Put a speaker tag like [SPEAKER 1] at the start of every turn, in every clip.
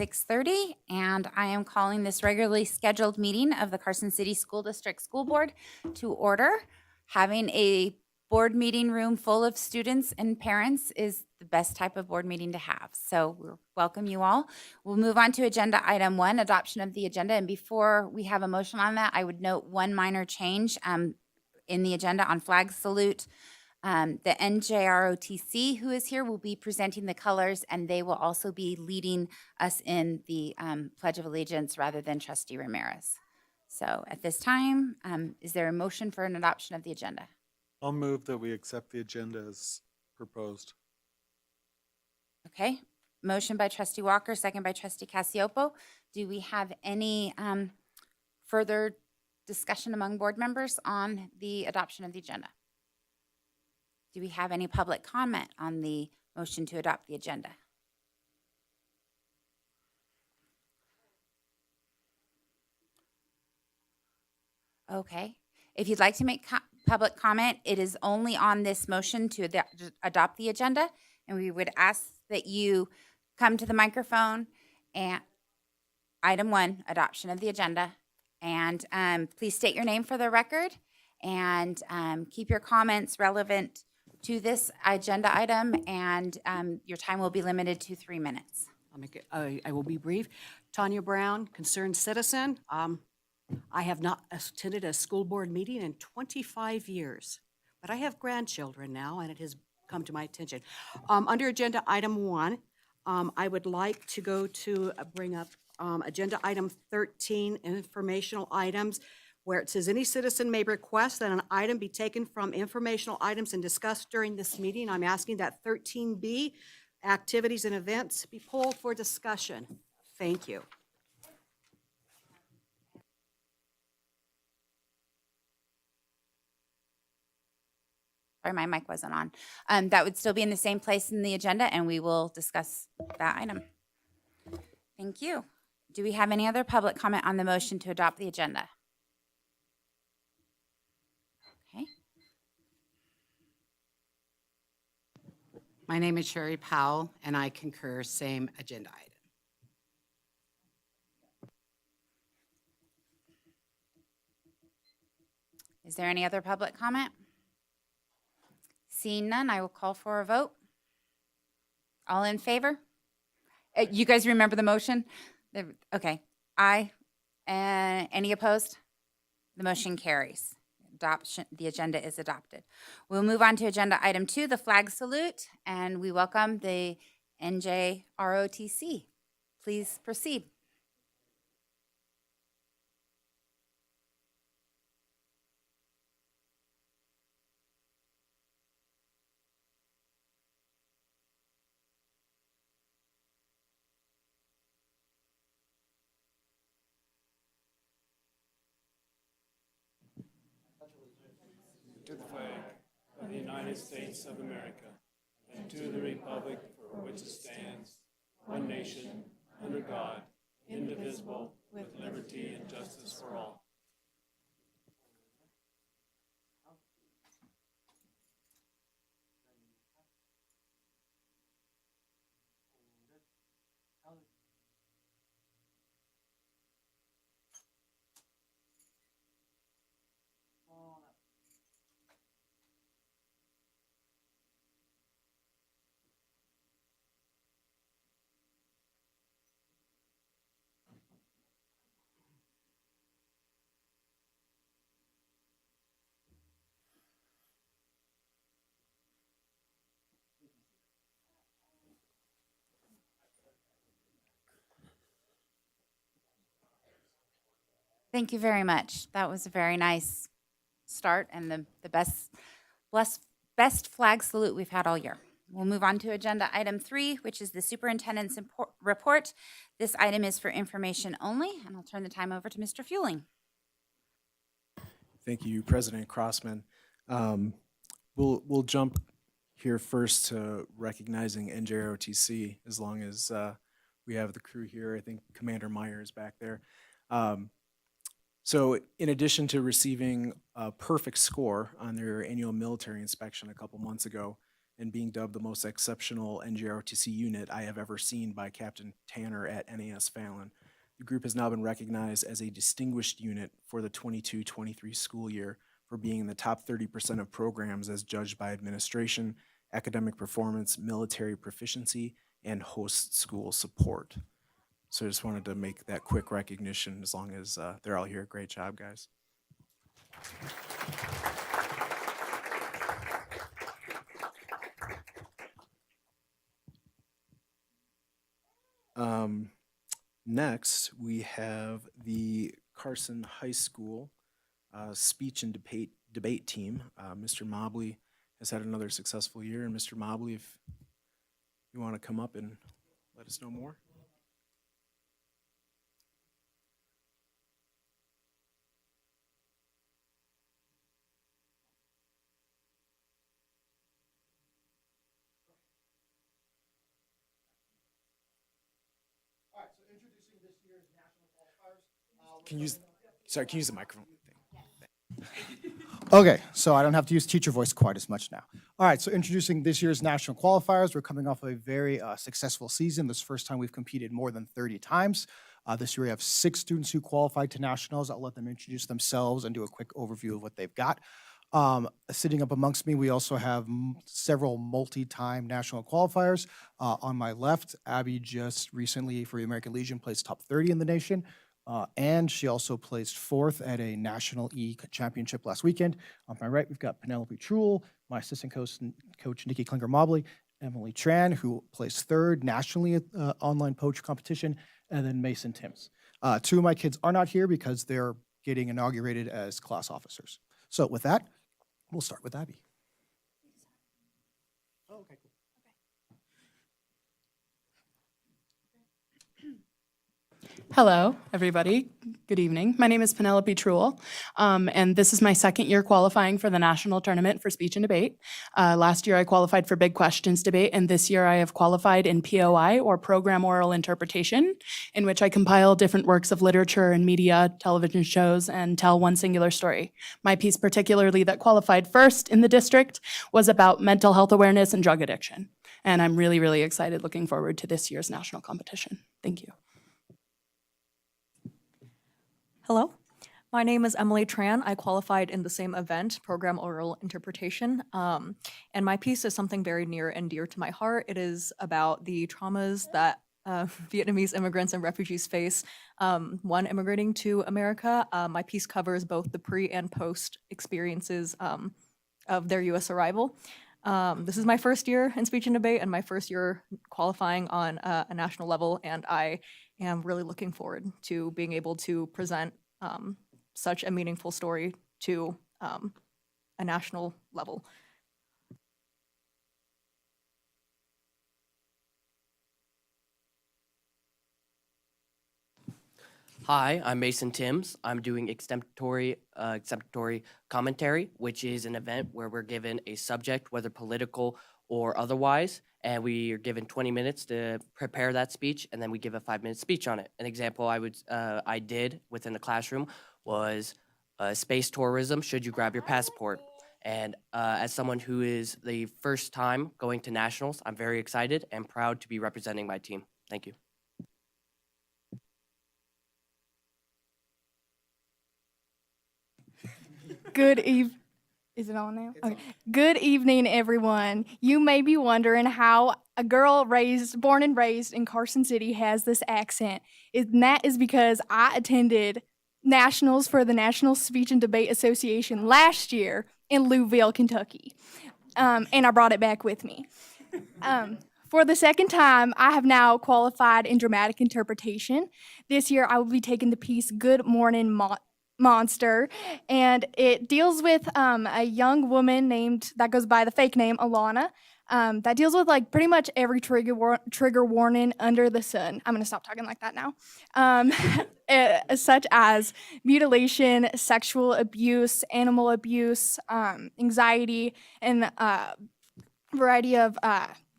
[SPEAKER 1] 6:30, and I am calling this regularly scheduled meeting of the Carson City School District School Board to order. Having a board meeting room full of students and parents is the best type of board meeting to have. So we welcome you all. We'll move on to agenda item 1, adoption of the agenda. And before we have a motion on that, I would note one minor change in the agenda on flag salute. The NJROTC, who is here, will be presenting the colors, and they will also be leading us in the Pledge of Allegiance rather than Trustee Ramirez. So at this time, is there a motion for an adoption of the agenda?
[SPEAKER 2] I'll move that we accept the agenda as proposed.
[SPEAKER 1] Okay, motion by Trustee Walker, second by Trustee Casiopo. Do we have any further discussion among board members on the adoption of the agenda? Do we have any public comment on the motion to adopt the agenda? Okay. If you'd like to make public comment, it is only on this motion to adopt the agenda, and we would ask that you come to the microphone and item 1, adoption of the agenda, and please state your name for the record and keep your comments relevant to this agenda item, and your time will be limited to 3 minutes.
[SPEAKER 3] I will be brief. Tanya Brown, concerned citizen. I have not attended a school board meeting in 25 years, but I have grandchildren now, and it has come to my attention. Under agenda item 1, I would like to go to bring up agenda item 13, informational items, where it says any citizen may request that an item be taken from informational items and discussed during this meeting. I'm asking that 13B, activities and events, be pulled for discussion. Thank you.
[SPEAKER 1] Sorry, my mic wasn't on. That would still be in the same place in the agenda, and we will discuss that item. Thank you. Do we have any other public comment on the motion to adopt the agenda? Okay.
[SPEAKER 4] My name is Sherry Powell, and I concur, same agenda item.
[SPEAKER 1] Is there any other public comment? Seeing none, I will call for a vote. All in favor? You guys remember the motion? Okay. Aye. Any opposed? The motion carries. The agenda is adopted. We'll move on to agenda item 2, the flag salute, and we welcome the NJROTC. Please proceed.
[SPEAKER 5] To the flag of the United States of America and to the republic for which it stands, one nation, under God, indivisible, with liberty and justice for all.
[SPEAKER 1] Thank you very much. That was a very nice start and the best flag salute we've had all year. We'll move on to agenda item 3, which is the superintendent's report. This item is for information only, and I'll turn the time over to Mr. Fueling.
[SPEAKER 6] Thank you, President Crossman. We'll jump here first to recognizing NJROTC, as long as we have the crew here. I think Commander Meyer is back there. So in addition to receiving a perfect score on their annual military inspection a couple months ago, and being dubbed the most exceptional NJROTC unit I have ever seen by Captain Tanner at NAS Fallon. The group has now been recognized as a distinguished unit for the 22-23 school year for being in the top 30% of programs as judged by administration, academic performance, military proficiency, and host school support. So I just wanted to make that quick recognition as long as they're all here. Great job, guys. Next, we have the Carson High School speech and debate team. Mr. Mobley has had another successful year, and Mr. Mobley, if you want to come up and let us know more. Can you use the microphone thing?
[SPEAKER 7] Okay, so I don't have to use teacher voice quite as much now. All right, so introducing this year's national qualifiers. We're coming off a very successful season. This is the first time we've competed more than 30 times. This year we have 6 students who qualified to nationals. I'll let them introduce themselves and do a quick overview of what they've got. Sitting up amongst me, we also have several multi-time national qualifiers. On my left, Abby just recently for the American Legion placed top 30 in the nation. And she also placed 4th at a National E Championship last weekend. On my right, we've got Penelope Truel, my assistant coach Nikki Klinger-Mobley, Emily Tran, who placed 3rd nationally at online poach competition, and then Mason Timms. 2 of my kids are not here because they're getting inaugurated as class officers. So with that, we'll start with Abby. Oh, okay, cool.
[SPEAKER 8] Hello, everybody. Good evening. My name is Penelope Truel, and this is my 2nd year qualifying for the national tournament for speech and debate. Last year, I qualified for Big Questions debate, and this year I have qualified in POI, or Program Oral Interpretation, in which I compile different works of literature and media, television shows, and tell one singular story. My piece particularly that qualified first in the district was about mental health awareness and drug addiction. And I'm really, really excited, looking forward to this year's national competition. Thank you.
[SPEAKER 9] Hello, my name is Emily Tran. I qualified in the same event, Program Oral Interpretation, and my piece is something very near and dear to my heart. It is about the traumas that Vietnamese immigrants and refugees face when immigrating to America. My piece covers both the pre and post experiences of their U.S. arrival. This is my first year in speech and debate and my first year qualifying on a national level, and I am really looking forward to being able to present such a meaningful story to a national level.
[SPEAKER 10] Hi, I'm Mason Timms. I'm doing extempore commentary, which is an event where we're given a subject, whether political or otherwise, and we are given 20 minutes to prepare that speech, and then we give a 5-minute speech on it. An example I did within the classroom was space tourism, should you grab your passport? And as someone who is the first time going to nationals, I'm very excited and proud to be representing my team. Thank you.
[SPEAKER 11] Is it on now? Okay. Good evening, everyone. You may be wondering how a girl born and raised in Carson City has this accent. And that is because I attended nationals for the National Speech and Debate Association last year in Louisville, Kentucky. And I brought it back with me. For the second time, I have now qualified in dramatic interpretation. This year, I will be taking the piece Good Morning Monster, and it deals with a young woman that goes by the fake name Alana, that deals with like pretty much every trigger warning under the sun. I'm gonna stop talking like that now. Such as mutilation, sexual abuse, animal abuse, anxiety, and variety of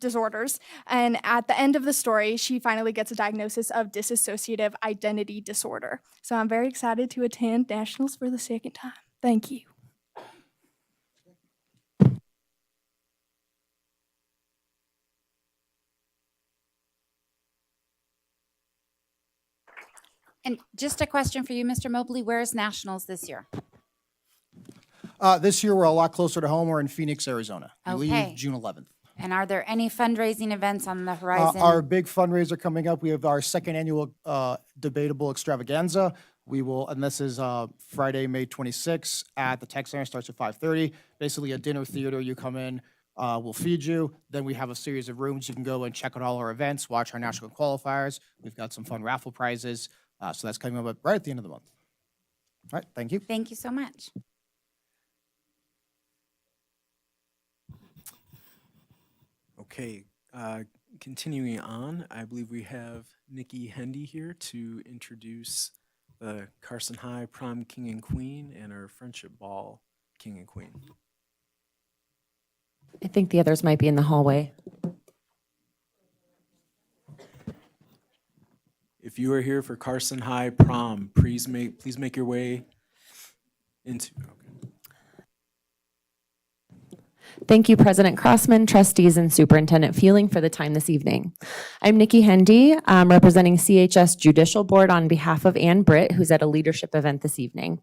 [SPEAKER 11] disorders. And at the end of the story, she finally gets a diagnosis of dissociative identity disorder. So I'm very excited to attend nationals for the second time. Thank you.
[SPEAKER 1] And just a question for you, Mr. Mobley, where is nationals this year?
[SPEAKER 7] This year, we're a lot closer to home. We're in Phoenix, Arizona. We
[SPEAKER 1] Okay.
[SPEAKER 7] leave June 11th.
[SPEAKER 1] And are there any fundraising events on the horizon?
[SPEAKER 7] Our big fundraiser coming up, we have our second annual debatable extravaganza. We will, and this is Friday, May 26th at the Tech Center, starts at 5:30. Basically a dinner theater, you come in, we'll feed you. Then we have a series of rooms. You can go and check out all our events, watch our national qualifiers. We've got some fun raffle prizes. So that's coming up right at the end of the month. All right, thank you.
[SPEAKER 1] Thank you so much.
[SPEAKER 6] Okay, continuing on, I believe we have Nikki Hendy here to introduce the Carson High Prom King and Queen and our Friendship Ball King and Queen.
[SPEAKER 12] I think the others might be in the hallway.
[SPEAKER 6] If you are here for Carson High Prom, please make your way into. Okay.
[SPEAKER 12] Thank you, President Crossman, trustees, and Superintendent Feeling for the time this evening. I'm Nikki Hendy, representing CHS Judicial Board on behalf of Ann Britt, who's at a leadership event this evening.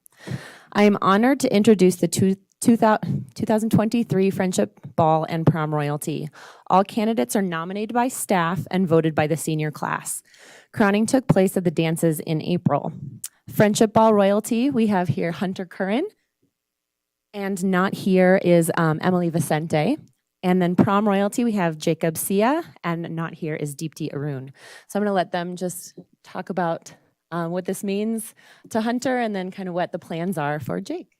[SPEAKER 12] I am honored to introduce the 2023 Friendship Ball and Prom Royalty. All candidates are nominated by staff and voted by the senior class. Crowning took place at the dances in April. Friendship Ball Royalty, we have here Hunter Curran, and not here is Emily Vicente. And then Prom Royalty, we have Jacob Sia, and not here is Deepti Arun. So I'm gonna let them just talk about what this means to Hunter and then kind of what the plans are for Jake.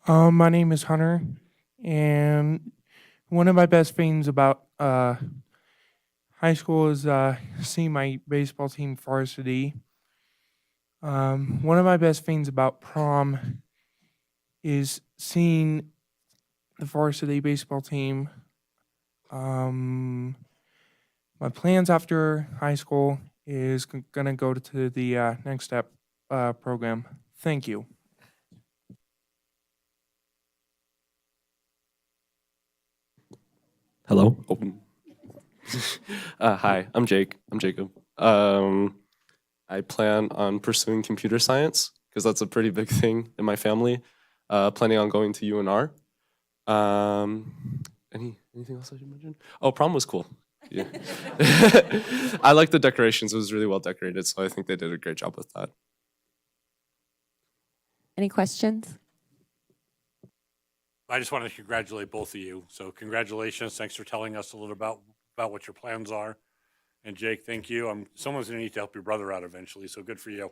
[SPEAKER 13] My name is Hunter, and one of my best things about high school is seeing my baseball team varsity. One of my best things about prom is seeing the varsity baseball team. My plans after high school is gonna go to the Next Step program. Thank you.
[SPEAKER 14] Hello. Open. Hi, I'm Jake. I'm Jacob. I plan on pursuing computer science because that's a pretty big thing in my family. Planning on going to UNR. Anything else I should mention? Oh, prom was cool. Yeah. I like the decorations. It was really well decorated, so I think they did a great job with that.
[SPEAKER 12] Any questions?
[SPEAKER 15] I just want to congratulate both of you. So congratulations. Thanks for telling us a little about what your plans are. And Jake, thank you. Someone's going to need to help your brother out eventually, so good for you.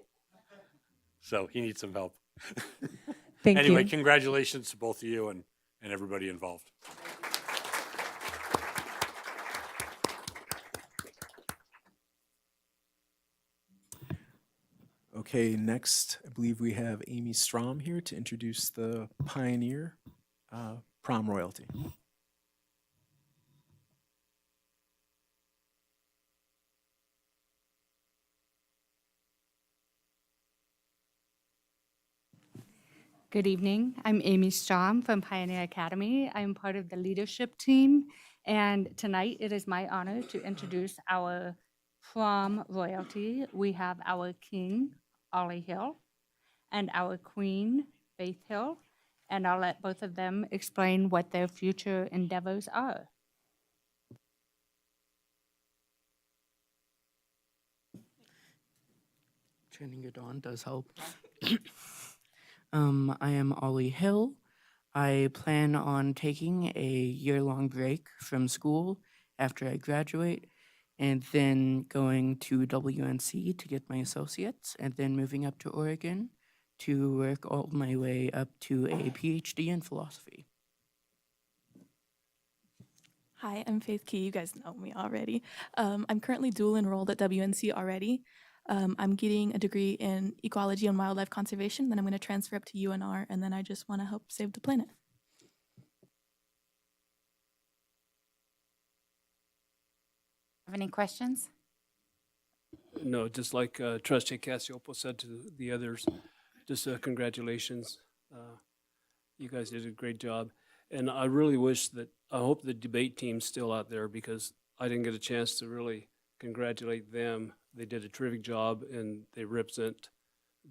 [SPEAKER 15] So he needs some help.
[SPEAKER 12] Thank
[SPEAKER 15] Anyway,
[SPEAKER 12] you.
[SPEAKER 15] congratulations to both of you and everybody involved.
[SPEAKER 6] Okay, next, I believe we have Amy Strom here to introduce the Pioneer Prom Royalty.
[SPEAKER 16] Good evening. I'm Amy Strom from Pioneer Academy. I'm part of the leadership team, and tonight it is my honor to introduce our prom royalty. We have our king, Ollie Hill, and our queen, Faith Hill, and I'll let both of them explain what their future endeavors are.
[SPEAKER 17] Turning it on does help. I am Ollie Hill. I plan on taking a year-long break from school after I graduate, and then going to WNC to get my associates, and then moving up to Oregon to work all my way up to a PhD in philosophy.
[SPEAKER 18] Hi, I'm Faith Key. You guys know me already. I'm currently dual enrolled at WNC already. I'm getting a degree in ecology and wildlife conservation. Then I'm going to transfer up to UNR, and then I just want to help save the planet.
[SPEAKER 1] Have any questions?
[SPEAKER 5] No, just like Trustee Cassiopo said to the others, just congratulations. You guys did a great job. And I really wish that, I hope the debate team's still out there because I didn't get a chance to really congratulate them They did a terrific job, and they represent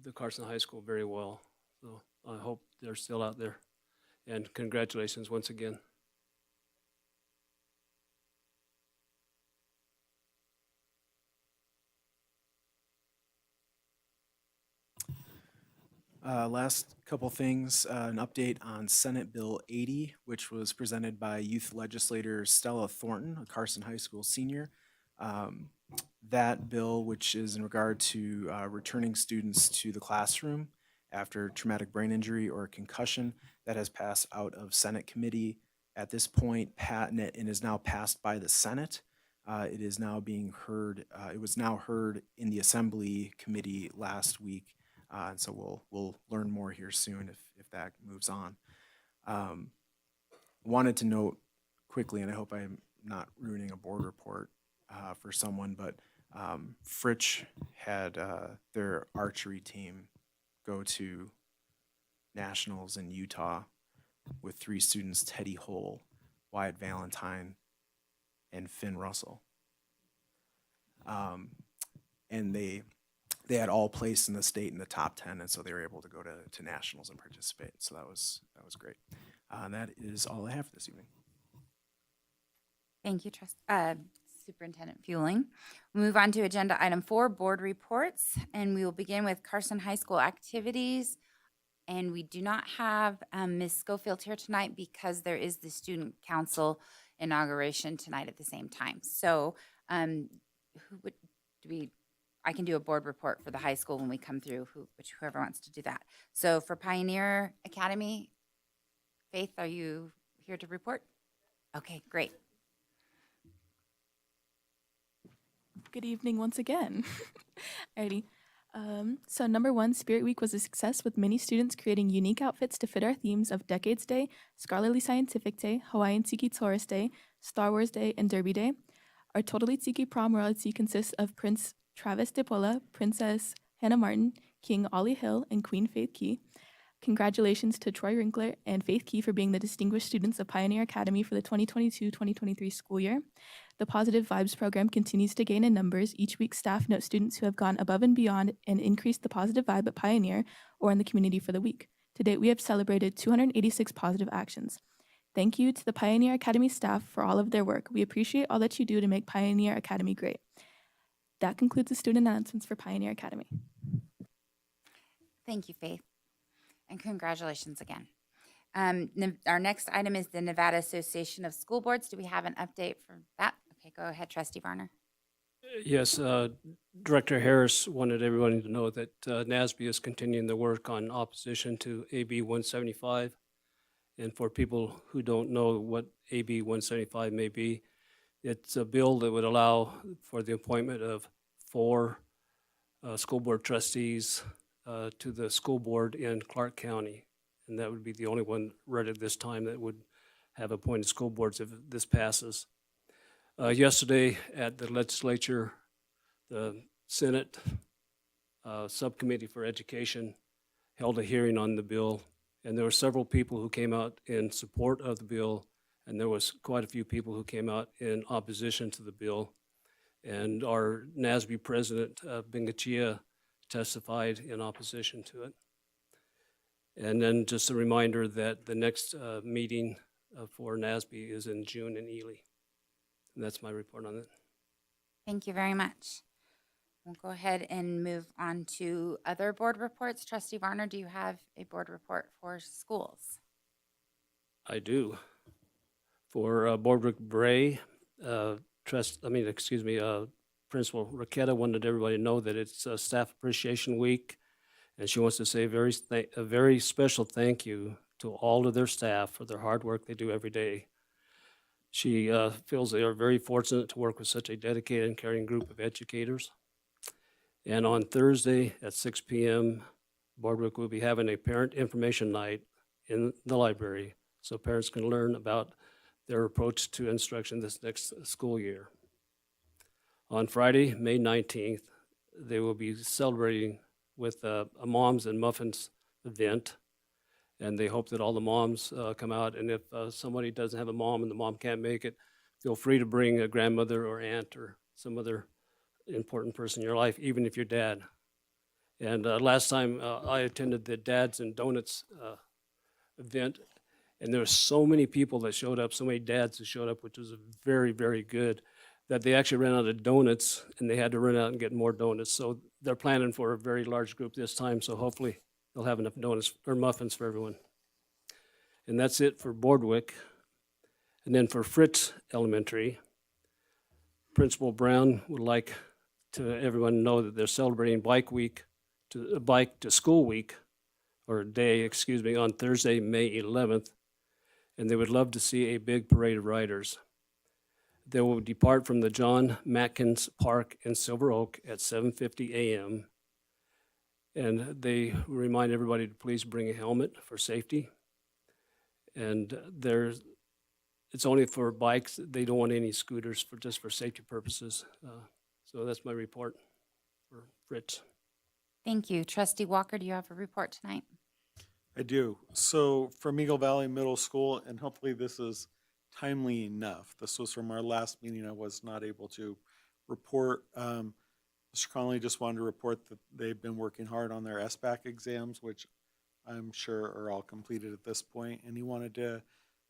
[SPEAKER 5] the Carson High School very well. So I hope they're still out there. And congratulations once again.
[SPEAKER 6] Last couple things, an update on Senate Bill 80, which was presented by youth legislator Stella Thornton, a Carson High School senior. That bill, which is in regard to returning students to the classroom after traumatic brain injury or concussion, that has passed out of Senate committee at this point, and is now passed by the Senate. It is now being heard, it was now heard in the Assembly Committee last week. And so we'll learn more here soon if that moves on. Wanted to note quickly, and I hope I'm not ruining a board report for someone, but Fritch had their archery team go to nationals in Utah with 3 students: Teddy Hole, Wyatt Valentine, and Finn Russell. And they had all placed in the state in the top 10, and so they were able to go to nationals and participate. So that was great. And that is all I have for this evening.
[SPEAKER 1] Thank you, Superintendent Fueling. We move on to agenda item 4, board reports, and we will begin with Carson High School activities. And we do not have Ms. Schofield here tonight because there is the student council inauguration tonight at the same time. So I can do a board report for the high school when we come through, whoever wants to do that. So for Pioneer Academy, Faith, are you here to report? Okay, great.
[SPEAKER 18] Good evening once again. Alrighty. So number 1, Spirit Week was a success with many students creating unique outfits to fit our themes of Decades Day, Scholarly Scientific Day, Hawaiian Tiki Tourist Day, Star Wars Day, and Derby Day. Our Totally Tiki Prom royalty consists of Prince Travis de Paula, Princess Hannah Martin, King Ollie Hill, and Queen Faith Key. Congratulations to Troy Winkler and Faith Key for being the distinguished students of Pioneer Academy for the 2022-2023 school year. The Positive Vibes program continues to gain in numbers. Each week, staff note students who have gone above and beyond and increased the positive vibe at Pioneer or in the community for the week. To date, we have celebrated 286 positive actions. Thank you to the Pioneer Academy staff for all of their work. We appreciate all that you do to make Pioneer Academy great. That concludes the student announcements for Pioneer Academy.
[SPEAKER 1] Thank you, Faith. And congratulations again. Our next item is the Nevada Association of School Boards. Do we have an update for that? Okay, go ahead, Trustee Varner.
[SPEAKER 5] Yes, Director Harris wanted everyone to know that NASB is continuing the work on opposition to AB 175. And for people who don't know what AB 175 may be, it's a bill that would allow for the appointment of 4 school board trustees to the school board in Clark County. And that would be the only one read at this time that would have appointed school boards if this passes. Yesterday at the legislature, the Senate Subcommittee for Education held a hearing on the bill, and there were several people who came out in support of the bill, and there was quite a few people who came out in opposition to the bill. And our NASB president, Bingachia, testified in opposition to it. And then just a reminder that the next meeting for NASB is in June in Ely. And that's my report on it.
[SPEAKER 1] Thank you very much. We'll go ahead and move on to other board reports. Trustee Varner, do you have a board report for schools?
[SPEAKER 5] I do. For Boardwalk Bray, Principal Raquetta wanted everybody to know that it's Staff Appreciation Week, and she wants to say a very special thank you to all of their staff for their hard work they do every day. She feels they are very fortunate to work with such a dedicated and caring group of educators. And on Thursday at 6 p.m., Boardwalk will be having a parent information night in the library so parents can learn about their approach to instruction this next school year. On Friday, May 19th, they will be celebrating with a Moms and Muffins event, and they hope that all the moms come out, and if somebody doesn't have a mom and the mom can't make it, feel free to bring a grandmother or aunt or some other important person in your life, even if you're dad. And last time I attended the Dads and Donuts event, and there were so many people that showed up, so many dads that showed up, which was very, very good, that they actually ran out of donuts and they had to run out and get more donuts. So they're planning for a very large group this time, so hopefully they'll have enough donuts or muffins for everyone. And that's it for Boardwick. And then for Fritz Elementary, Principal Brown would like to everyone know that they're celebrating Bike to School Week, or day, excuse me, on Thursday, May 11th, and they would love to see a big parade of riders. They will depart from the John Matkins Park in Silver Oak at 7:50 a.m. And they remind everybody to please bring a helmet for safety. And it's only for bikes. They don't want any scooters just for safety purposes. So that's my report for Fritz.
[SPEAKER 1] Thank you. Trustee Walker, do you have a report tonight?
[SPEAKER 2] I do. So from Eagle Valley Middle School, and hopefully this is timely enough. This was from our last meeting. I was not able to report. Mr. Connolly just wanted to report that they've been working hard on their SBAC exams, which I'm sure are all completed at this point. And he wanted to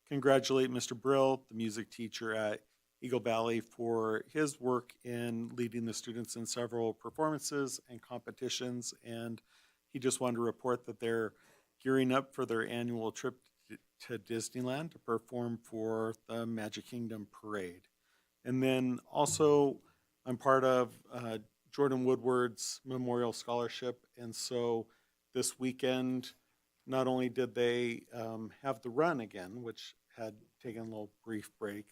[SPEAKER 2] congratulate Mr. Brill, the music teacher at Eagle Valley, for his work in leading the students in several performances and competitions. And he just wanted to report that they're gearing up for their annual trip to Disneyland to perform for the Magic Kingdom Parade. And then also, I'm part of Jordan Woodward's Memorial Scholarship. And so this weekend, not only did they have the run again, which had taken a little brief break,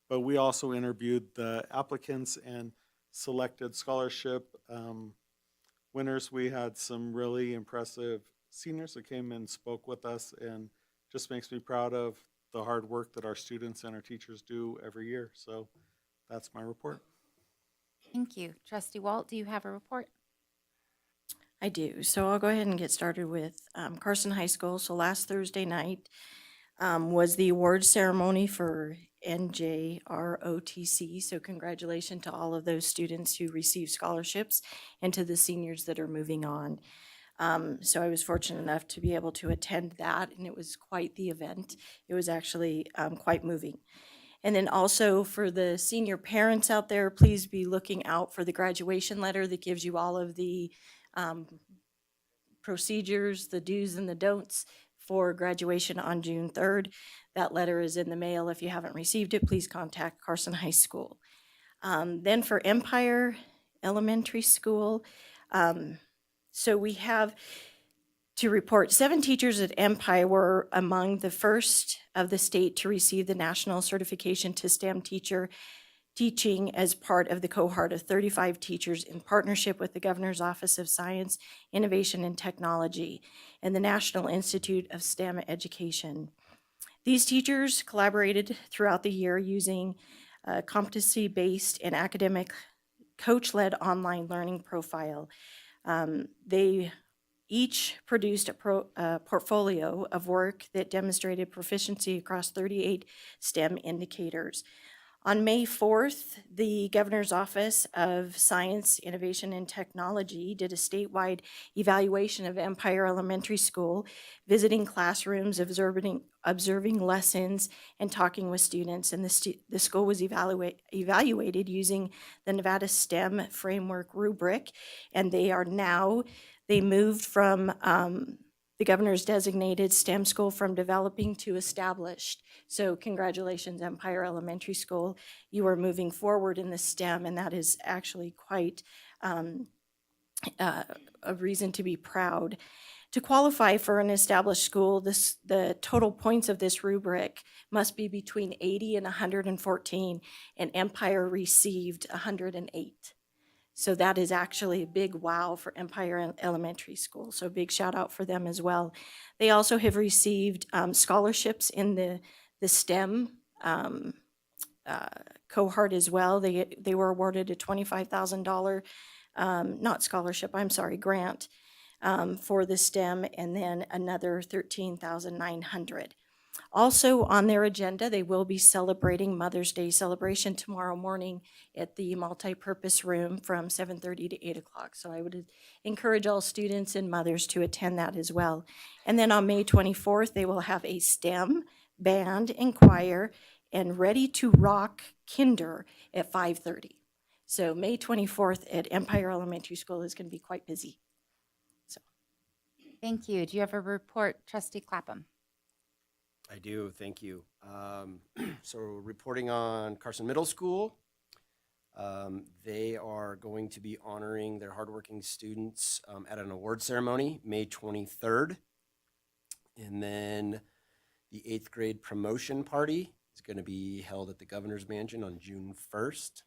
[SPEAKER 2] but we also interviewed the applicants and selected scholarship winners. We had some really impressive seniors that came and spoke with us, and just makes me proud of the hard work that our students and our teachers do every year. So that's my report.
[SPEAKER 1] Thank you. Trustee Walt, do you have a report?
[SPEAKER 19] I do. So I'll go ahead and get started with Carson High School. So last Thursday night was the award ceremony for NJROTC. So congratulations to all of those students who received scholarships and to the seniors that are moving on. So I was fortunate enough to be able to attend that, and it was quite the event. It was actually quite moving. And then also for the senior parents out there, please be looking out for the graduation letter that gives you all of the procedures, the do's and the don'ts for graduation on June 3rd. That letter is in the mail. If you haven't received it, please contact Carson High School. Then for Empire Elementary School, so we have to report 7 teachers at Empire were among the first of the state to receive the national certification to STEM teacher teaching as part of the cohort of 35 teachers in partnership with the Governor's Office of Science, Innovation, and Technology and the National Institute of STEM Education. These teachers collaborated throughout the year using a competency-based and academic coach-led online learning profile. They each produced a portfolio of work that demonstrated proficiency across 38 STEM indicators. On May 4th, the Governor's Office of Science, Innovation, and Technology did a statewide evaluation of Empire Elementary School, visiting classrooms, observing lessons, and talking with students. And the school was evaluated using the Nevada STEM framework rubric, and they moved from the governor's designated STEM school from developing to established. So congratulations, Empire Elementary School. You are moving forward in the STEM, and that is actually quite a reason to be proud. To qualify for an established school, the total points of this rubric must be between 80 and 114, and Empire received 108. So that is actually a big wow for Empire Elementary School. So big shout out for them as well. They also have received scholarships in the STEM cohort as well. They were awarded a $25,000, grant for the STEM, and then another $13,900. Also on their agenda, they will be celebrating Mother's Day celebration tomorrow morning at the multipurpose room from 7:30 to 8 o'clock. So I would encourage all students and mothers to attend that as well. And then on May 24th, they will have a STEM band and choir and Ready to Rock Kinder at 5:30. So May 24th at Empire Elementary School is going to be quite busy.
[SPEAKER 1] Thank you. Do you have a report, Trustee Clapham?
[SPEAKER 20] I do, thank you. So reporting on Carson Middle School, they are going to be honoring their hardworking students at an award ceremony, May 23rd. And then the 8th grade promotion party is going to be held at the Governor's Mansion on June 1st.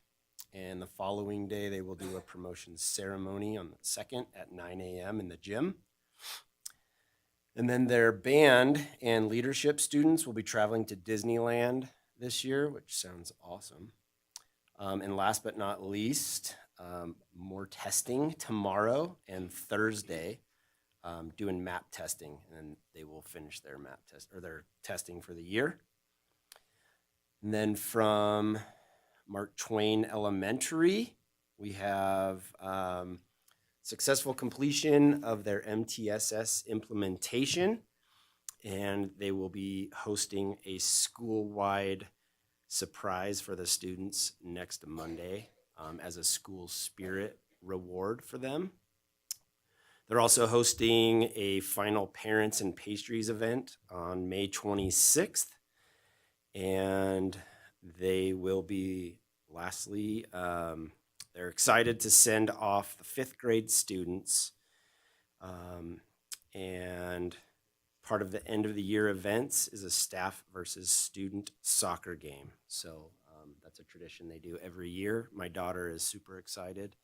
[SPEAKER 20] And the following day, they will do a promotion ceremony on the 2nd at 9 a.m. in the gym. And then their band and leadership students will be traveling to Disneyland this year, which sounds awesome. And last but not least, more testing tomorrow and Thursday, doing map testing, and they will finish their map test or their testing for the year. And then from Mark Twain Elementary, we have successful completion of their MTSS implementation, and they will be hosting a school-wide surprise for the students next Monday as a school spirit reward for them. They're also hosting a final parents and pastries event on May 26th, and they will be, lastly, they're excited to send off the 5th grade students, and part of the end of the year events is a staff versus student soccer game. So that's a tradition they do every year. My daughter is super excited.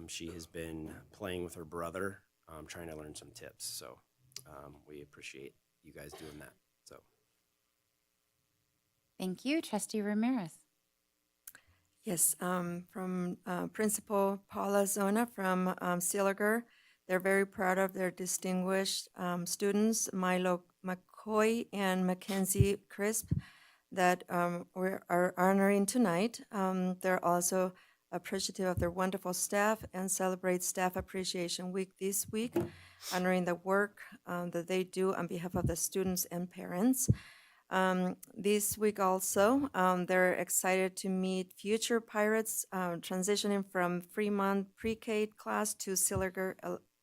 [SPEAKER 20] She has been playing with her brother, trying to learn some tips. So we appreciate you guys doing that. So.
[SPEAKER 1] Thank you. Trustee Ramirez.
[SPEAKER 21] Yes, from Principal Paula Zona from Silliger. They're very proud of their distinguished students, Milo McCoy and Mackenzie Crisp, that we are honoring tonight. They're also appreciative of their wonderful staff and celebrate Staff Appreciation Week this week, honoring the work that they do on behalf of the students and parents. This week also, they're excited to meet future pirates transitioning from Fremont pre-K class to Silliger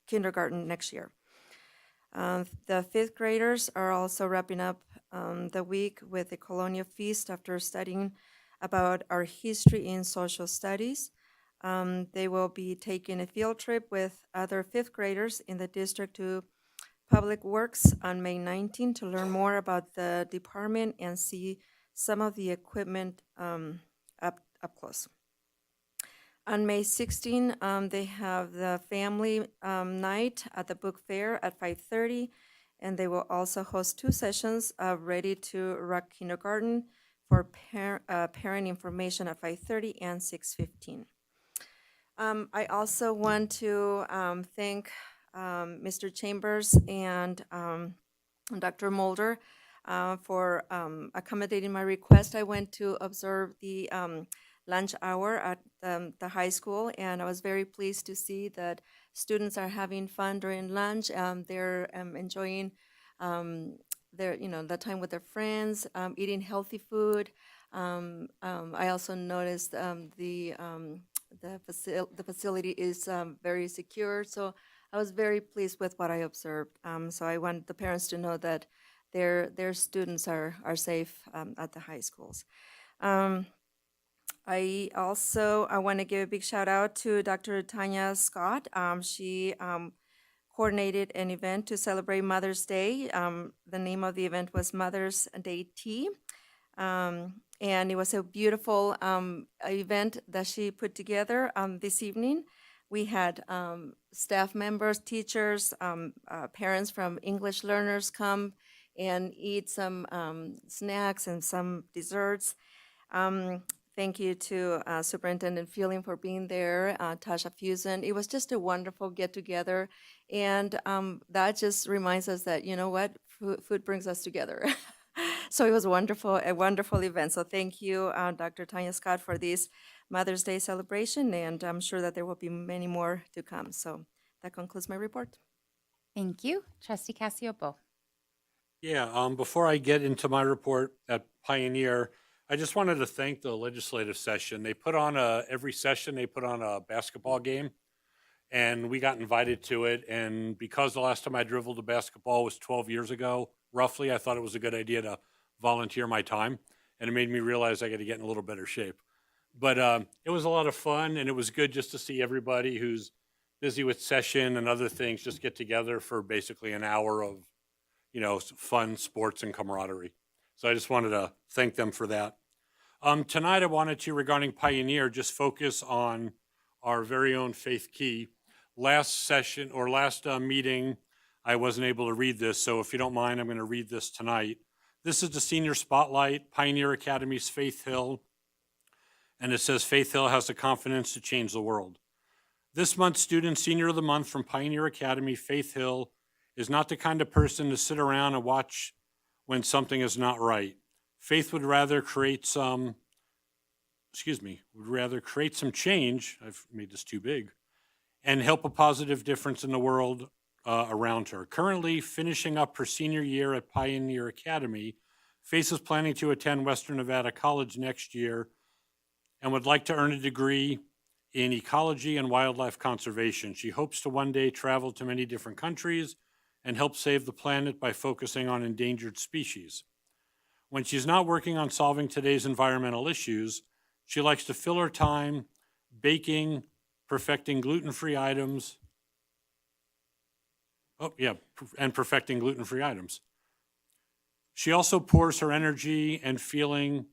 [SPEAKER 21] kindergarten next year. The 5th graders are also wrapping up the week with the Colonia Feast after studying about our history in social studies. They will be taking a field trip with other 5th graders in the district to Public Works on May 19 to learn more about the department and see some of the equipment up close. On May 16, they have the family night at the book fair at 5:30, and they will also host 2 sessions of Ready to Rock Kindergarten for parent information at 5:30 and 6:15. I also want to thank Mr. Chambers and Dr. Mulder for accommodating my request. I went to observe the lunch hour at the high school, and I was very pleased to see that students are having fun during lunch. They're enjoying the time with their friends, eating healthy food. I also noticed the facility is very secure, so I was very pleased with what I observed. So I want the parents to know that their students are safe at the high schools. I want to give a big shout out to Dr. Tanya Scott. She coordinated an event to celebrate Mother's Day. The name of the event was Mother's Day Tea. And it was a beautiful event that she put together this evening. We had staff members, teachers, parents from English learners come and eat some snacks and some desserts. Thank you to Superintendent Fielding for being there, Tasha Fusen. It was just a wonderful get-together, and that just reminds us that, you know what, food brings us together. So it was wonderful, a wonderful event. So thank you, Dr. Tanya Scott, for this Mother's Day celebration, and I'm sure that there will be many more to come. So that concludes my report.
[SPEAKER 1] Thank you. Trustee Casiopo.
[SPEAKER 15] Yeah, before I get into my report at Pioneer, I just wanted to thank the legislative session. They put on every session, they put on a basketball game, and we got invited to it. And because the last time I dribbled a basketball was 12 years ago, roughly, I thought it was a good idea to volunteer my time. And it made me realize I got to get in a little better shape. But it was a lot of fun, and it was good just to see everybody who's busy with session and other things just get together for basically an hour of, fun sports and camaraderie. So I just wanted to thank them for that. Tonight, I wanted to, regarding Pioneer, just focus on our very own Faith Key. Last meeting, I wasn't able to read this, so if you don't mind, I'm going to read this tonight. This is the Senior Spotlight, Pioneer Academy's Faith Hill, and it says Faith Hill has the confidence to change the world. This month's Student Senior of the Month from Pioneer Academy, Faith Hill, is not the kind of person to sit around and watch when something is not right. Faith would rather create some change, I've made this too big, and help a positive difference in the world around her. Currently finishing up her senior year at Pioneer Academy, Faith is planning to attend Western Nevada College next year and would like to earn a degree in ecology and wildlife conservation. She hopes to one day travel to many different countries and help save the planet by focusing on endangered species. When she's not working on solving today's environmental issues, she likes to fill her time baking, perfecting gluten-free items. And perfecting gluten-free items. She also pours her energy and feeling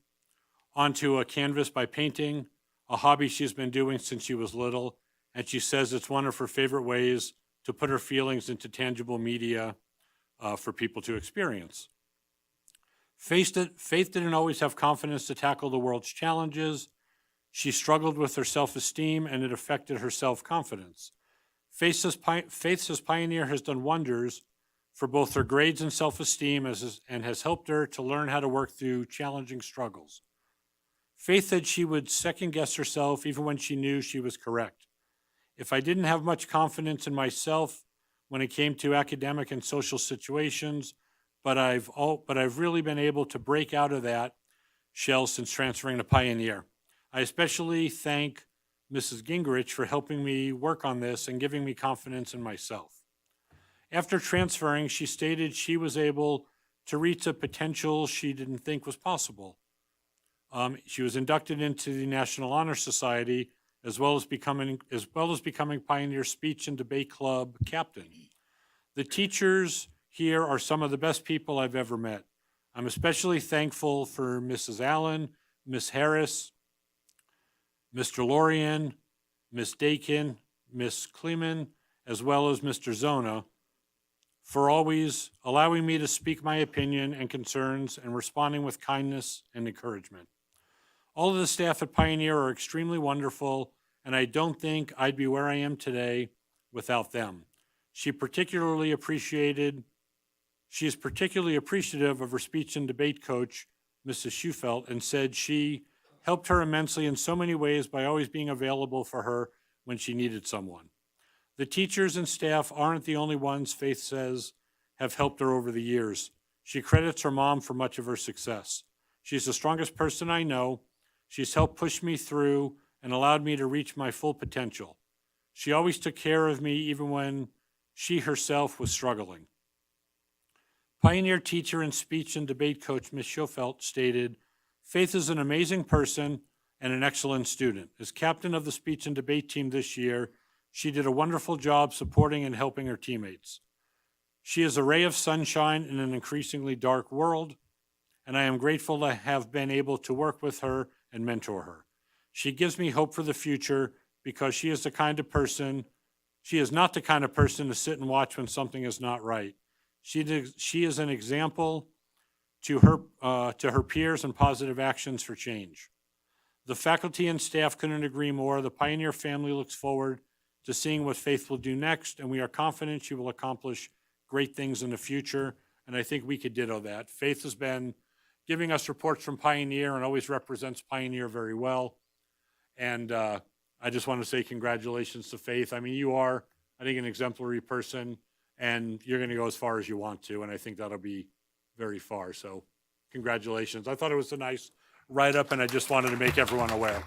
[SPEAKER 15] onto a canvas by painting, a hobby she's been doing since she was little, and she says it's one of her favorite ways to put her feelings into tangible media for people to experience. Faith didn't always have confidence to tackle the world's challenges. She struggled with her self-esteem, and it affected her self-confidence. Faith says Pioneer has done wonders for both her grades and self-esteem and has helped her to learn how to work through challenging struggles. Faith said she would second-guess herself even when she knew she was correct. If I didn't have much confidence in myself when it came to academic and social situations, but I've really been able to break out of that shell since transferring to Pioneer. I especially thank Mrs. Gingrich for helping me work on this and giving me confidence in myself. After transferring, she stated she was able to reach a potential she didn't think was possible. She was inducted into the National Honor Society as well as becoming Pioneer Speech and Debate Club captain. The teachers here are some of the best people I've ever met. I'm especially thankful for Mrs. Allen, Miss Harris, Mr. Lorian, Miss Dakin, Miss Kleeman, as well as Mr. Zona, for always allowing me to speak my opinion and concerns and responding with kindness and encouragement. All of the staff at Pioneer are extremely wonderful, and I don't think I'd be where I am today without them. She is particularly appreciative of her speech and debate coach, Mrs. Schufelt, and said she helped her immensely in so many ways by always being available for her when she needed someone. The teachers and staff aren't the only ones Faith says have helped her over the years. She credits her mom for much of her success. She's the strongest person I know. She's helped push me through and allowed me to reach my full potential. She always took care of me even when she herself was struggling. Pioneer teacher and speech and debate coach Ms. Schofelt stated, Faith is an amazing person and an excellent student. As captain of the speech and debate team this year, she did a wonderful job supporting and helping her teammates. She is a ray of sunshine in an increasingly dark world, and I am grateful to have been able to work with her and mentor her. She gives me hope for the future because she is not the kind of person to sit and watch when something is not right. She is an example to her peers and positive actions for change. The faculty and staff couldn't agree more. The Pioneer family looks forward to seeing what Faith will do next, and we are confident she will accomplish great things in the future, and I think we could ditto that. Faith has been giving us reports from Pioneer and always represents Pioneer very well. And I just want to say congratulations to Faith. I mean, you are, I think, an exemplary person, and you're going to go as far as you want to, and I think that'll be very far. So congratulations. I thought it was a nice write-up, and I just wanted to make everyone aware.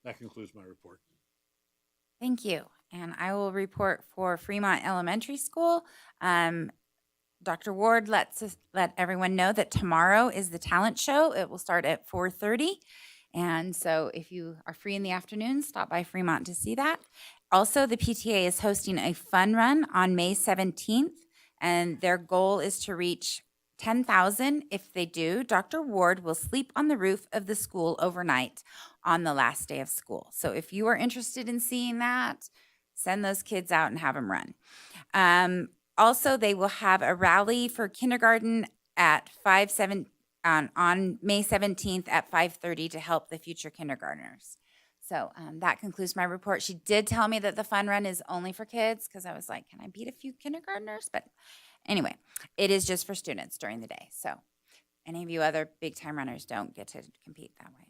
[SPEAKER 15] That concludes my report.
[SPEAKER 1] Thank you. And I will report for Fremont Elementary School. Dr. Ward let everyone know that tomorrow is the talent show. It will start at 4:30. And so if you are free in the afternoon, stop by Fremont to see that. Also, the PTA is hosting a fun run on May 17th, and their goal is to reach 10,000. If they do, Dr. Ward will sleep on the roof of the school overnight on the last day of school. So if you are interested in seeing that, send those kids out and have them run. Also, they will have a rally for kindergarten at on May 17th at 5:30 to help the future kindergartners. So that concludes my report. She did tell me that the fun run is only for kids because I was like, can I beat a few kindergartners? But anyway, it is just for students during the day. So any of you other big time runners don't get to compete that way.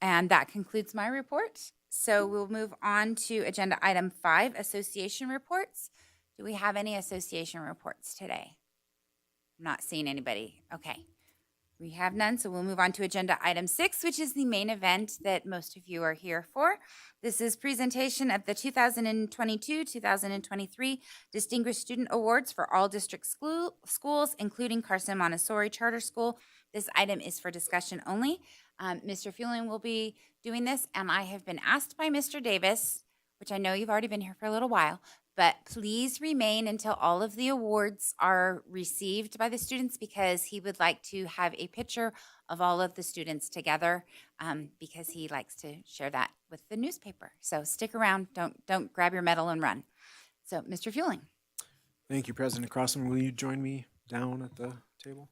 [SPEAKER 1] And that concludes my report. So we'll move on to agenda item 5, association reports. Do we have any association reports today? I'm not seeing anybody. Okay. We have none, so we'll move on to agenda item 6, which is the main event that most of you are here for. This is presentation of the 2022-2023 Distinguished Student Awards for all district schools, including Carson Montessori Charter School. This item is for discussion only. Mr. Fueling will be doing this, and I have been asked by Mr. Davis, which I know you've already been here for a little while, but please remain until all of the awards are received by the students, because he would like to have a picture of all of the students together, because he likes to share that with the newspaper. So stick around, don't grab your medal and run. So Mr. Fueling.
[SPEAKER 6] Thank you, President Crossman. Will you join me down at the table?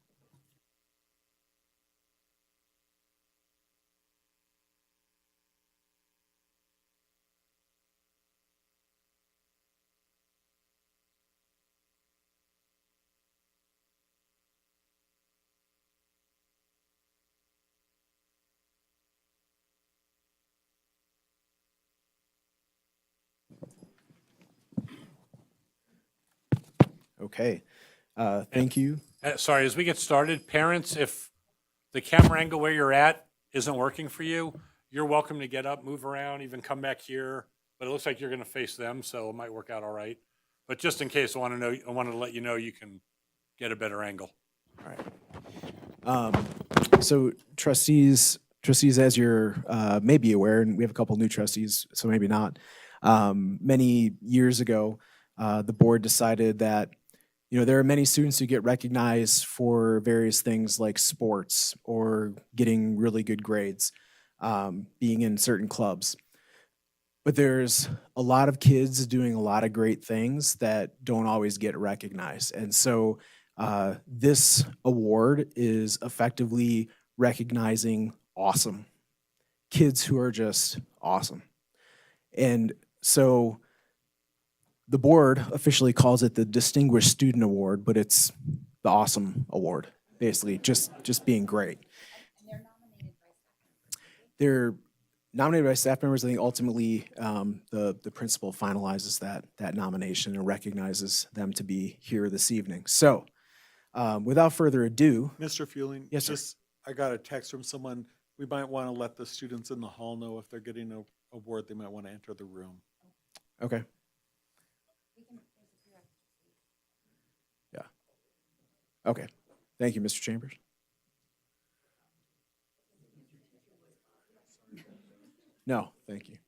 [SPEAKER 6] Okay. Thank you.
[SPEAKER 15] Sorry, as we get started, parents, if the camera angle where you're at isn't working for you, you're welcome to get up, move around, even come back here. But it looks like you're going to face them, so it might work out all right. But just in case, I wanted to let you know you can get a better angle.
[SPEAKER 6] All right. So trustees, as you're maybe aware, and we have a couple new trustees, so maybe not. Many years ago, the board decided that there are many students who get recognized for various things like sports or getting really good grades, being in certain clubs. But there's a lot of kids doing a lot of great things that don't always get recognized. And so this award is effectively recognizing awesome kids who are just awesome. And so the board officially calls it the Distinguished Student Award, but it's the Awesome Award, basically, just being great. They're nominated by staff members. I think ultimately the principal finalizes that nomination and recognizes them to be here this evening. So without further ado.
[SPEAKER 2] Mr. Fueling,
[SPEAKER 6] yes, sir.
[SPEAKER 2] I got a text from someone. We might want to let the students in the hall know if they're getting an award, they might want to enter the room.
[SPEAKER 6] Okay. Yeah. Okay. Thank you, Mr. Chambers. No, thank you.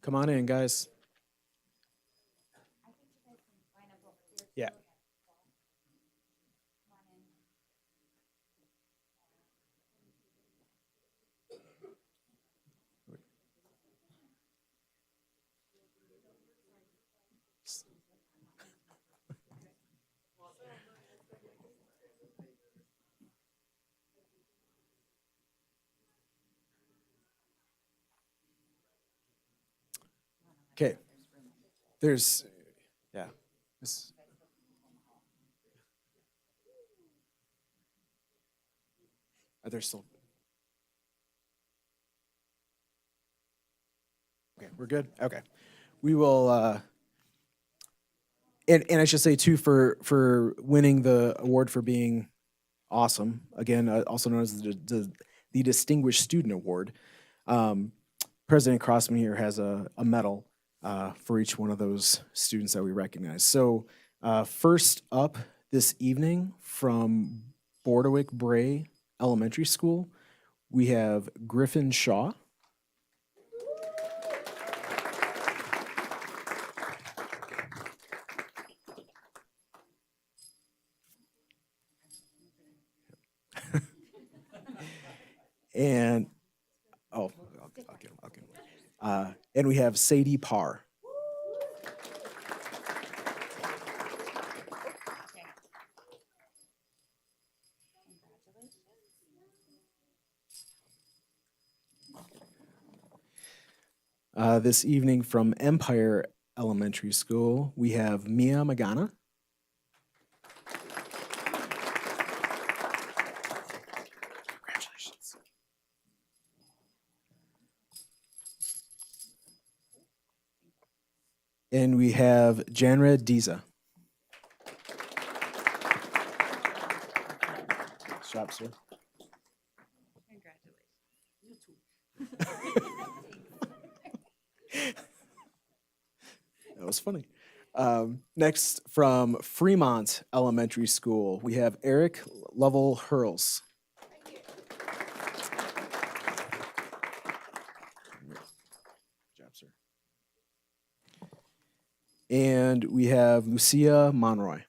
[SPEAKER 6] Come on in, guys. Yeah. Okay. There's, yeah. This, are there still? Okay, we're good? Okay. We will, and I should say too, for winning the award for being awesome, again, also known as the Distinguished Student Award, President Crossman here has a medal for each one of those students that we recognize. So first up this evening from Bordewick Bray Elementary School, we have Griffin Shaw. And, oh, I'll get him. And we have Sadie Parr. This evening from Empire Elementary School, we have Mia Magana. Congratulations. And we have Janra Diza. Nice job, sir. That was funny. Next, from Fremont Elementary School, we have Eric Lovell Hurls. Good job, sir. And we have Lucia Monroy.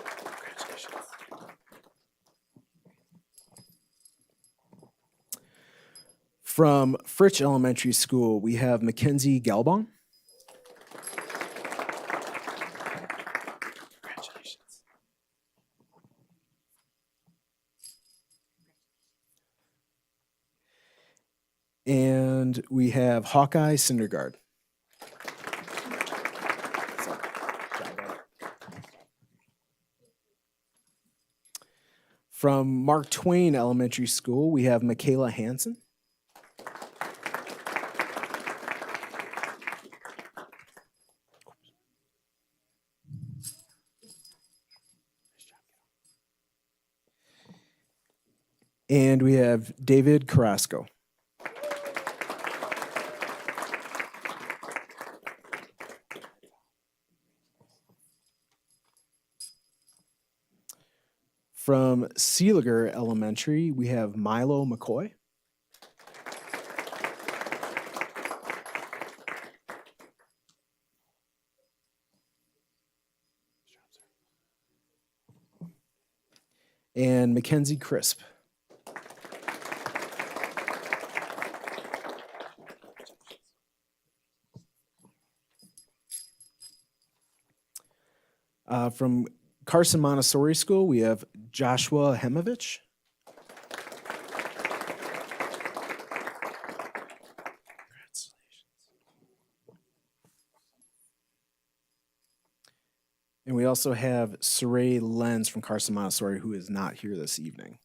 [SPEAKER 6] Congratulations. From Fritch Elementary School, we have Mackenzie Galbon. Congratulations. And we have Hawkeye Syndergaard. From Mark Twain Elementary School, we have Michaela Hansen. And we have David Carrasco. From Seeliger Elementary, we have Milo McCoy. And Mackenzie Crisp. From Carson Montessori School, we have Joshua Hemovich. And we also have Saray Lenz from Carson Montessori, who is not here this evening.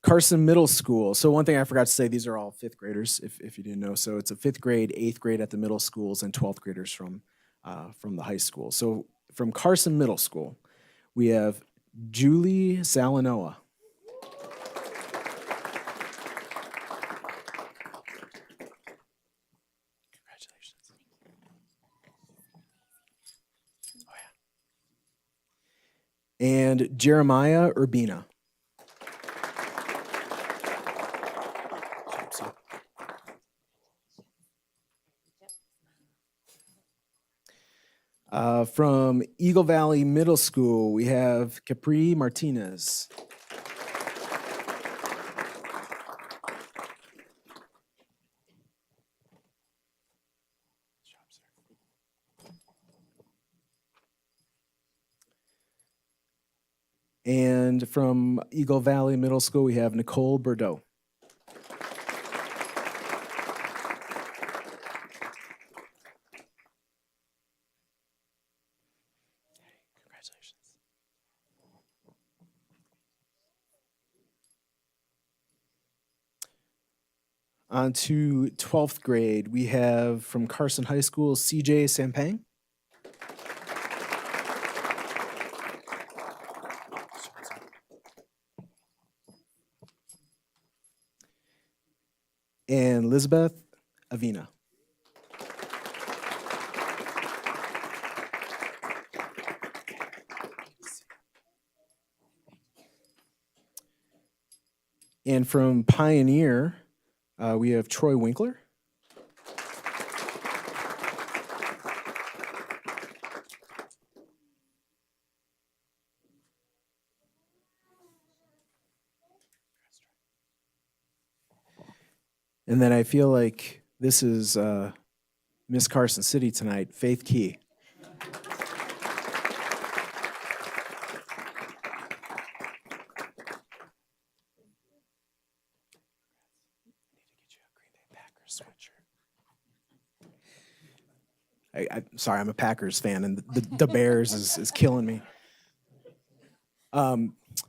[SPEAKER 6] Carson Middle School. So one thing I forgot to say, these are all fifth graders, if you didn't know. So it's a fifth grade, eighth grade at the middle schools, and 12th graders from the high school. So from Carson Middle School, we have Julie Salanoa. Congratulations. Oh, yeah. And Jeremiah Urbina. From Eagle Valley Middle School, we have Capri Martinez. And from Eagle Valley Middle School, we have Nicole Bordeaux. Congratulations. On to 12th grade, we have from Carson High School, CJ Sampang. And Elizabeth Avina. And from Pioneer, we have Troy Winkler. And then I feel like this is Miss Carson City tonight, Faith Key. Sorry, I'm a Packers fan, and the Bears is killing me.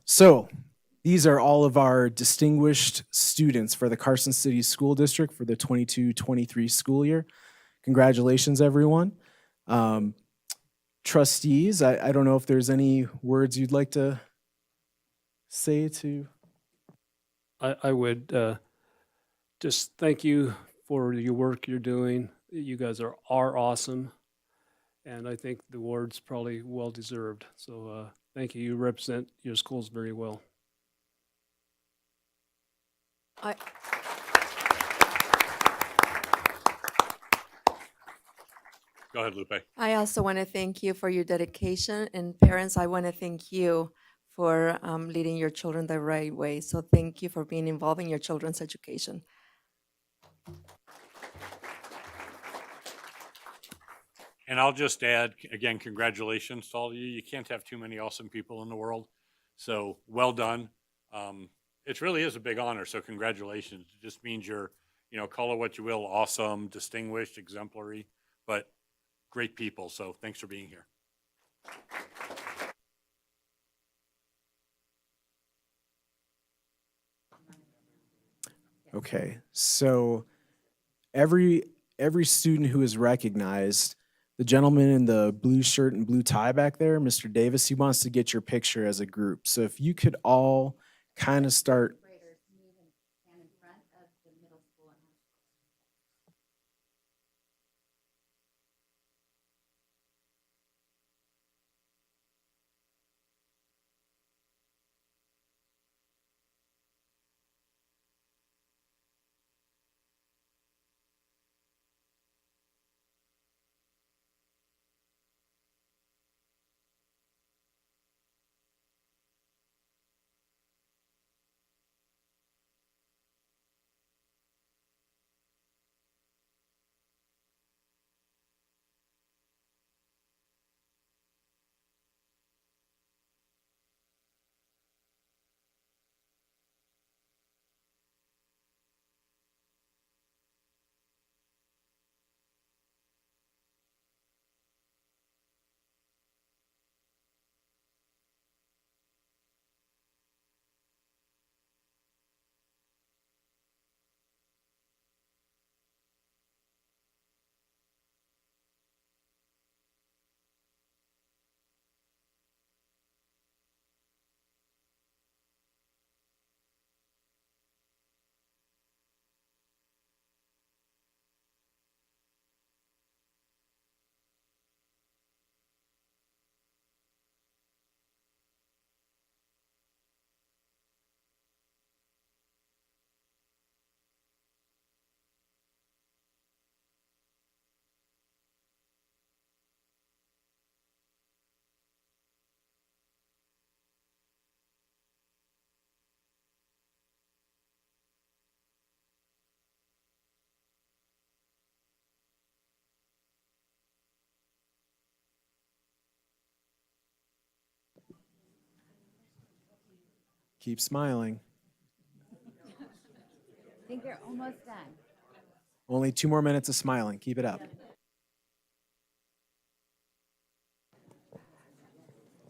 [SPEAKER 6] So these are all of our distinguished students for the Carson City School District for the 22-23 school year. Congratulations, everyone. Trustees, I don't know if there's any words you'd like to say to.
[SPEAKER 5] I would just thank you for your work you're doing. You guys are awesome. And I think the award's probably well deserved. So thank you. You represent your schools very well.
[SPEAKER 15] Go ahead, Lupe.
[SPEAKER 21] I also want to thank you for your dedication, and parents, I want to thank you for leading your children the right way. So thank you for being involved in your children's education.
[SPEAKER 15] And I'll just add, again, congratulations to all of you. You can't have too many awesome people in the world. So well done. It really is a big honor. So congratulations. It just means you're, call it what you will, awesome, distinguished, exemplary, but great people. So thanks for being here.
[SPEAKER 6] Okay, so every student who is recognized, the gentleman in the blue shirt and blue tie back there, Mr. Davis, he wants to get your picture as a group. So if you could all kind of start. Keep smiling.
[SPEAKER 1] I think you're almost done.
[SPEAKER 6] Only 2 more minutes of smiling. Keep it up.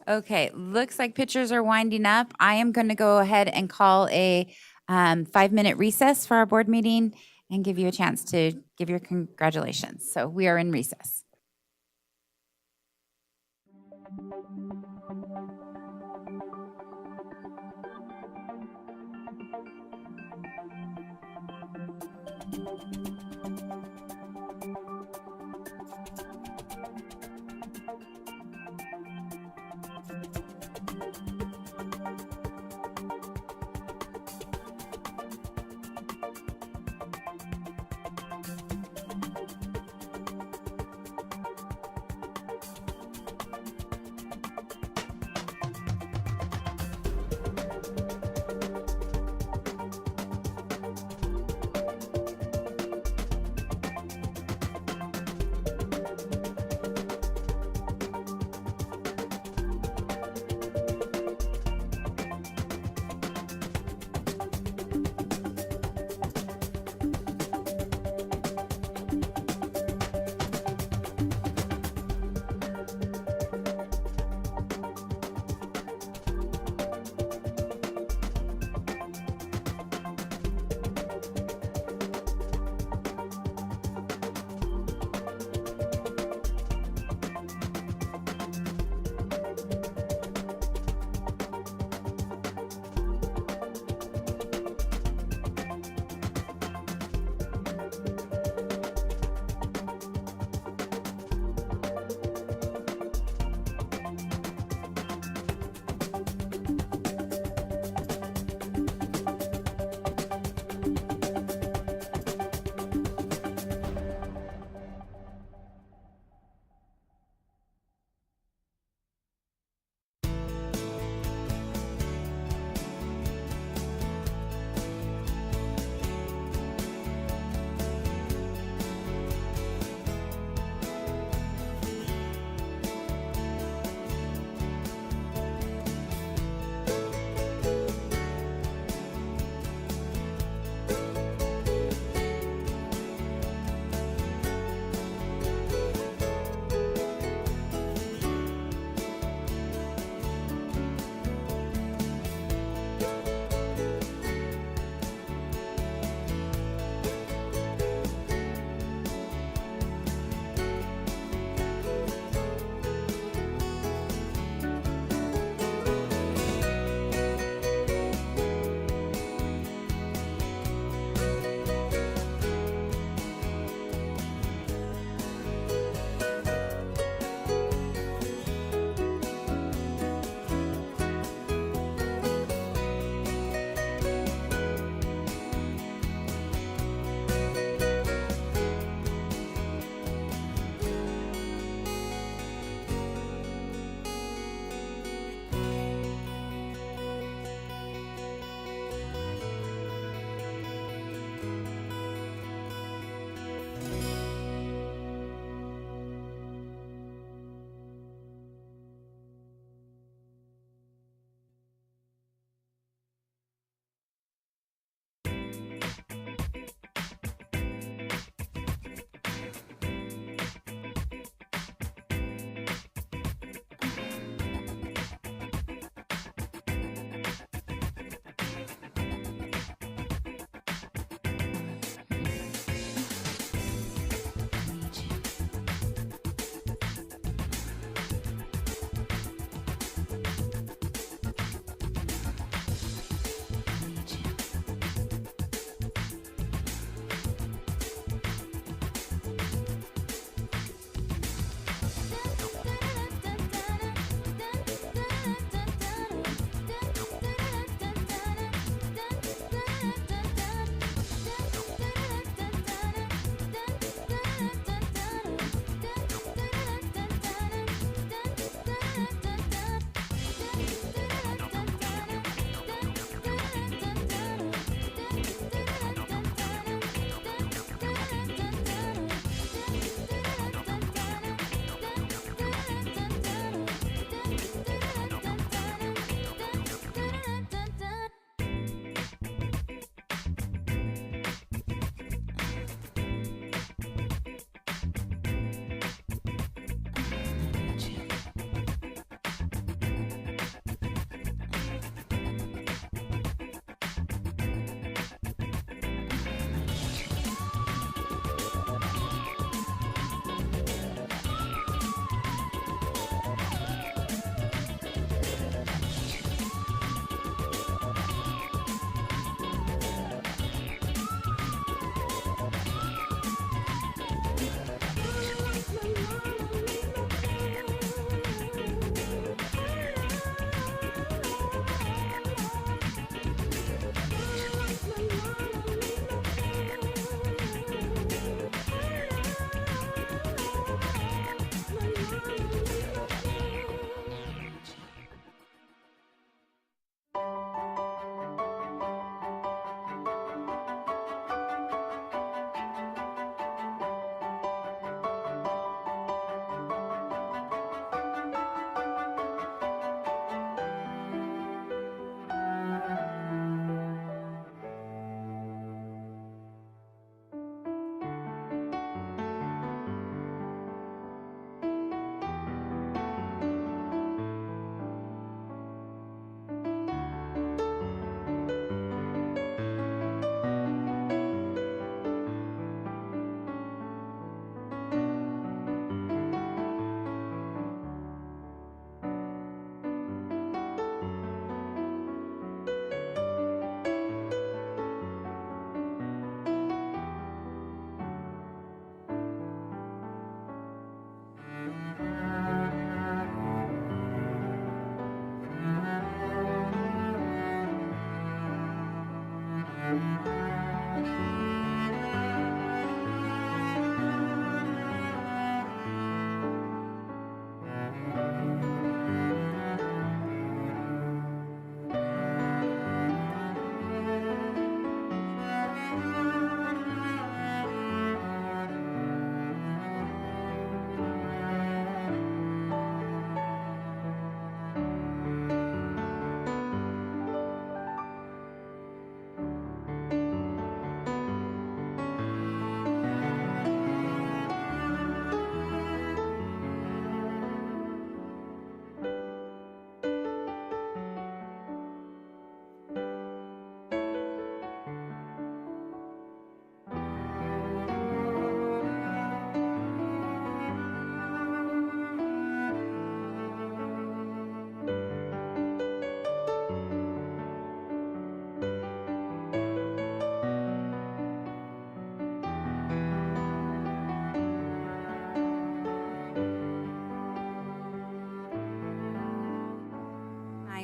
[SPEAKER 1] Okay, looks like pictures are winding up. I am going to go ahead and call a 5-minute recess for our board meeting and give you a chance to give your congratulations. So we are in recess.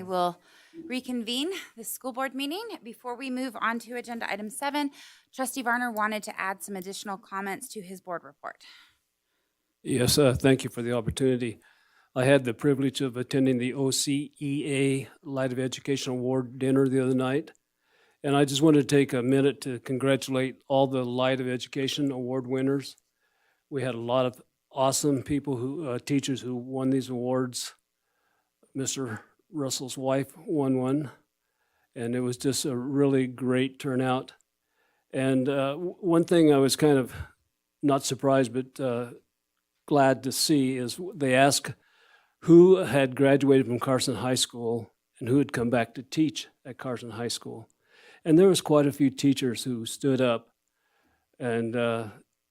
[SPEAKER 1] will reconvene the school board meeting. Before we move on to agenda item 7, Trustee Varner wanted to add some additional comments to his board report.
[SPEAKER 3] Yes, thank you for the opportunity. I had the privilege of attending the OCEA Light of Education Award dinner the other night. And I just wanted to take a minute to congratulate all the Light of Education Award winners. We had a lot of awesome people teachers who won these awards. Mr. Russell's wife won one, and it was just a really great turnout. And one thing I was kind of not surprised, but glad to see is they asked who had graduated from Carson High School and who had come back to teach at Carson High School. And there was quite a few teachers who stood up and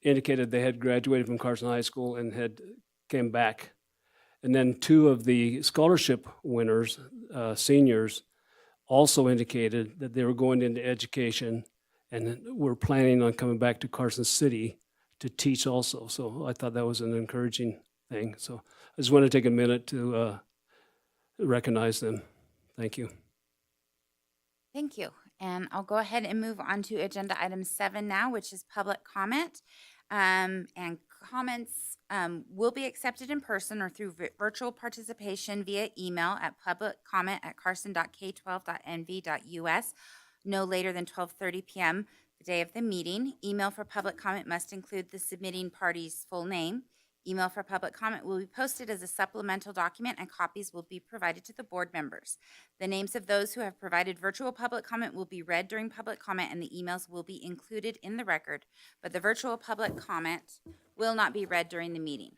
[SPEAKER 3] indicated they had graduated from Carson High School and had came back. And then 2 of the scholarship winners, seniors, also indicated that they were going into education and were planning on coming back to Carson City to teach also. So I thought that was an encouraging thing. So I just want to take a minute to recognize them. Thank you.
[SPEAKER 1] Thank you. And I'll go ahead and move on to agenda item 7 now, which is public comment. And comments will be accepted in person or through virtual participation via email at publiccomment@carson.k12.nv.us no later than 12:30 p.m. the day of the meeting. Email for public comment must include the submitting party's full name. Email for public comment will be posted as a supplemental document, and copies will be provided to the board members. The names of those who have provided virtual public comment will be read during public comment, and the emails will be included in the record, but the virtual public comment will not be read during the meeting.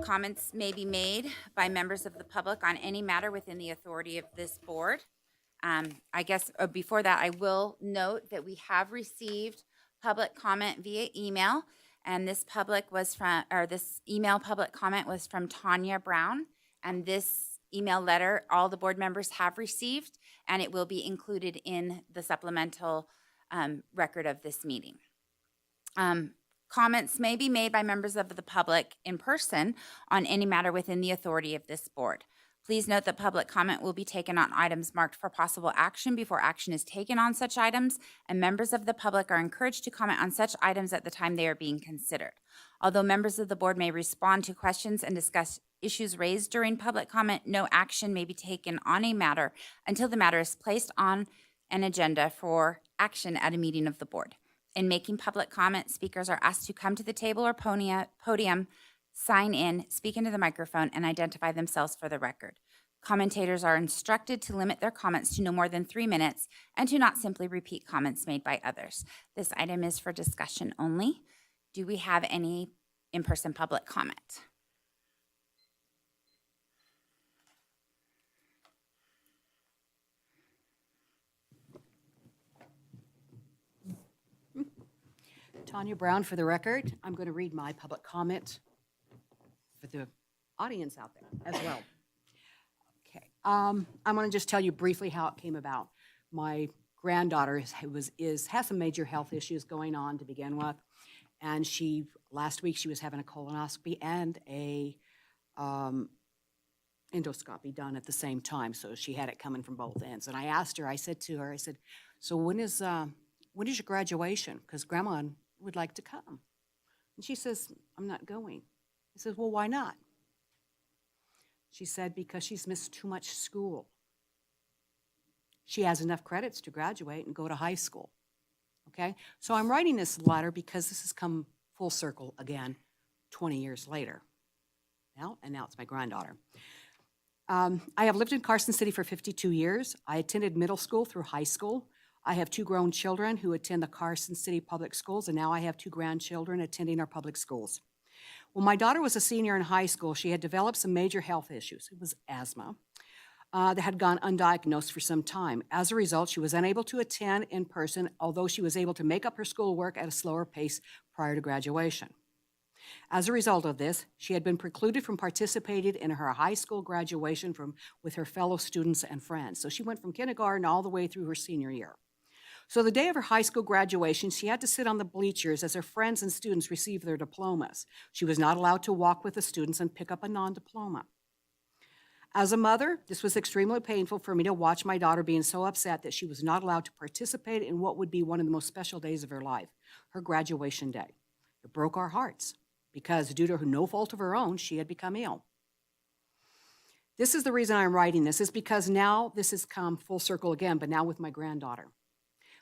[SPEAKER 1] Comments may be made by members of the public on any matter within the authority of this board. I guess before that, I will note that we have received public comment via email. And this email public comment was from Tanya Brown. And this email letter, all the board members have received, and it will be included in the supplemental record of this meeting. Comments may be made by members of the public in person on any matter within the authority of this board. Please note that public comment will be taken on items marked for possible action before action is taken on such items, and members of the public are encouraged to comment on such items at the time they are being considered. Although members of the board may respond to questions and discuss issues raised during public comment, no action may be taken on a matter until the matter is placed on an agenda for action at a meeting of the board. In making public comment, speakers are asked to come to the table or podium, sign in, speak into the microphone, and identify themselves for the record. Commentators are instructed to limit their comments to no more than 3 minutes and to not simply repeat comments made by others. This item is for discussion only. Do we have any in-person public comment?
[SPEAKER 22] Tanya Brown for the record. I'm going to read my public comment for the audience out there as well. Okay, I'm going to just tell you briefly how it came about. My granddaughter has some major health issues going on to begin with, and last week she was having a colonoscopy and a endoscopy done at the same time, so she had it coming from both ends. And I said to her, so when is your graduation? Because Grandma would like to come. And she says, I'm not going. I said, well, why not? She said, because she's missed too much school. She has enough credits to graduate and go to high school. Okay? So I'm writing this letter because this has come full circle again 20 years later. Now it's my granddaughter. I have lived in Carson City for 52 years. I attended middle school through high school. I have 2 grown children who attend the Carson City Public Schools, and now I have 2 grandchildren attending our public schools. When my daughter was a senior in high school, she had developed some major health issues. It was asthma that had gone undiagnosed for some time. As a result, she was unable to attend in person, although she was able to make up her schoolwork at a slower pace prior to graduation. As a result of this, she had been precluded from participating in her high school graduation with her fellow students and friends. So she went from kindergarten all the way through her senior year. So the day of her high school graduation, she had to sit on the bleachers as her friends and students received their diplomas. She was not allowed to walk with the students and pick up a non-diploma. As a mother, this was extremely painful for me to watch my daughter being so upset that she was not allowed to participate in what would be one of the most special days of her life, her graduation day. It broke our hearts because due to no fault of her own, she had become ill. This is the reason I'm writing this, is because now this has come full circle again, but now with my granddaughter.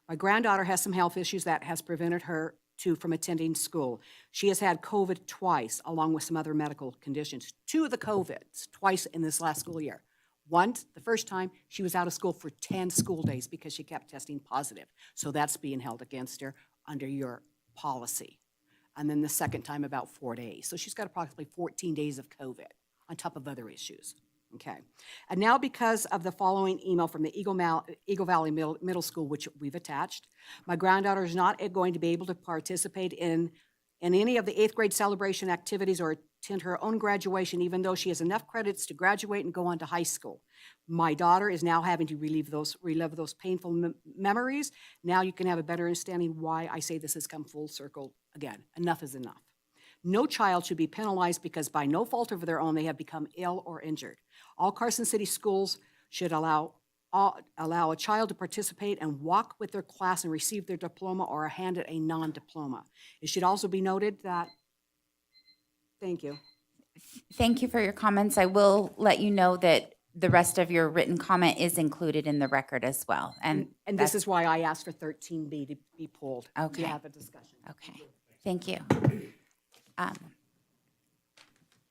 [SPEAKER 22] My granddaughter has some health issues that has prevented her from attending school. She has had COVID twice, along with some other medical conditions. 2 of the COVIDs, twice in this last school year. Once, the first time, she was out of school for 10 school days because she kept testing positive. So that's being held against her under your policy. And then the second time, about 4 days. So she's got approximately 14 days of COVID on top of other issues. Okay. And now because of the following email from the Eagle Valley Middle School, which we've attached, my granddaughter is not going to be able to participate in any of the 8th grade celebration activities or attend her own graduation, even though she has enough credits to graduate and go on to high school. My daughter is now having to relive those painful memories. Now you can have a better understanding why I say this has come full circle again. Enough is enough. No child should be penalized because by no fault of their own they have become ill or injured. All Carson City schools should allow a child to participate and walk with their class and receive their diploma or are handed a non-diploma. It should also be noted that, thank you.
[SPEAKER 1] Thank you for your comments. I will let you know that the rest of your written comment is included in the record as well.
[SPEAKER 22] And this is why I asked for 13B to be pulled.
[SPEAKER 1] Okay.
[SPEAKER 22] To have a discussion.
[SPEAKER 1] Okay, thank you.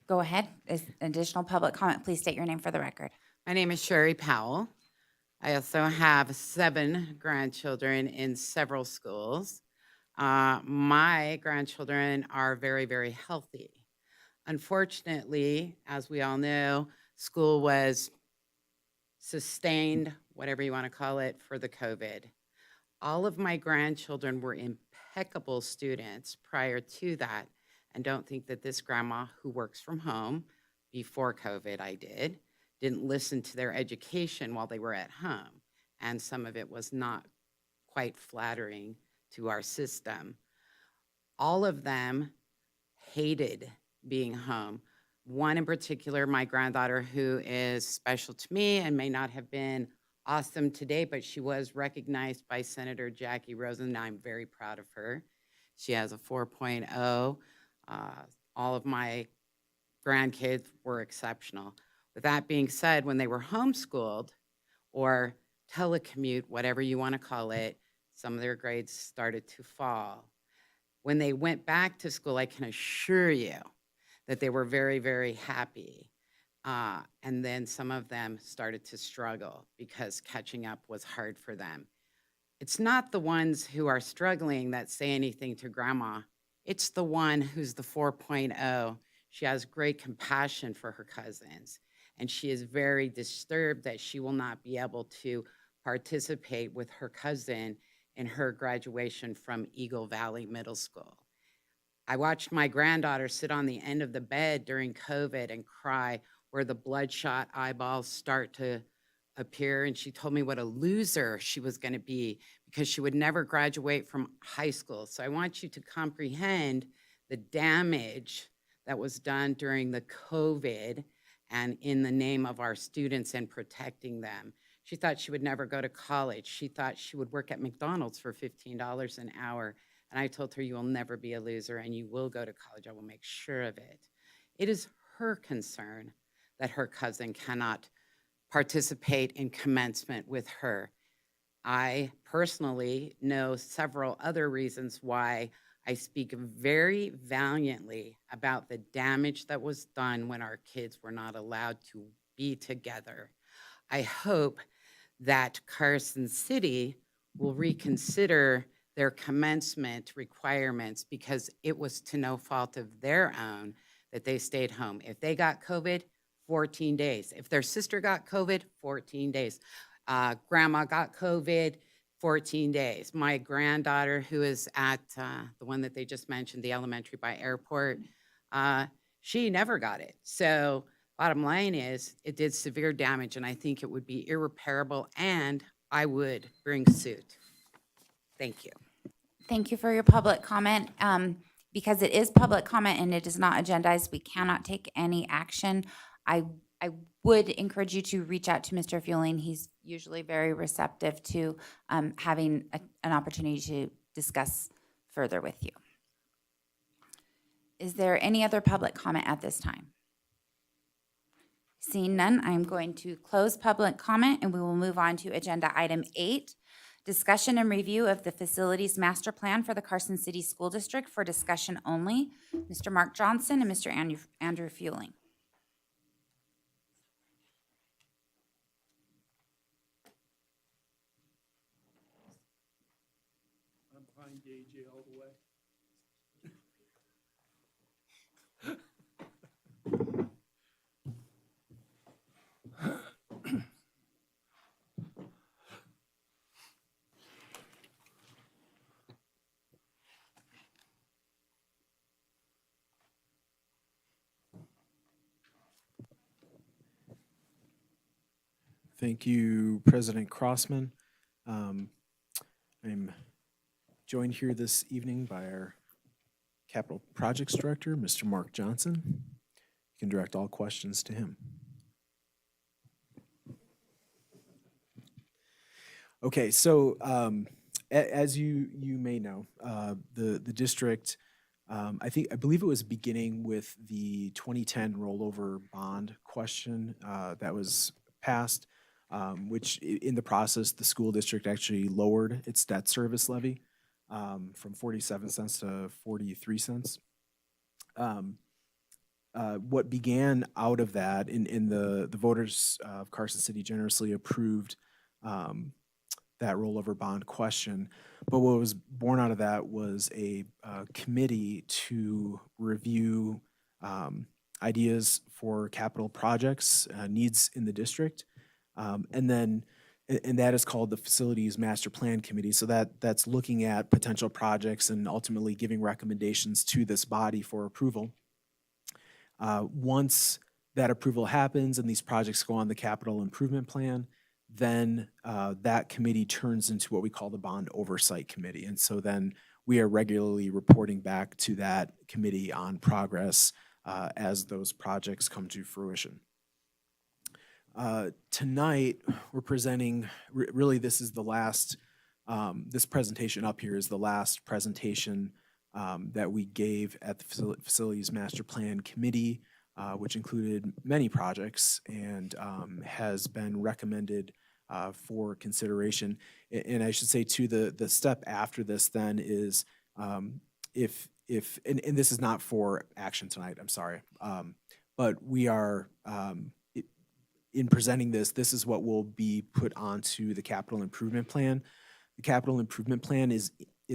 [SPEAKER 1] Go ahead. Is additional public comment, please state your name for the record.
[SPEAKER 4] My name is Sherry Powell. I also have 7 grandchildren in several schools. My grandchildren are very, very healthy. Unfortunately, as we all know, school was sustained, whatever you want to call it, for the COVID. All of my grandchildren were impeccable students prior to that, and don't think that this grandma who works from home, before COVID I didn't listen to their education while they were at home, and some of it was not quite flattering to our system. All of them hated being home. One in particular, my granddaughter, who is special to me and may not have been awesome today, but she was recognized by Senator Jackie Rosen, and I'm very proud of her. She has a 4.0. All of my grandkids were exceptional. With that being said, when they were homeschooled or telecommute, whatever you want to call it, some of their grades started to fall. When they went back to school, I can assure you that they were very, very happy. And then some of them started to struggle because catching up was hard for them. It's not the ones who are struggling that say anything to grandma. It's the one who's the 4.0. She has great compassion for her cousins, and she is very disturbed that she will not be able to participate with her cousin in her graduation from Eagle Valley Middle School. I watched my granddaughter sit on the end of the bed during COVID and cry where the bloodshot eyeballs start to appear, and she told me what a loser she was going to be because she would never graduate from high school. So I want you to comprehend the damage that was done during the COVID and in the name of our students and protecting them. She thought she would never go to college. She thought she would work at McDonald's for $15 an hour. And I told her, you will never be a loser and you will go to college. I will make sure of it. It is her concern that her cousin cannot participate in commencement with her. I personally know several other reasons why I speak very valiantly about the damage that was done when our kids were not allowed to be together. I hope that Carson City will reconsider their commencement requirements because it was to no fault of their own that they stayed home. If they got COVID, 14 days. If their sister got COVID, 14 days. Grandma got COVID, 14 days. My granddaughter, who is at the one that they just mentioned, the elementary by airport, she never got it. So bottom line is it did severe damage, and I think it would be irreparable, and I would bring suit. Thank you.
[SPEAKER 1] Thank you for your public comment. Because it is public comment and it is not agendized, we cannot take any action. I I would encourage you to reach out to Mr. Fueling. He's usually very receptive to having an opportunity to discuss further with you. Is there any other public comment at this time? Seeing none, I'm going to close public comment and we will move on to agenda item 8, discussion and review of the facilities master plan for the Carson City School District for discussion only. Mr. Mark Johnson and Mr. Andrew Fueling.
[SPEAKER 3] I'm behind AJ all the way.
[SPEAKER 6] Thank you, President Crossman. I'm joined here this evening by our Capital Projects Director, Mr. Mark Johnson. You can direct all questions to him. Okay, so as you may know, the district, I believe it was beginning with the 2010 rollover bond question that was passed, which in the process, the school district actually lowered its debt service levy from 47 cents to 43 cents. What began out of that, in the voters of Carson City generously approved that rollover bond question. But what was born out of that was a committee to review ideas for capital projects, needs in the district. And that is called the Facilities Master Plan Committee. So that's looking at potential projects and ultimately giving recommendations to this body for approval. Once that approval happens and these projects go on the capital improvement plan, then that committee turns into what we call the Bond Oversight Committee. And so then we are regularly reporting back to that committee on progress as those projects come to fruition. Tonight, we're presenting, really this is the last, this presentation up here is the last presentation that we gave at the Facilities Master Plan Committee, which included many projects and has been recommended for consideration. And I should say too, the step after this then is and this is not for action tonight, I'm sorry, but we are, in presenting this, this is what will be put onto the capital improvement plan. The capital improvement plan is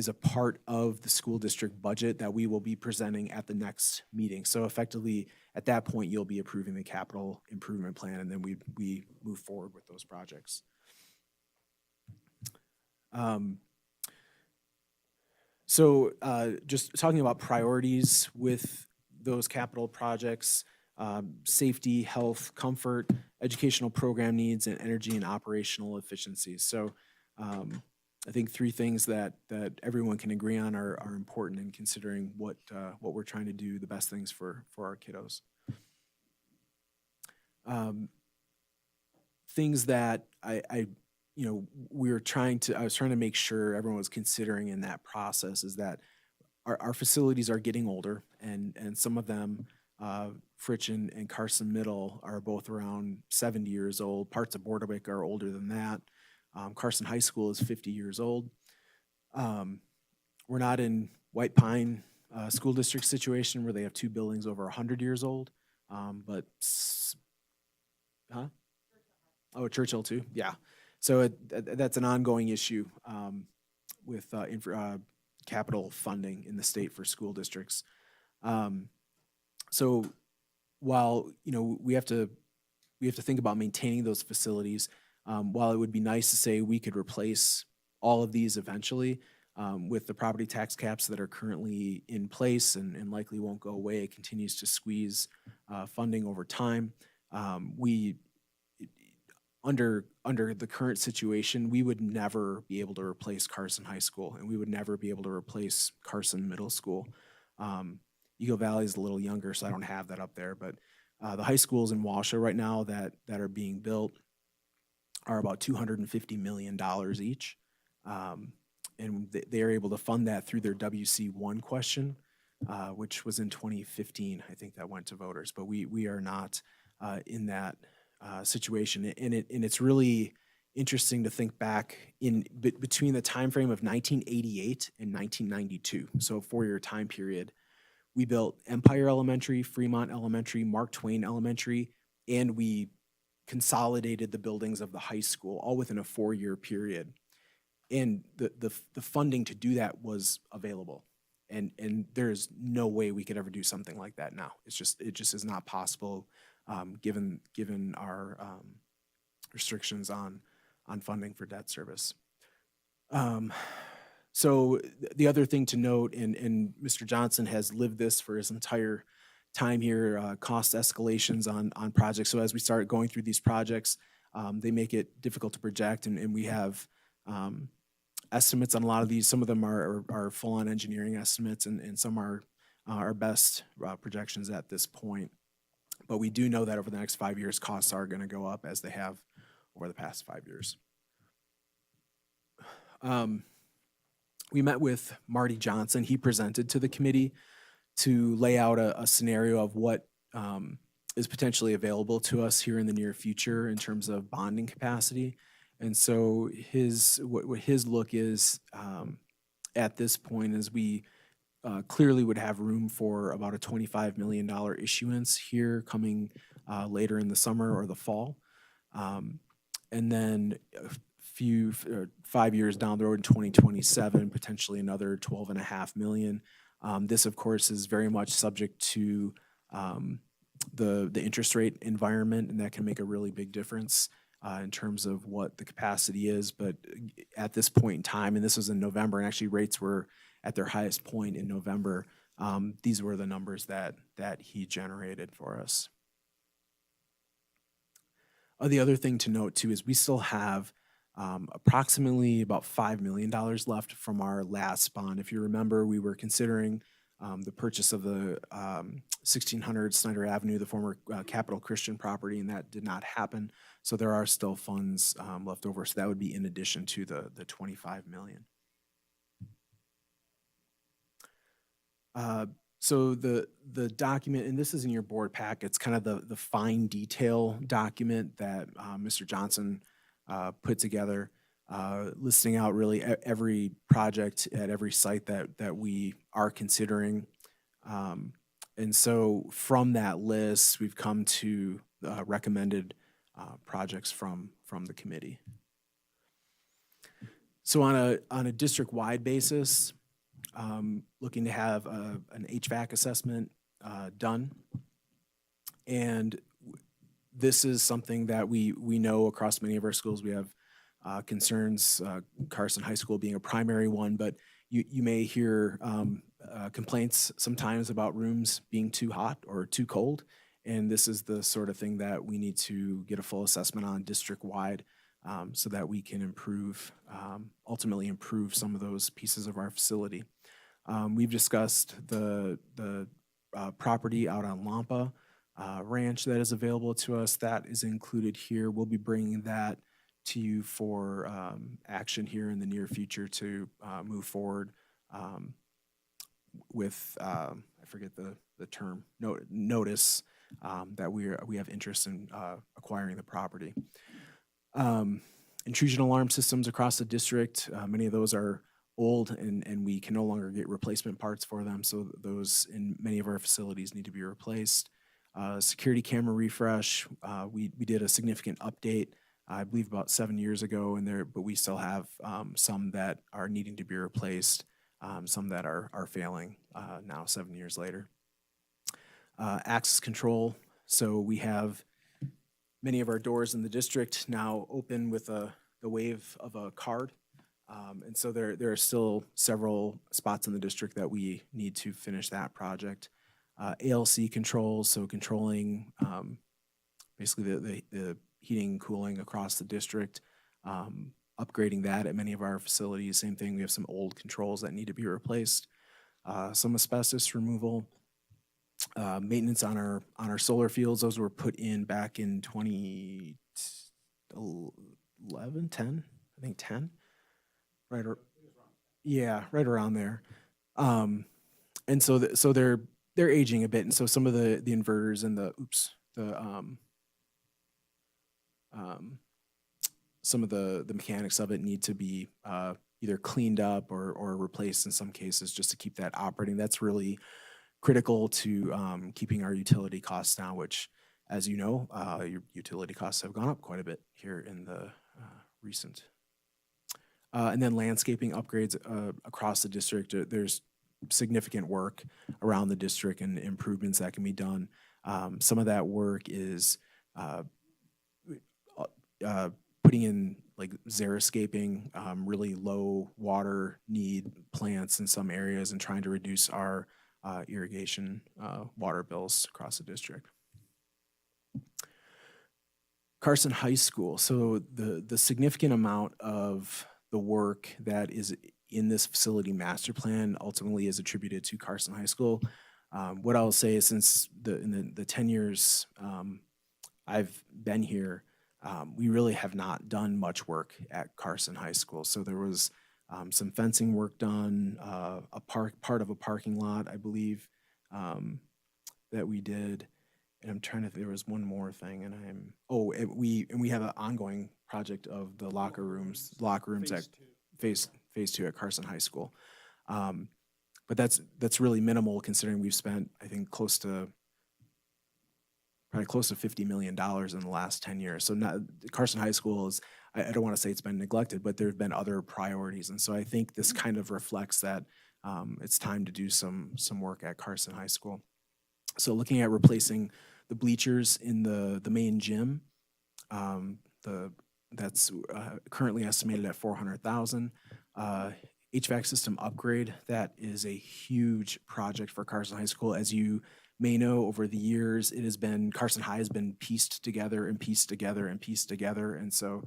[SPEAKER 6] a part of the school district budget that we will be presenting at the next meeting. So effectively, at that point, you'll be approving the capital improvement plan, and then we move forward with those projects. Just talking about priorities with those capital projects, safety, health, comfort, educational program needs, and energy and operational efficiencies. So I think three things that everyone can agree on are important in considering what we're trying to do, the best things for our kiddos. Things that I was trying to make sure everyone was considering in that process is that our facilities are getting older, and some of them, Fritch and Carson Middle, are both around 70 years old. Parts of Bordewick are older than that. Carson High School is 50 years old. We're not in White Pine School District situation where they have two buildings over 100 years old, Churchill too, yeah. So that's an ongoing issue with capital funding in the state for school districts. So while we have to think about maintaining those facilities, while it would be nice to say we could replace all of these eventually, with the property tax caps that are currently in place and likely won't go away, it continues to squeeze funding over time. Under the current situation, we would never be able to replace Carson High School, and we would never be able to replace Carson Middle School. Eagle Valley is a little younger, so I don't have that up there, but The high schools in Washoe right now that are being built are about $250 million each. And they are able to fund that through their WC1 question, which was in 2015. I think that went to voters, but we are not in that situation. And it's really interesting to think back between the time frame of 1988 and 1992, so a 4-year time period. We built Empire Elementary, Fremont Elementary, Mark Twain Elementary, and we consolidated the buildings of the high school all within a 4-year period. And the funding to do that was available. And there's no way we could ever do something like that now. It just is not possible, given our restrictions on funding for debt service. So the other thing to note, and Mr. Johnson has lived this for his entire time here, cost escalations on projects. So as we start going through these projects, they make it difficult to project, and we have estimates on a lot of these. Some of them are full-on engineering estimates, and some are our best projections at this point. But we do know that over the next 5 years, costs are going to go up as they have over the past 5 years. We met with Marty Johnson. He presented to the committee to lay out a scenario of what is potentially available to us here in the near future in terms of bonding capacity. And so what his look is at this point is we clearly would have room for about a $25 million issuance here coming later in the summer or the fall. And then 5 years down the road in 2027, potentially another $12.5 million. This, of course, is very much subject to the interest rate environment, and that can make a really big difference in terms of what the capacity is. But at this point in time, and this was in November, and actually rates were at their highest point in November, these were the numbers that he generated for us. The other thing to note too is we still have approximately about $5 million left from our last bond. If you remember, we were considering the purchase of the 1600 Snyder Avenue, the former Capital Christian property, and that did not happen. So there are still funds left over. So that would be in addition to the $25 million. So the document, and this is in your board pack, it's kind of the fine detail document that Mr. Johnson put together, listing out really every project at every site that we are considering. And so from that list, we've come to recommended projects from the committee. So on a district-wide basis, looking to have an HVAC assessment done. And this is something that we know across many of our schools. We have concerns, Carson High School being a primary one, but you may hear complaints sometimes about rooms being too hot or too cold. And this is the sort of thing that we need to get a full assessment on district-wide so that we can ultimately improve some of those pieces of our facility. We've discussed the property out on Lampa Ranch that is available to us. That is included here. We'll be bringing that to you for action here in the near future to move forward with, I forget the term, notice that we have interest in acquiring the property. Intrusion alarm systems across the district, many of those are old and we can no longer get replacement parts for them. So those in many of our facilities need to be replaced. Security camera refresh, we did a significant update, I believe about 7 years ago but we still have some that are needing to be replaced, some that are failing now 7 years later. Access control, so we have many of our doors in the district now open with the wave of a card. And so there are still several spots in the district that we need to finish that project. ALC controls, so controlling basically the heating and cooling across the district, upgrading that at many of our facilities. Same thing, we have some old controls that need to be replaced. Some asbestos removal. Maintenance on our solar fields, those were put in back in 2011, 10, I think 10, right? Yeah, right around there. And so so they're aging a bit, and so some of the inverters and some of the mechanics of it need to be either cleaned up or replaced in some cases just to keep that operating. That's really critical to keeping our utility costs down, which, as you know, your utility costs have gone up quite a bit here in the recent. And then landscaping upgrades across the district. There's significant work around the district and improvements that can be done. Some of that work is putting in like xeriscaping, really low water need plants in some areas, and trying to reduce our irrigation water bills across the district. Carson High School. So the significant amount of the work that is in this facility master plan ultimately is attributed to Carson High School. What I'll say is since in the 10 years I've been here, we really have not done much work at Carson High School. So there was some fencing work done, part of a parking lot, I believe, that we did. And I'm trying to think, there was one more thing, and we have an ongoing project of the locker rooms at phase 2 at Carson High School. But that's really minimal considering we've spent, I think, probably close to $50 million in the last 10 years. So Carson High School is, I don't want to say it's been neglected, but there have been other priorities. And so I think this kind of reflects that it's time to do some work at Carson High School. So looking at replacing the bleachers in the main gym, that's currently estimated at $400,000. HVAC system upgrade, that is a huge project for Carson High School. As you may know, over the years, Carson High has been pieced together and pieced together and pieced together. And so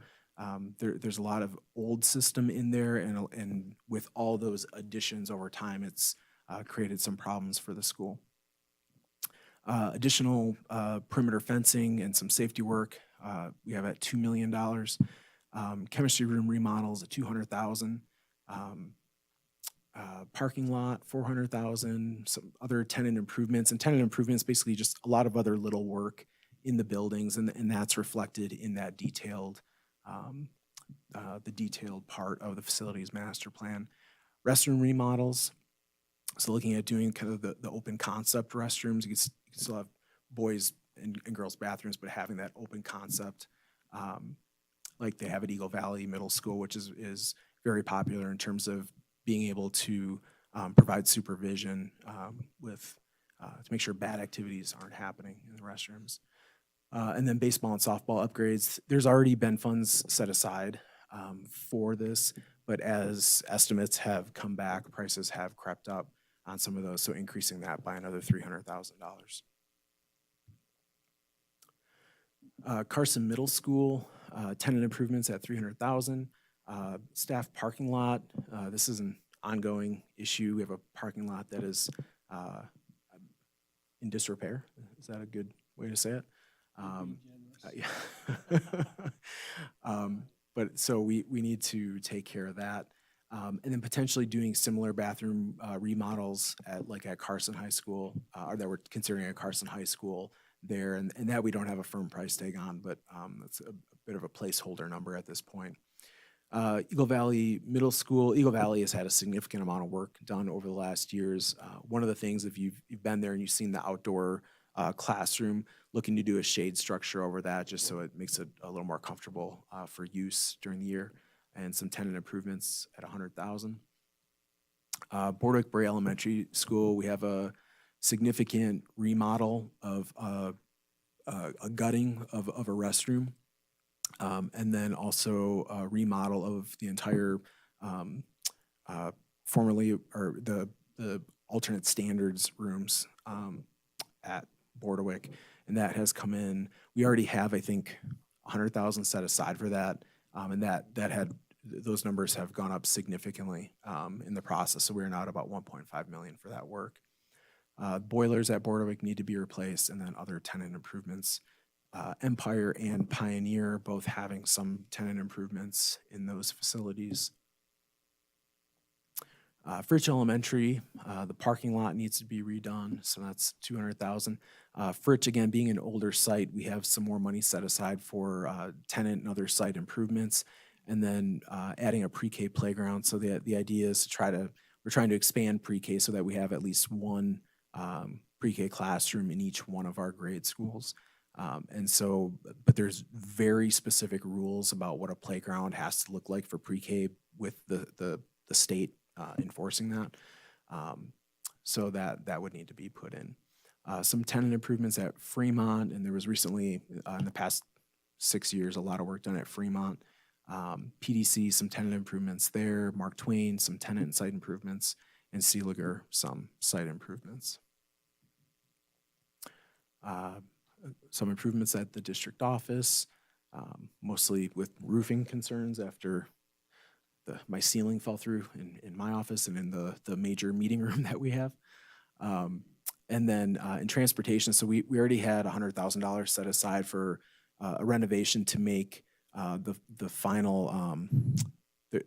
[SPEAKER 6] there's a lot of old system in there, and with all those additions over time, it's created some problems for the school. Additional perimeter fencing and some safety work, we have at $2 million. Chemistry room remodels at $200,000. Parking lot, $400,000. Some other tenant improvements, and tenant improvements basically just a lot of other little work in the buildings, and that's reflected in that detailed, the detailed part of the facilities master plan. Restroom remodels. So looking at doing kind of the open concept restrooms, you can still have boys and girls bathrooms, but having that open concept, like they have at Eagle Valley Middle School, which is very popular in terms of being able to provide supervision to make sure bad activities aren't happening in the restrooms. And then baseball and softball upgrades. There's already been funds set aside for this, but as estimates have come back, prices have crept up on some of those, so increasing that by another $300,000. Carson Middle School, tenant improvements at $300,000. Staff parking lot, this is an ongoing issue. We have a parking lot that is in disrepair. Is that a good way to say it? Yeah. But so we need to take care of that. And then potentially doing similar bathroom remodels at Carson High School, or that we're considering at Carson High School there, and that we don't have a firm price tag on, but that's a bit of a placeholder number at this point. Eagle Valley Middle School. Eagle Valley has had a significant amount of work done over the last years. One of the things, if you've been there and you've seen the outdoor classroom, looking to do a shade structure over that just so it makes it a little more comfortable for use during the year, and some tenant improvements at $100,000. Boardwick Bray Elementary School, we have a significant remodel of a gutting of a restroom. And then also a remodel of the entire formerly, or the alternate standards rooms at Boardwick, and that has come in. We already have, I think, $100,000 set aside for that, and those numbers have gone up significantly in the process. So we're now at about $1.5 million for that work. Boilers at Bordewick need to be replaced, and then other tenant improvements. Empire and Pioneer both having some tenant improvements in those facilities. Fritch Elementary, the parking lot needs to be redone, so that's $200,000. Fritch, again, being an older site, we have some more money set aside for tenant and other site improvements, and then adding a pre-K playground. So the idea is we're trying to expand pre-K so that we have at least one pre-K classroom in each one of our grade schools. But there's very specific rules about what a playground has to look like for pre-K with the state enforcing that. So that would need to be put in. Some tenant improvements at Fremont, and there was recently, in the past 6 years, a lot of work done at Fremont. PDC, some tenant improvements there. Mark Twain, some tenant and site improvements. And Seeliger, some site improvements. Some improvements at the district office, mostly with roofing concerns after my ceiling fell through in my office and in the major meeting room that we have. And then in transportation, so we already had $100,000 set aside for a renovation to make the final,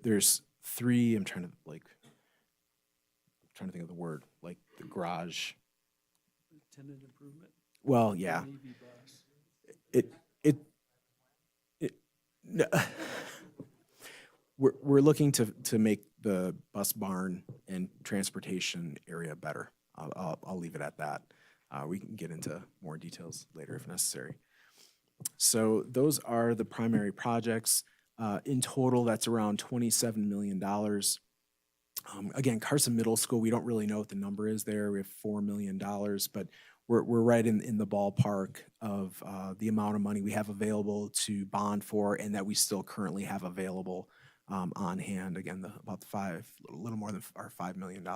[SPEAKER 6] there's three, I'm trying to think of the word, like the garage.
[SPEAKER 3] Tenant improvement?
[SPEAKER 6] Well, yeah. No. We're looking to make the bus barn and transportation area better. I'll leave it at that. We can get into more details later if necessary. So those are the primary projects. In total, that's around $27 million. Again, Carson Middle School, we don't really know what the number is there. We have $4 million, but we're right in the ballpark of the amount of money we have available to bond for and that we still currently have available on hand. Again, about a little more than our $5 million.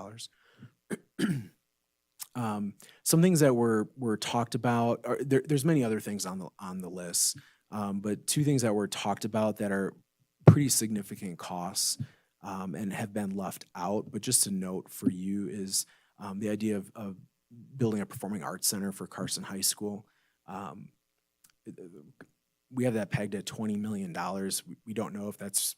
[SPEAKER 6] Some things that were talked about, there's many other things on the list, but two things that were talked about that are pretty significant costs and have been left out. But just a note for you is the idea of building a performing arts center for Carson High School. We have that pegged at $20 million. We don't know if that's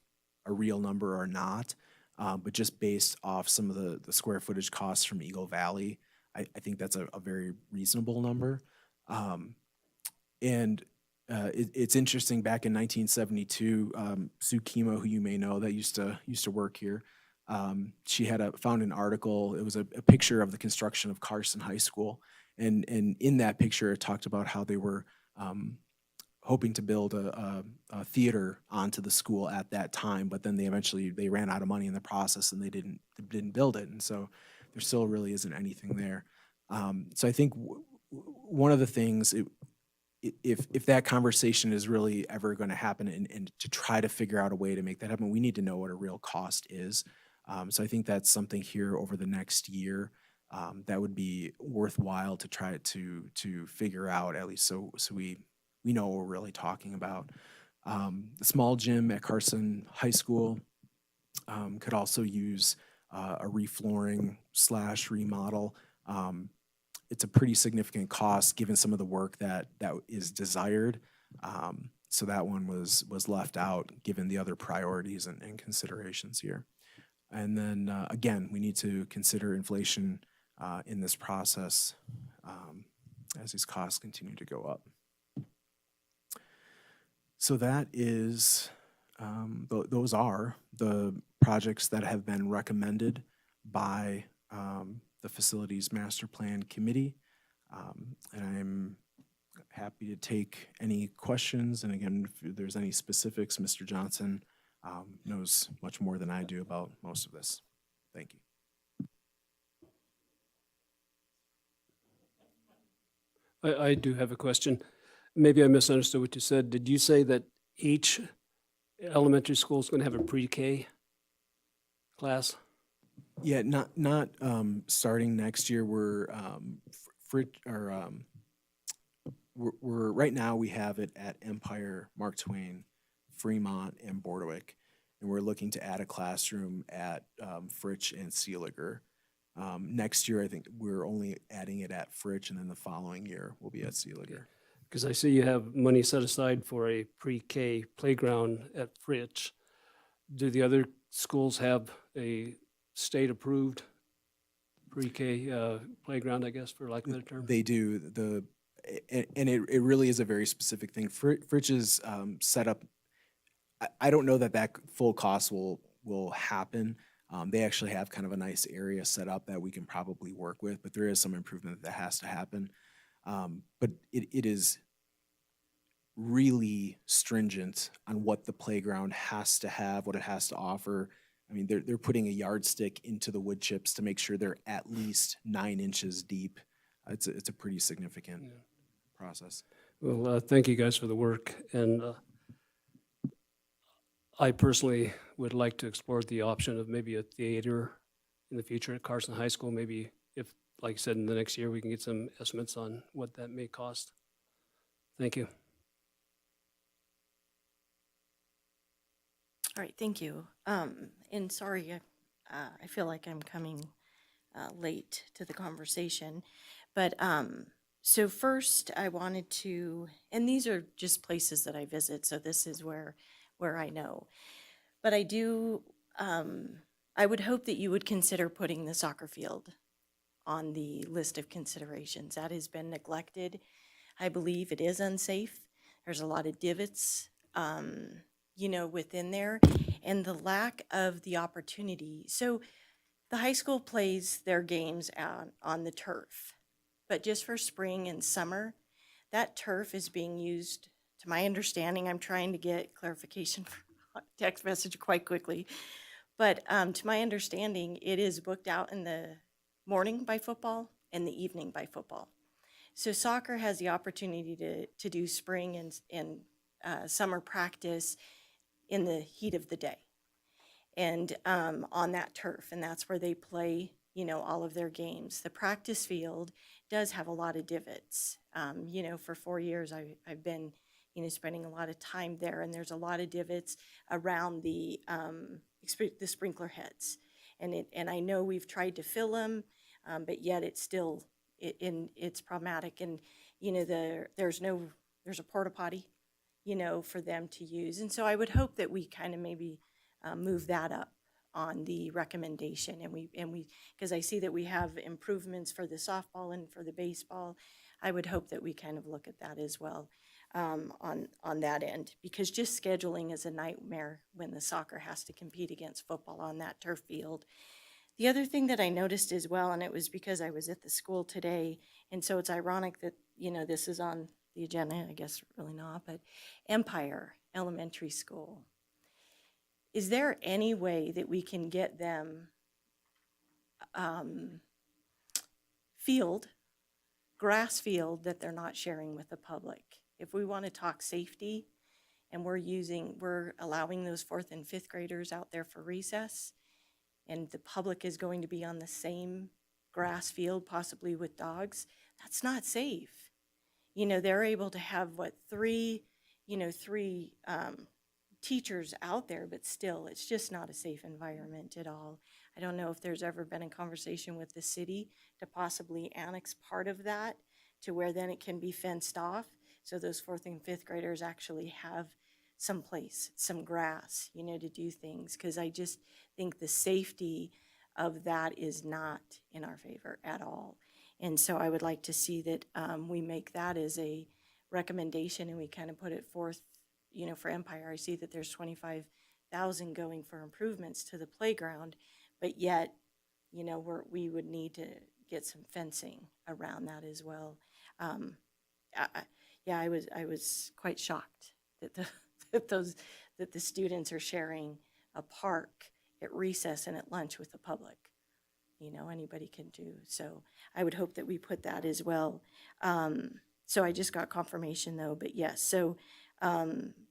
[SPEAKER 6] a real number or not, but just based off some of the square footage costs from Eagle Valley, I think that's a very reasonable number. It's interesting, back in 1972, Sue Kimo, who you may know, that used to work here, she found an article. It was a picture of the construction of Carson High School, and in that picture, it talked about how they were hoping to build a theater onto the school at that time, but then they ran out of money in the process, and they didn't build it, and so there still really isn't anything there. So I think one of the things, if that conversation is really ever going to happen, and to try to figure out a way to make that happen, we need to know what a real cost is. So I think that's something here over the next year that would be worthwhile to try to figure out, at least so we know what we're really talking about. The small gym at Carson High School could also use a reflooring / remodel. It's a pretty significant cost given some of the work that is desired. So that one was left out given the other priorities and considerations here. And then again, we need to consider inflation in this process as these costs continue to go up. So that is, those are the projects that have been recommended by the Facilities Master Plan Committee. And I'm happy to take any questions. And again, if there's any specifics, Mr. Johnson knows much more than I do about most of this. Thank you.
[SPEAKER 3] I do have a question. Maybe I misunderstood what you said. Did you say that each elementary school is going to have a pre-K class?
[SPEAKER 6] Yeah, not starting next year. We're right now we have it at Empire, Mark Twain, Fremont, and Bordewick, and we're looking to add a classroom at Fritch and Seeliger. Next year, I think we're only adding it at Fritch, and then the following year will be at Seeliger.
[SPEAKER 3] Because I see you have money set aside for a pre-K playground at Fritch. Do the other schools have a state-approved pre-K playground, I guess, for lack of a better term?
[SPEAKER 6] They do. And it really is a very specific thing. Fritch is set up. I don't know that full cost will happen. They actually have kind of a nice area set up that we can probably work with, but there is some improvement that has to happen. But it is really stringent on what the playground has to have, what it has to offer. I mean, they're putting a yardstick into the wood chips to make sure they're at least 9 inches deep. It's a pretty significant process.
[SPEAKER 3] Well, thank you guys for the work, and I personally would like to explore the option of maybe a theater in the future at Carson High School. Maybe if, like I said, in the next year, we can get some estimates on what that may cost. Thank you.
[SPEAKER 19] All right, thank you. And sorry, I feel like I'm coming late to the conversation. But so first I wanted to, and these are just places that I visit, so this is where I know. But I do, I would hope that you would consider putting the soccer field on the list of considerations. That has been neglected. I believe it is unsafe. There's a lot of divots, within there, and the lack of the opportunity. So the high school plays their games out on the turf, but just for spring and summer, that turf is being used, to my understanding, I'm trying to get clarification from text message quite quickly, but to my understanding, it is booked out in the morning by football and the evening by football. So soccer has the opportunity to do spring and summer practice in the heat of the day and on that turf, and that's where they play, all of their games. The practice field does have a lot of divots. For 4 years, I've been, spending a lot of time there, and there's a lot of divots around the sprinkler heads. And I know we've tried to fill them, but yet it's still, it's problematic. And, there's a porta potty, for them to use. And so I would hope that we kind of maybe move that up on the recommendation, and we because I see that we have improvements for the softball and for the baseball. I would hope that we kind of look at that as well on that end, because just scheduling is a nightmare when the soccer has to compete against football on that turf field. The other thing that I noticed as well, and it was because I was at the school today, and so it's ironic that, this is on the agenda, I guess really not, but Empire Elementary School. Is there any way that we can get them grass field that they're not sharing with the public? If we want to talk safety and we're allowing those 4th and 5th graders out there for recess, and the public is going to be on the same grass field, possibly with dogs, that's not safe. They're able to have three teachers out there, but still, it's just not a safe environment at all. I don't know if there's ever been a conversation with the city to possibly annex part of that to where then it can be fenced off, so those 4th and 5th graders actually have some place, some grass, to do things, because I just think the safety of that is not in our favor at all. And so I would like to see that we make that as a recommendation, and we kind of put it forth, for Empire. I see that there's $25,000 going for improvements to the playground, but yet, we would need to get some fencing around that as well. I was quite shocked that the students are sharing a park at recess and at lunch with the public. Anybody can do. So I would hope that we put that as well. So I just got confirmation though, but yes. So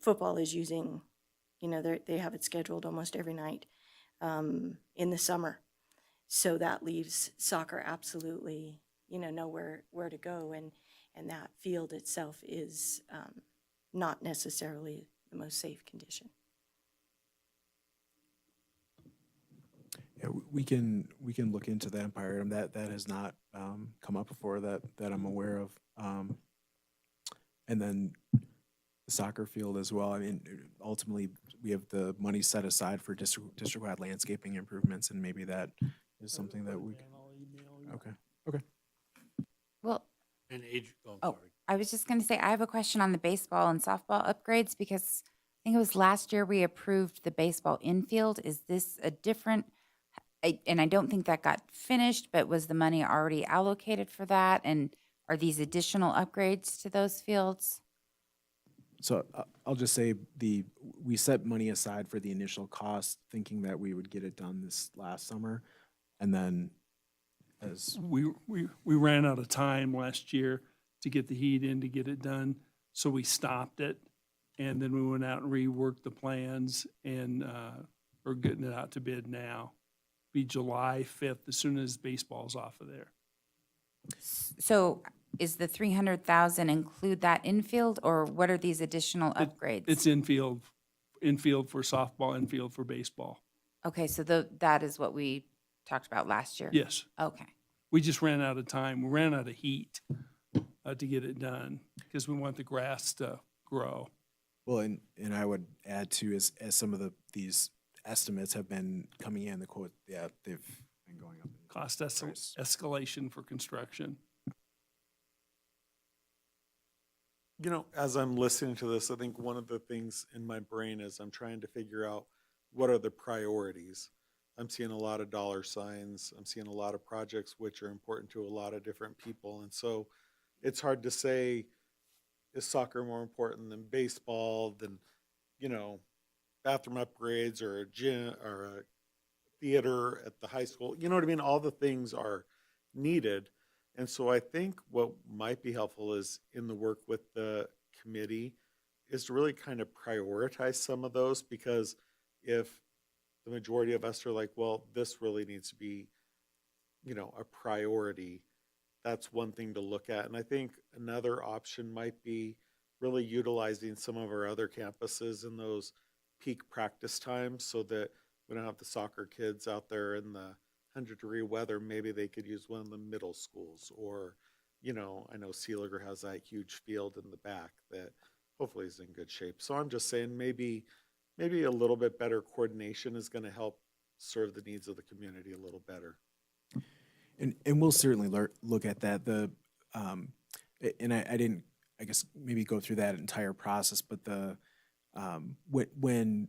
[SPEAKER 19] football is using, they have it scheduled almost every night in the summer. So that leaves soccer absolutely, nowhere where to go. And that field itself is not necessarily the most safe condition.
[SPEAKER 6] Yeah, we can look into the Empire item. That has not come up before that I'm aware of. And then the soccer field as well. I mean, ultimately, we have the money set aside for district-wide landscaping improvements, and maybe that is something that we. Okay. Okay.
[SPEAKER 1] Well,
[SPEAKER 15] And age, oh, I'm
[SPEAKER 1] oh,
[SPEAKER 15] sorry.
[SPEAKER 1] I was just going to say, I have a question on the baseball and softball upgrades because I think it was last year we approved the baseball infield. Is this a different, and I don't think that got finished, but was the money already allocated for that? And are these additional upgrades to those fields?
[SPEAKER 6] So I'll just say we set money aside for the initial cost, thinking that we would get it done this last summer, and then as
[SPEAKER 5] We ran out of time last year to get the heat in to get it done, so we stopped it. And then we went out and reworked the plans and we're getting it out to bid now. Be July 5th, as soon as baseball's off of there.
[SPEAKER 1] So is the 300,000 include that infield or what are these additional upgrades?
[SPEAKER 5] It's infield for softball, infield for baseball.
[SPEAKER 1] Okay, so that is what we talked about last year?
[SPEAKER 5] Yes.
[SPEAKER 1] Okay.
[SPEAKER 5] We just ran out of time. We ran out of heat to get it done because we want the grass to grow.
[SPEAKER 6] well, and I would add too, as some of these estimates have been coming in, the quote, yeah, they've been going up.
[SPEAKER 5] Cost escalation for construction.
[SPEAKER 2] You know, as I'm listening to this, I think one of the things in my brain is I'm trying to figure out what are the priorities. I'm seeing a lot of dollar signs. I'm seeing a lot of projects which are important to a lot of different people. And so it's hard to say, is soccer more important than baseball, than, you know, bathroom upgrades or a gym or a theater at the high school? You know what I mean? All the things are needed. And so I think what might be helpful is in the work with the committee is to really kind of prioritize some of those, because if the majority of us are like, well, this really needs to be, you know, a priority, that's one thing to look at. And I think another option might be really utilizing some of our other campuses in those peak practice times so that we don't have the soccer kids out there in the 100-degree weather. Maybe they could use one of the middle schools, or, you know, I know Sealiger has that huge field in the back that hopefully is in good shape. So I'm just saying maybe a little bit better coordination is going to help serve the needs of the community a little better.
[SPEAKER 6] And we'll certainly look at that. And I didn't, I guess, maybe go through that entire process, but when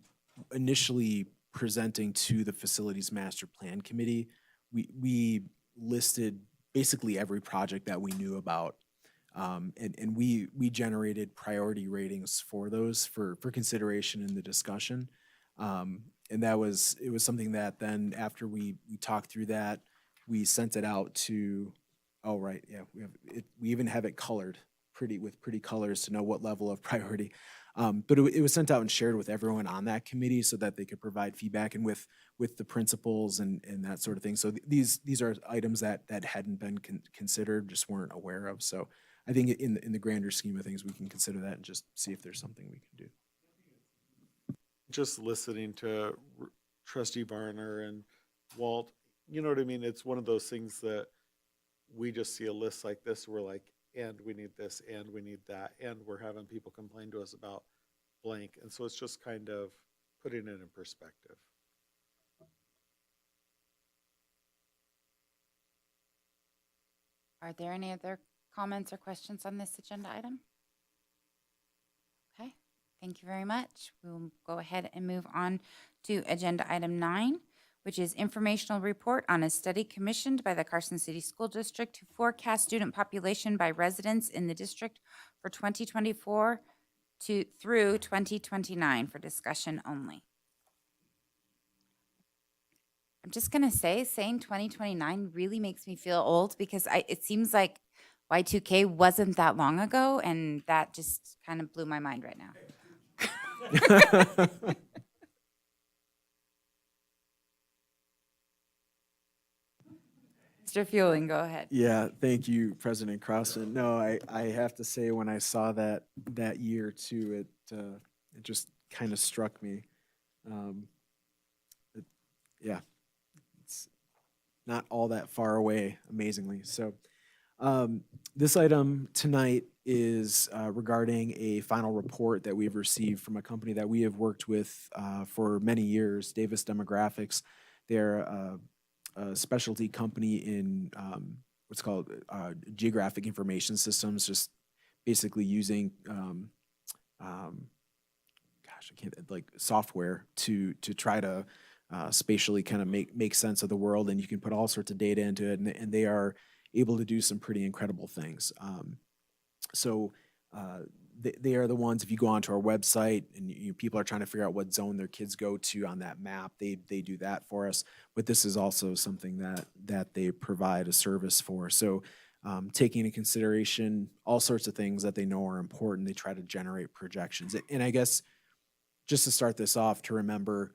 [SPEAKER 6] initially presenting to the Facilities Master Plan Committee, we listed basically every project that we knew about. And we generated priority ratings for those for consideration in the discussion. And it was something that then after we talked through that, we sent it out to, oh, right, yeah, we even have it colored with pretty colors to know what level of priority. But it was sent out and shared with everyone on that committee so that they could provide feedback, and with the principals and that sort of thing. So these are items that hadn't been considered, just weren't aware of. So I think in the grander scheme of things, we can consider that and just see if there's something we can do.
[SPEAKER 2] Just listening to Trustee Varner and Walt, you know what I mean? It's one of those things that we just see a list like this, we're like, and we need this, and we need that, and we're having people complain to us about blank. And so it's just kind of putting it in perspective.
[SPEAKER 1] Are there any other comments or questions on this agenda item? Okay, thank you very much. We'll go ahead and move on to agenda item 9, which is informational report on a study commissioned by the Carson City School District to forecast student population by residents in the district for 2024 through 2029 for discussion only. I'm just gonna say, saying 2029 really makes me feel old because it seems like Y2K wasn't that long ago, and that just kind of blew my mind right now. Mr. Fueling, go ahead.
[SPEAKER 6] Yeah, thank you, President Carson. No, I have to say, when I saw that year too, it just kind of struck me. Yeah, not all that far away, amazingly. So this item tonight is regarding a final report that we've received from a company that we have worked with for many years, Davis Demographics. They're a specialty company in what's called geographic information systems, just basically using gosh, I can't, like, software to try to spatially kind of make sense of the world, and you can put all sorts of data into it, and they are able to do some pretty incredible things. So they are the ones, if you go onto our website and people are trying to figure out what zone their kids go to on that map, they do that for us. But this is also something that they provide a service for. So taking into consideration all sorts of things that they know are important, they try to generate projections. And I guess just to start this off, to remember,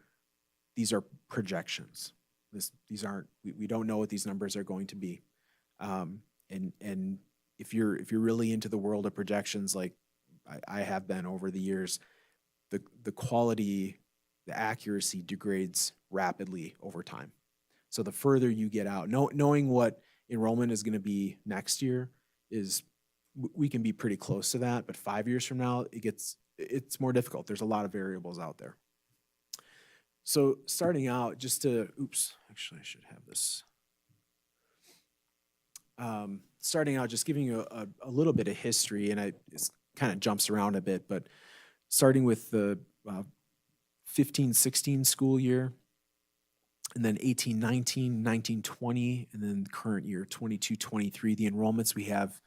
[SPEAKER 6] these are projections. These aren't, we don't know what these numbers are going to be. And if you're really into the world of projections, like I have been over the years, the quality, the accuracy degrades rapidly over time. So the further you get out, knowing what enrollment is going to be next year is, we can be pretty close to that, but 5 years from now, it's more difficult. There's a lot of variables out there. So starting out, just to, actually I should have this. Starting out, just giving you a little bit of history, and it kind of jumps around a bit, but starting with the 15-16 school year, and then 18-19, 19-20, and then current year 22-23, the enrollments we have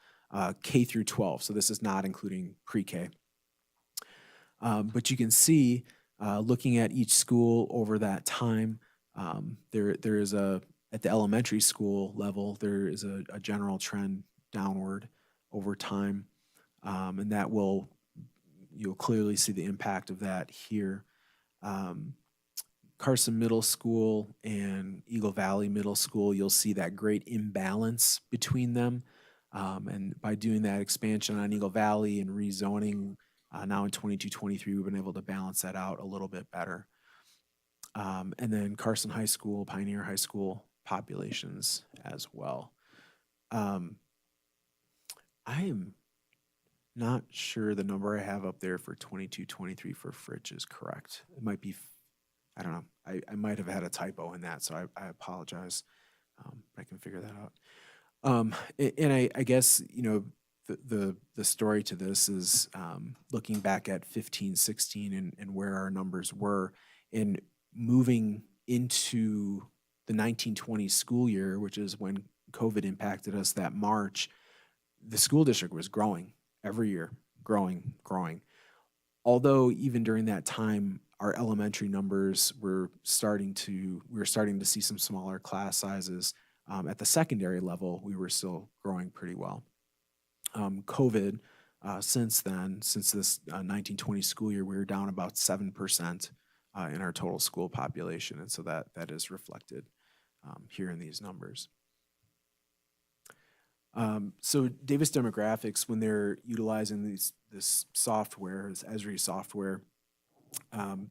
[SPEAKER 6] K through 12. So this is not including pre-K. But you can see, looking at each school over that time, there is at the elementary school level, there is a general trend downward over time, and that you'll clearly see the impact of that here. Carson Middle School and Eagle Valley Middle School, you'll see that great imbalance between them. And by doing that expansion on Eagle Valley and rezoning now in 22-23, we've been able to balance that out a little bit better. And then Carson High School, Pioneer High School populations as well. I am not sure the number I have up there for 22-23 for Fritch is correct. It might be, I don't know. I might have had a typo in that, so I apologize. I can figure that out. And I guess, the story to this is looking back at 15-16 and where our numbers were, and moving into the 19-20 school year, which is when COVID impacted us that March. The school district was growing every year, growing. Although even during that time, our elementary numbers we were starting to see some smaller class sizes. At the secondary level, we were still growing pretty well. COVID, since this 19-20 school year, we were down about 7% in our total school population, and so that is reflected here in these numbers. So Davis Demographics, when they're utilizing this software, this Esri software,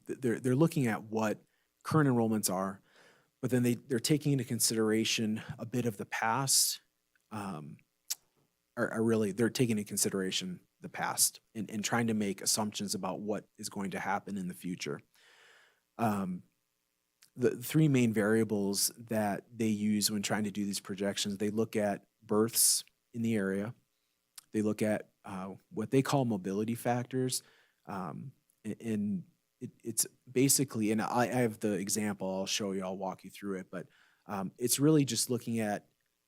[SPEAKER 6] they're looking at what current enrollments are, but then they're taking into consideration a bit of the past, they're taking into consideration the past and trying to make assumptions about what is going to happen in the future. The three main variables that they use when trying to do these projections, they look at births in the area, they look at what they call mobility factors, and it's basically, and I have the example, I'll show you, I'll walk you through it, but it's really just looking at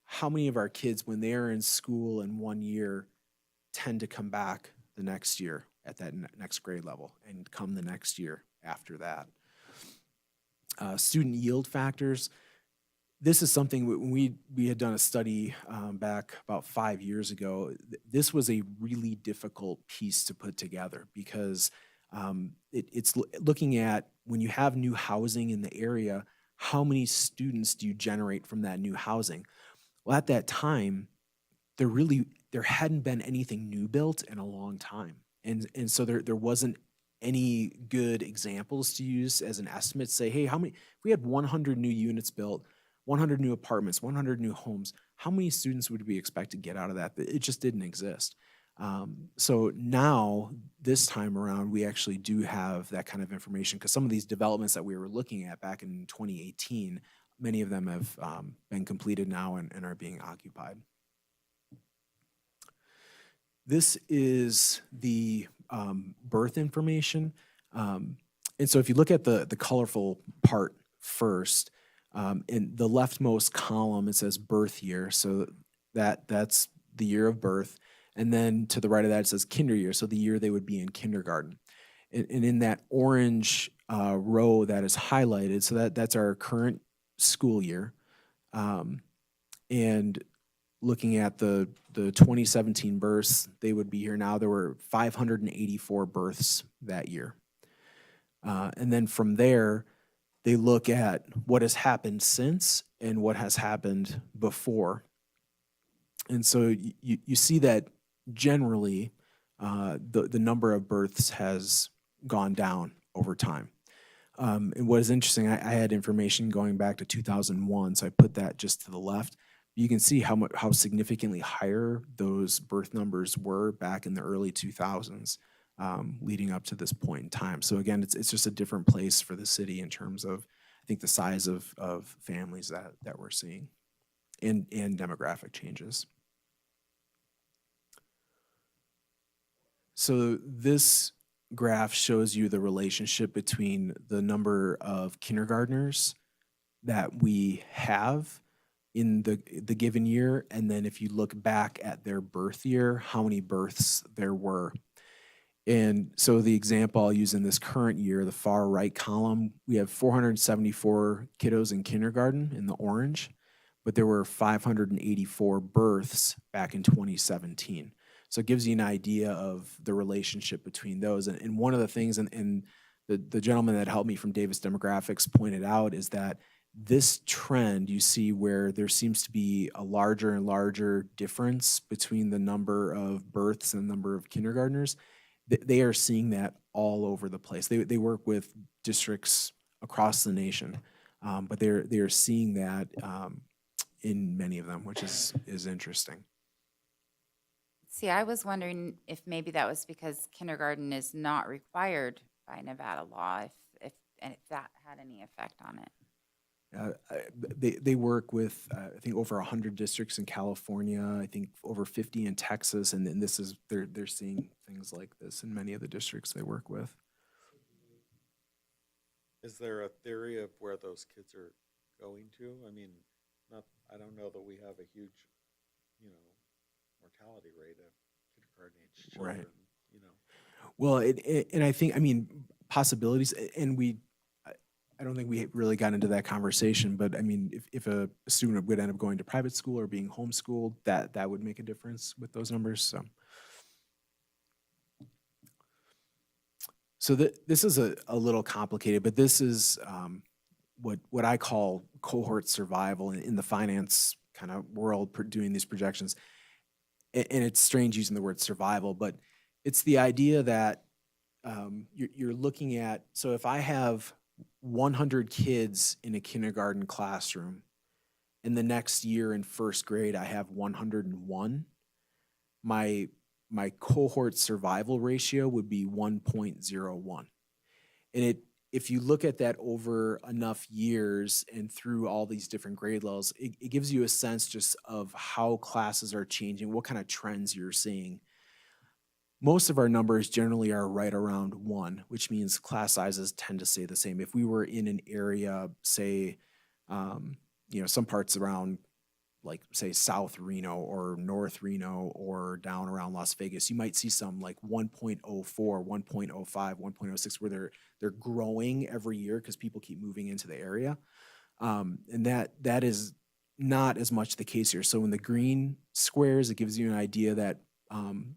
[SPEAKER 6] how many of our kids, when they're in school in 1 year, tend to come back the next year at that next grade level and come the next year after that. Student yield factors. This is something when we had done a study back about 5 years ago. This was a really difficult piece to put together because it's looking at, when you have new housing in the area, how many students do you generate from that new housing? Well, at that time, there hadn't been anything new built in a long time. And so there wasn't any good examples to use as an estimate. Say, hey, if we had 100 new units built, 100 new apartments, 100 new homes. How many students would we expect to get out of that? It just didn't exist. So now, this time around, we actually do have that kind of information because some of these developments that we were looking at back in 2018, many of them have been completed now and are being occupied. This is the birth information. And so if you look at the colorful part first, in the leftmost column, it says birth year. So that's the year of birth. And then to the right of that, it says kinder year. So the year they would be in kindergarten. And in that orange row that is highlighted, so that's our current school year. And looking at the 2017 births, they would be here now. There were 584 births that year. And then from there, they look at what has happened since and what has happened before. And so you see that generally the number of births has gone down over time. And what is interesting, I had information going back to 2001, so I put that just to the left. You can see how significantly higher those birth numbers were back in the early 2000s, leading up to this point in time. So again, it's just a different place for the city in terms of, I think, the size of families that we're seeing and demographic changes. So this graph shows you the relationship between the number of kindergartners that we have in the given year, and then if you look back at their birth year, how many births there were. And so the example I'll use in this current year, the far right column, we have 474 kiddos in kindergarten in the orange, but there were 584 births back in 2017. So it gives you an idea of the relationship between those. And one of the things, and the gentleman that helped me from Davis Demographics pointed out, is that this trend you see where there seems to be a larger and larger difference between the number of births and the number of kindergartners. They are seeing that all over the place. They work with districts across the nation, but they are seeing that in many of them, which is interesting.
[SPEAKER 1] See, I was wondering if maybe that was because kindergarten is not required by Nevada law, if that had any effect on it.
[SPEAKER 6] They work with I think over 100 districts in California, I think over 50 in Texas, and then this is they're seeing things like this in many of the districts they work with.
[SPEAKER 2] Is there a theory of where those kids are going to? I mean, I don't know that we have a huge, mortality rate of kindergarten age children.
[SPEAKER 6] Right. Well, and I think, possibilities, and I don't think we really got into that conversation, but I mean, if a student would end up going to private school or being homeschooled, that would make a difference with those numbers. So this is a little complicated, but this is what I call cohort survival in the finance kind of world, doing these projections. And it's strange using the word survival, but it's the idea that you're looking at, so if I have 100 kids in a kindergarten classroom, and the next year in first grade I have 101, my cohort survival ratio would be 1.01. And if you look at that over enough years and through all these different grade levels, it gives you a sense just of how classes are changing, what kind of trends you're seeing. Most of our numbers generally are right around 1, which means class sizes tend to stay the same. If we were in an area, say, some parts around, like, say, South Reno or North Reno or down around Las Vegas, you might see some like 1.04, 1.05, 1.06, where they're growing every year because people keep moving into the area. And that is not as much the case here. So in the green squares, it gives you an idea that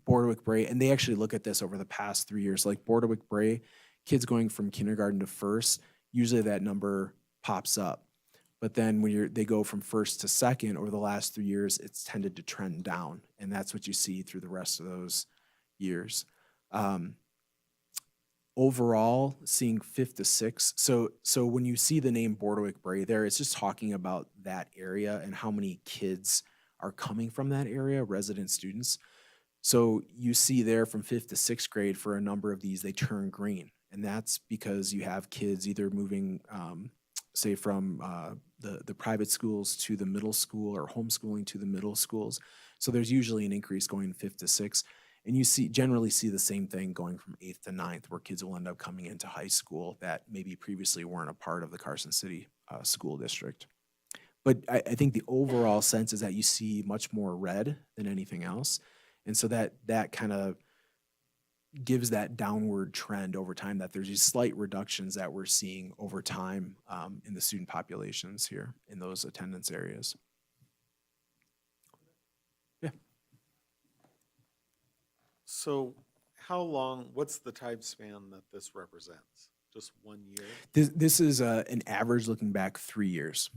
[SPEAKER 6] Bordewick Bray, and they actually look at this over the past 3 years, like Bordewick Bray, kids going from kindergarten to first, usually that number pops up. But then when they go from first to second over the last 3 years, it's tended to trend down. And that's what you see through the rest of those years. overall, seeing 5th to 6th. So when you see the name Bordewick Bray there, it's just talking about that area and how many kids are coming from that area, resident students. So you see there from 5th to 6th grade for a number of these, they turn green. And that's because you have kids either moving, say, from the private schools to the middle school or homeschooling to the middle schools. So there's usually an increase going 5th to 6th. And you generally see the same thing going from 8th to 9th, where kids will end up coming into high school that maybe previously weren't a part of the Carson City school district. But I think the overall sense is that you see much more red than anything else. And so that kind of gives that downward trend over time, that there's these slight reductions that we're seeing over time in the student populations here in those attendance areas. Yeah.
[SPEAKER 2] So what's the time span that this represents? Just 1 year?
[SPEAKER 6] This is an average looking back 3 years.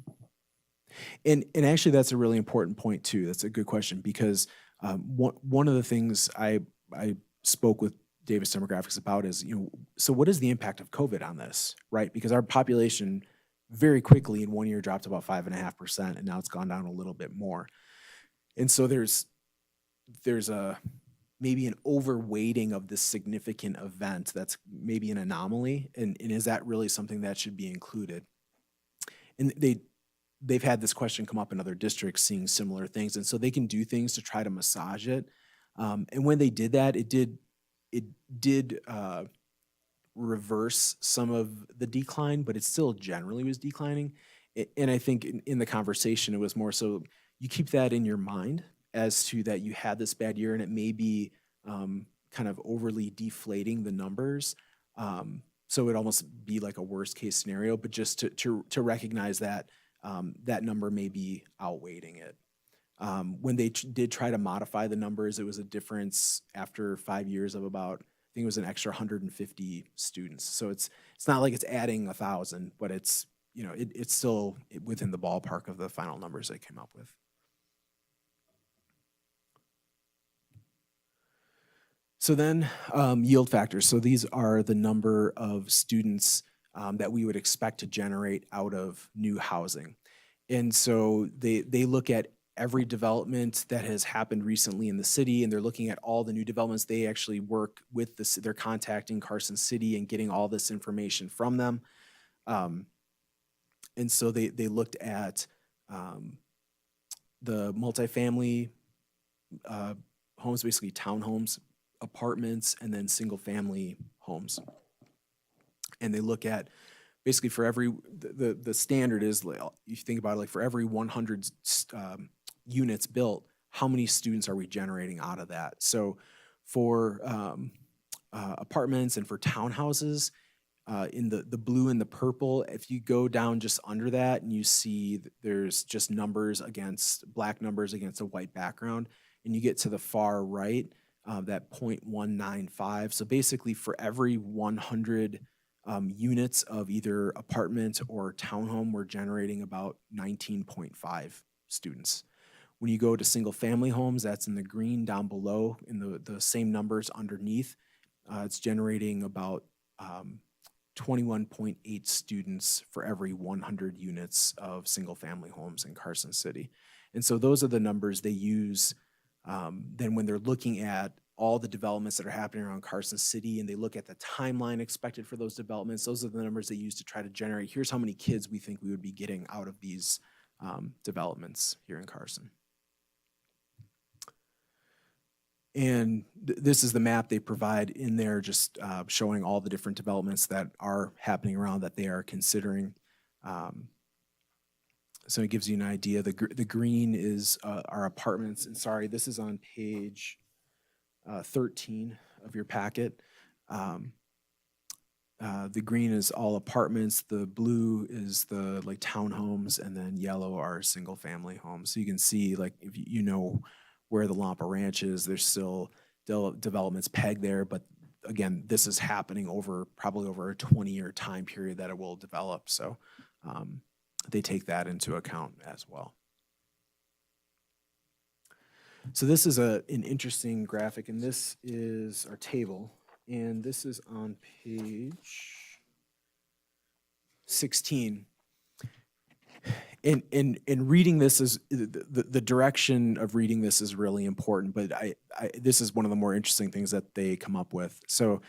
[SPEAKER 6] And actually, that's a really important point too. That's a good question, because one of the things I spoke with Davis Demographics about is, so what is the impact of COVID on this, right? Because our population very quickly in 1 year dropped about 5.5%, and now it's gone down a little bit more. And so there's maybe an overweighting of this significant event that's maybe an anomaly, and is that really something that should be included? And they've had this question come up in other districts seeing similar things, and so they can do things to try to massage it. And when they did that, it did reverse some of the decline, but it still generally was declining. And I think in the conversation, it was more so you keep that in your mind as to that you had this bad year, and it may be kind of overly deflating the numbers. So it'd almost be like a worst case scenario, but just to recognize that that number may be outweighting it. When they did try to modify the numbers, it was a difference after 5 years of about, I think it was an extra 150 students. So it's not like it's adding 1,000, but it's still within the ballpark of the final numbers they came up with. So then yield factors. So these are the number of students that we would expect to generate out of new housing. And so they look at every development that has happened recently in the city, and they're looking at all the new developments. They actually work with they're contacting Carson City and getting all this information from them. And so they looked at the multifamily homes, basically townhomes, apartments, and then single family homes. And they look at basically for every, the standard is, you think about it, like for every 100 units built, how many students are we generating out of that? So for apartments and for townhouses, in the blue and the purple, if you go down just under that and you see there's just black numbers against a white background, and you get to the far right, that 0.195. So basically for every 100 units of either apartment or townhome, we're generating about 19.5 students. When you go to single family homes, that's in the green down below, in the same numbers underneath, it's generating about 21.8 students for every 100 units of single family homes in Carson City. And so those are the numbers they use then when they're looking at all the developments that are happening around Carson City, and they look at the timeline expected for those developments. Those are the numbers they use to try to generate, here's how many kids we think we would be getting out of these developments here in Carson. And this is the map they provide in there, just showing all the different developments that are happening around that they are considering. So it gives you an idea. The green is our apartments. And sorry, this is on page 13 of your packet. The green is all apartments. The blue is the like townhomes, and then yellow are single family homes. So you can see, like, if you know where the Lampa Ranch is, there's still developments pegged there. But again, this is happening probably over a 20-year time period that it will develop. So they take that into account as well. So this is an interesting graphic, and this is our table. And this is on page 16. In reading this is the direction of reading this is really important, but this is one of the more interesting things that they come up with. So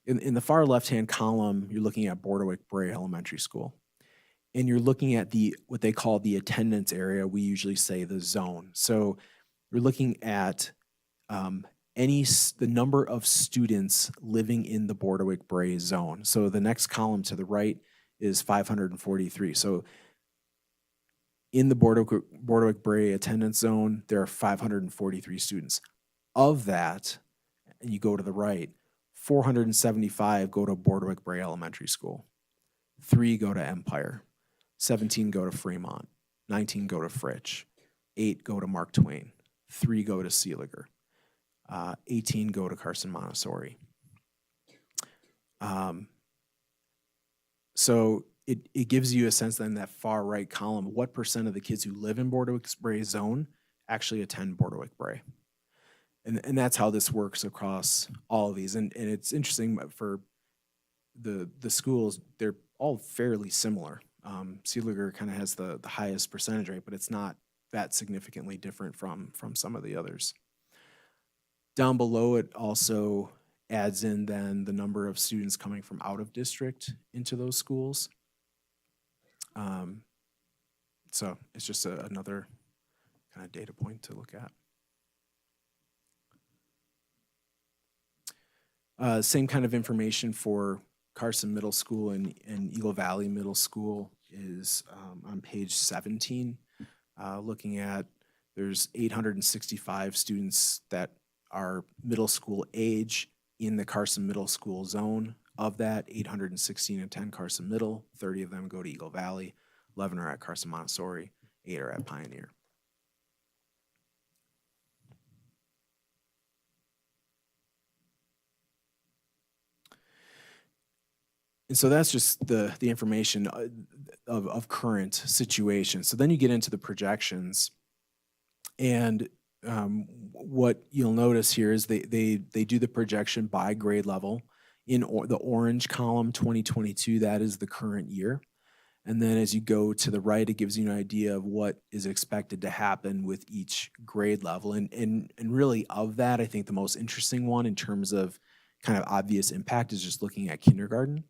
[SPEAKER 6] in the far left-hand column, you're looking at Bordewick Bray Elementary School. And you're looking at what they call the attendance area. We usually say the zone. So you're looking at the number of students living in the Bordewick Bray zone. So the next column to the right is 543. So in the Bordewick Bray attendance zone, there are 543 students. Of that, and you go to the right, 475 go to Bordewick Bray Elementary School. 3 go to Empire. 17 go to Fremont. 19 go to Fritch. 8 go to Mark Twain. 3 go to Seeliger. 18 go to Carson Montessori. So it gives you a sense then that far right column, what percent of the kids who live in Bordewick Bray zone actually attend Bordewick Bray. And that's how this works across all of these. And it's interesting for the schools, they're all fairly similar. Seeliger kind of has the highest percentage rate, but it's not that significantly different from some of the others. Down below it also adds in then the number of students coming from out of district into those schools. So it's just another kind of data point to look at. Same kind of information for Carson Middle School and Eagle Valley Middle School is on page 17. Looking at, there's 865 students that are middle school age in the Carson Middle School zone. Of that, 816 attend Carson Middle, 30 of them go to Eagle Valley, 11 are at Carson Montessori, 8 are at Pioneer. And so that's just the information of current situation. So then you get into the projections, and what you'll notice here is they do the projection by grade level. In the orange column, 2022, that is the current year. And then as you go to the right, it gives you an idea of what is expected to happen with each grade level. And really of that, I think the most interesting one in terms of kind of obvious impact is just looking at kindergarten.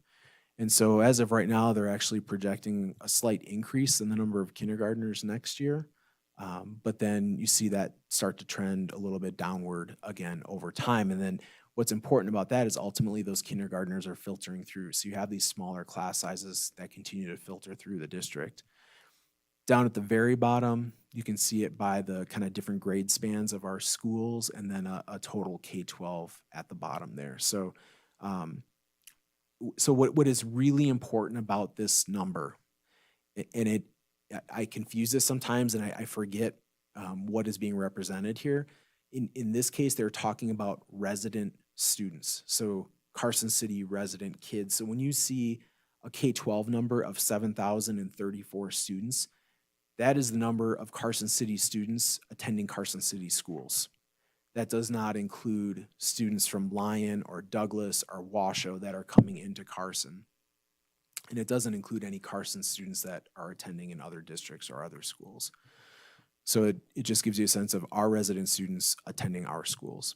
[SPEAKER 6] And so as of right now, they're actually projecting a slight increase in the number of kindergartners next year. But then you see that start to trend a little bit downward again over time. And then what's important about that is ultimately those kindergartners are filtering through. So you have these smaller class sizes that continue to filter through the district. Down at the very bottom, you can see it by the kind of different grade spans of our schools, and then a total K-12 at the bottom there. So what is really important about this number, and I confuse this sometimes and I forget what is being represented here. In this case, they're talking about resident students. So Carson City resident kids. So when you see a K-12 number of 7,034 students, that is the number of Carson City students attending Carson City schools. That does not include students from Lyon or Douglas or Washoe that are coming into Carson. And it doesn't include any Carson students that are attending in other districts or other schools. So it just gives you a sense of our resident students attending our schools.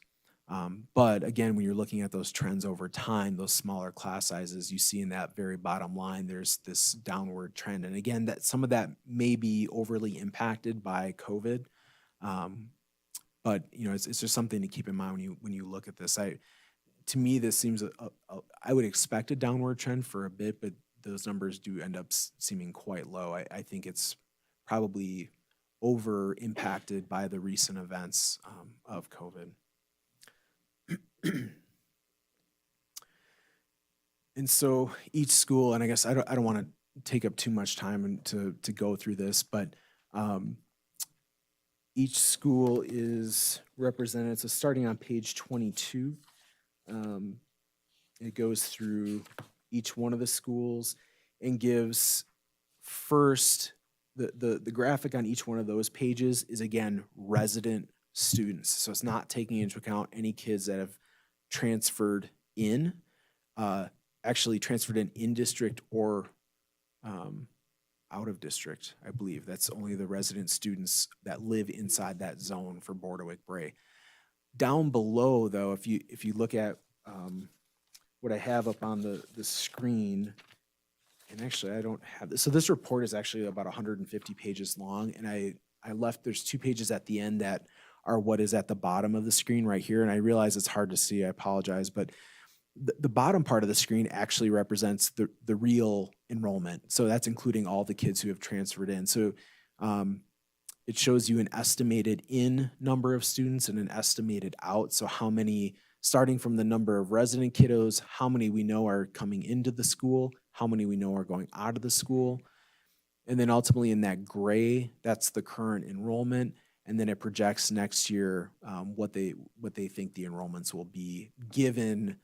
[SPEAKER 6] But again, when you're looking at those trends over time, those smaller class sizes, you see in that very bottom line, there's this downward trend. And again, that some of that may be overly impacted by COVID. But you know, it's just something to keep in mind when you look at this. To me, this seems I would expect a downward trend for a bit, but those numbers do end up seeming quite low. I think it's probably over impacted by the recent events of COVID. And so each school, and I guess I don't want to take up too much time to go through this, but each school is represented. So starting on page 22, it goes through each one of the schools and gives first the graphic on each one of those pages is again resident students. So it's not taking into account any kids that have transferred in, actually transferred in district or out of district, I believe. That's only the resident students that live inside that zone for Bordewick Bray. Down below, though, if you look at what I have up on the screen, and actually I don't have this. So this report is actually about 150 pages long, and I left, there's 2 pages at the end that are what is at the bottom of the screen right here, and I realize it's hard to see, I apologize, but the bottom part of the screen actually represents the real enrollment. So that's including all the kids who have transferred in. So it shows you an estimated in number of students and an estimated out. So how many, starting from the number of resident kiddos, how many we know are coming into the school, how many we know are going out of the school. And then ultimately in that gray, that's the current enrollment. And then it projects next year what they think the enrollments will be, given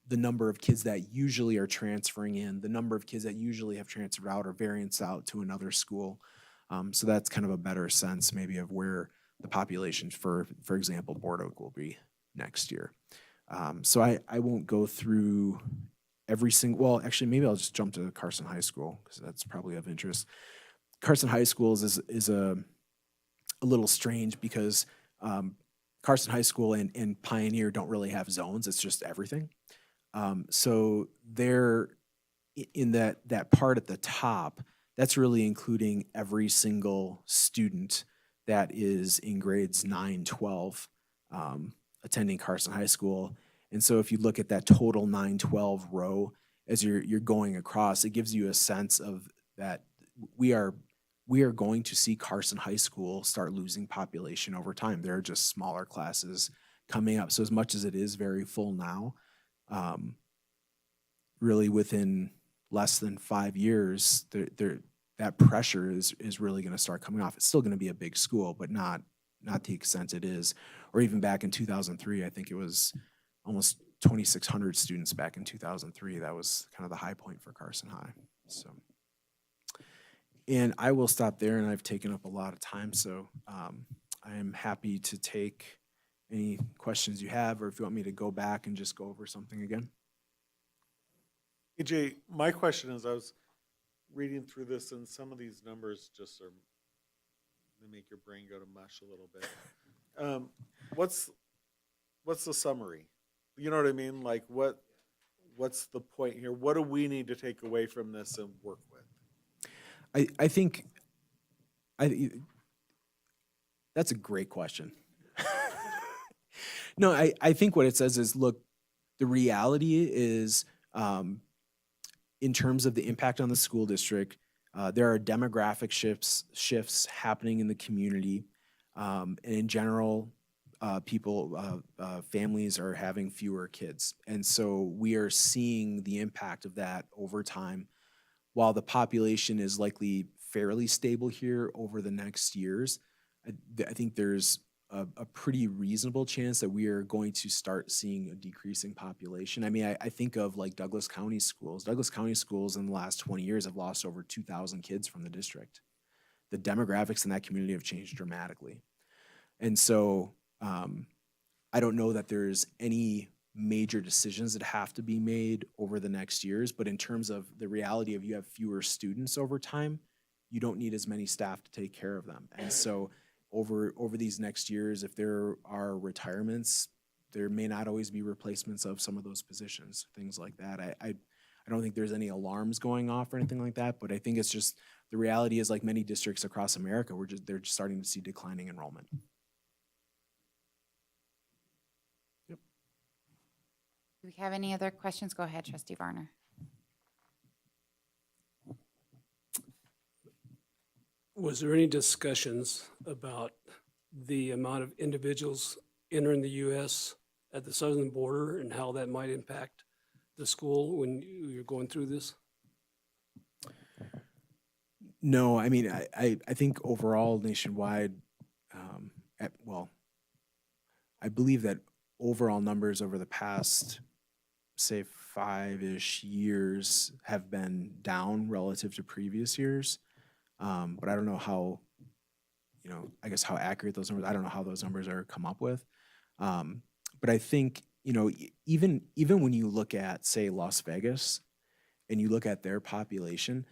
[SPEAKER 6] the number of kids that usually are transferring in, the number of kids that usually have transferred out or variance out to another school. So that's kind of a better sense maybe of where the population for example, Bordeaux will be next year. So I won't go through every single, well, actually, maybe I'll just jump to Carson High School because that's probably of interest. Carson High School is a little strange because Carson High School and Pioneer don't really have zones. It's just everything. So they're in that part at the top, that's really including every single student that is in grades 9, 12, attending Carson High School. And so if you look at that total 9, 12 row as you're going across, it gives you a sense of that we are going to see Carson High School start losing population over time. There are just smaller classes coming up. So as much as it is very full now, really within less than 5 years, that pressure is really going to start coming off. It's still going to be a big school, but not the extent it is. Or even back in 2003, I think it was almost 2,600 students back in 2003. That was kind of the high point for Carson High. So, and I will stop there, and I've taken up a lot of time, so I am happy to take any questions you have, or if you want me to go back and just go over something again.
[SPEAKER 2] AJ, my question is, I was reading through this, and some of these numbers just are, they make your brain go to mush a little bit. What's the summary? You know what I mean? Like, what's the point here? What do we need to take away from this and work with?
[SPEAKER 6] I think that's a great question. No, I think what it says is, look, the reality is, in terms of the impact on the school district, there are demographic shifts happening in the community. And in general, families are having fewer kids. And so we are seeing the impact of that over time. While the population is likely fairly stable here over the next years, I think there's a pretty reasonable chance that we are going to start seeing a decreasing population. I mean, I think of like Douglas County schools. Douglas County schools in the last 20 years have lost over 2,000 kids from the district. The demographics in that community have changed dramatically. And so I don't know that there's any major decisions that have to be made over the next years, but in terms of the reality of you have fewer students over time, you don't need as many staff to take care of them. And so over these next years, if there are retirements, there may not always be replacements of some of those positions, things like that. I don't think there's any alarms going off or anything like that, but I think it's just the reality is, like many districts across America, they're just starting to see declining enrollment.
[SPEAKER 1] Do we have any other questions? Go ahead, Trustee Varner.
[SPEAKER 3] Was there any discussions about the amount of individuals entering the U.S. at the southern border and how that might impact the school when you're going through this?
[SPEAKER 6] No, I mean, I think overall nationwide, I believe that overall numbers over the past, say, 5-ish years have been down relative to previous years. But I don't know how, I guess how accurate those numbers, I don't know how those numbers are come up with. But I think you know, even when you look at, say, Las Vegas, and you look at their population,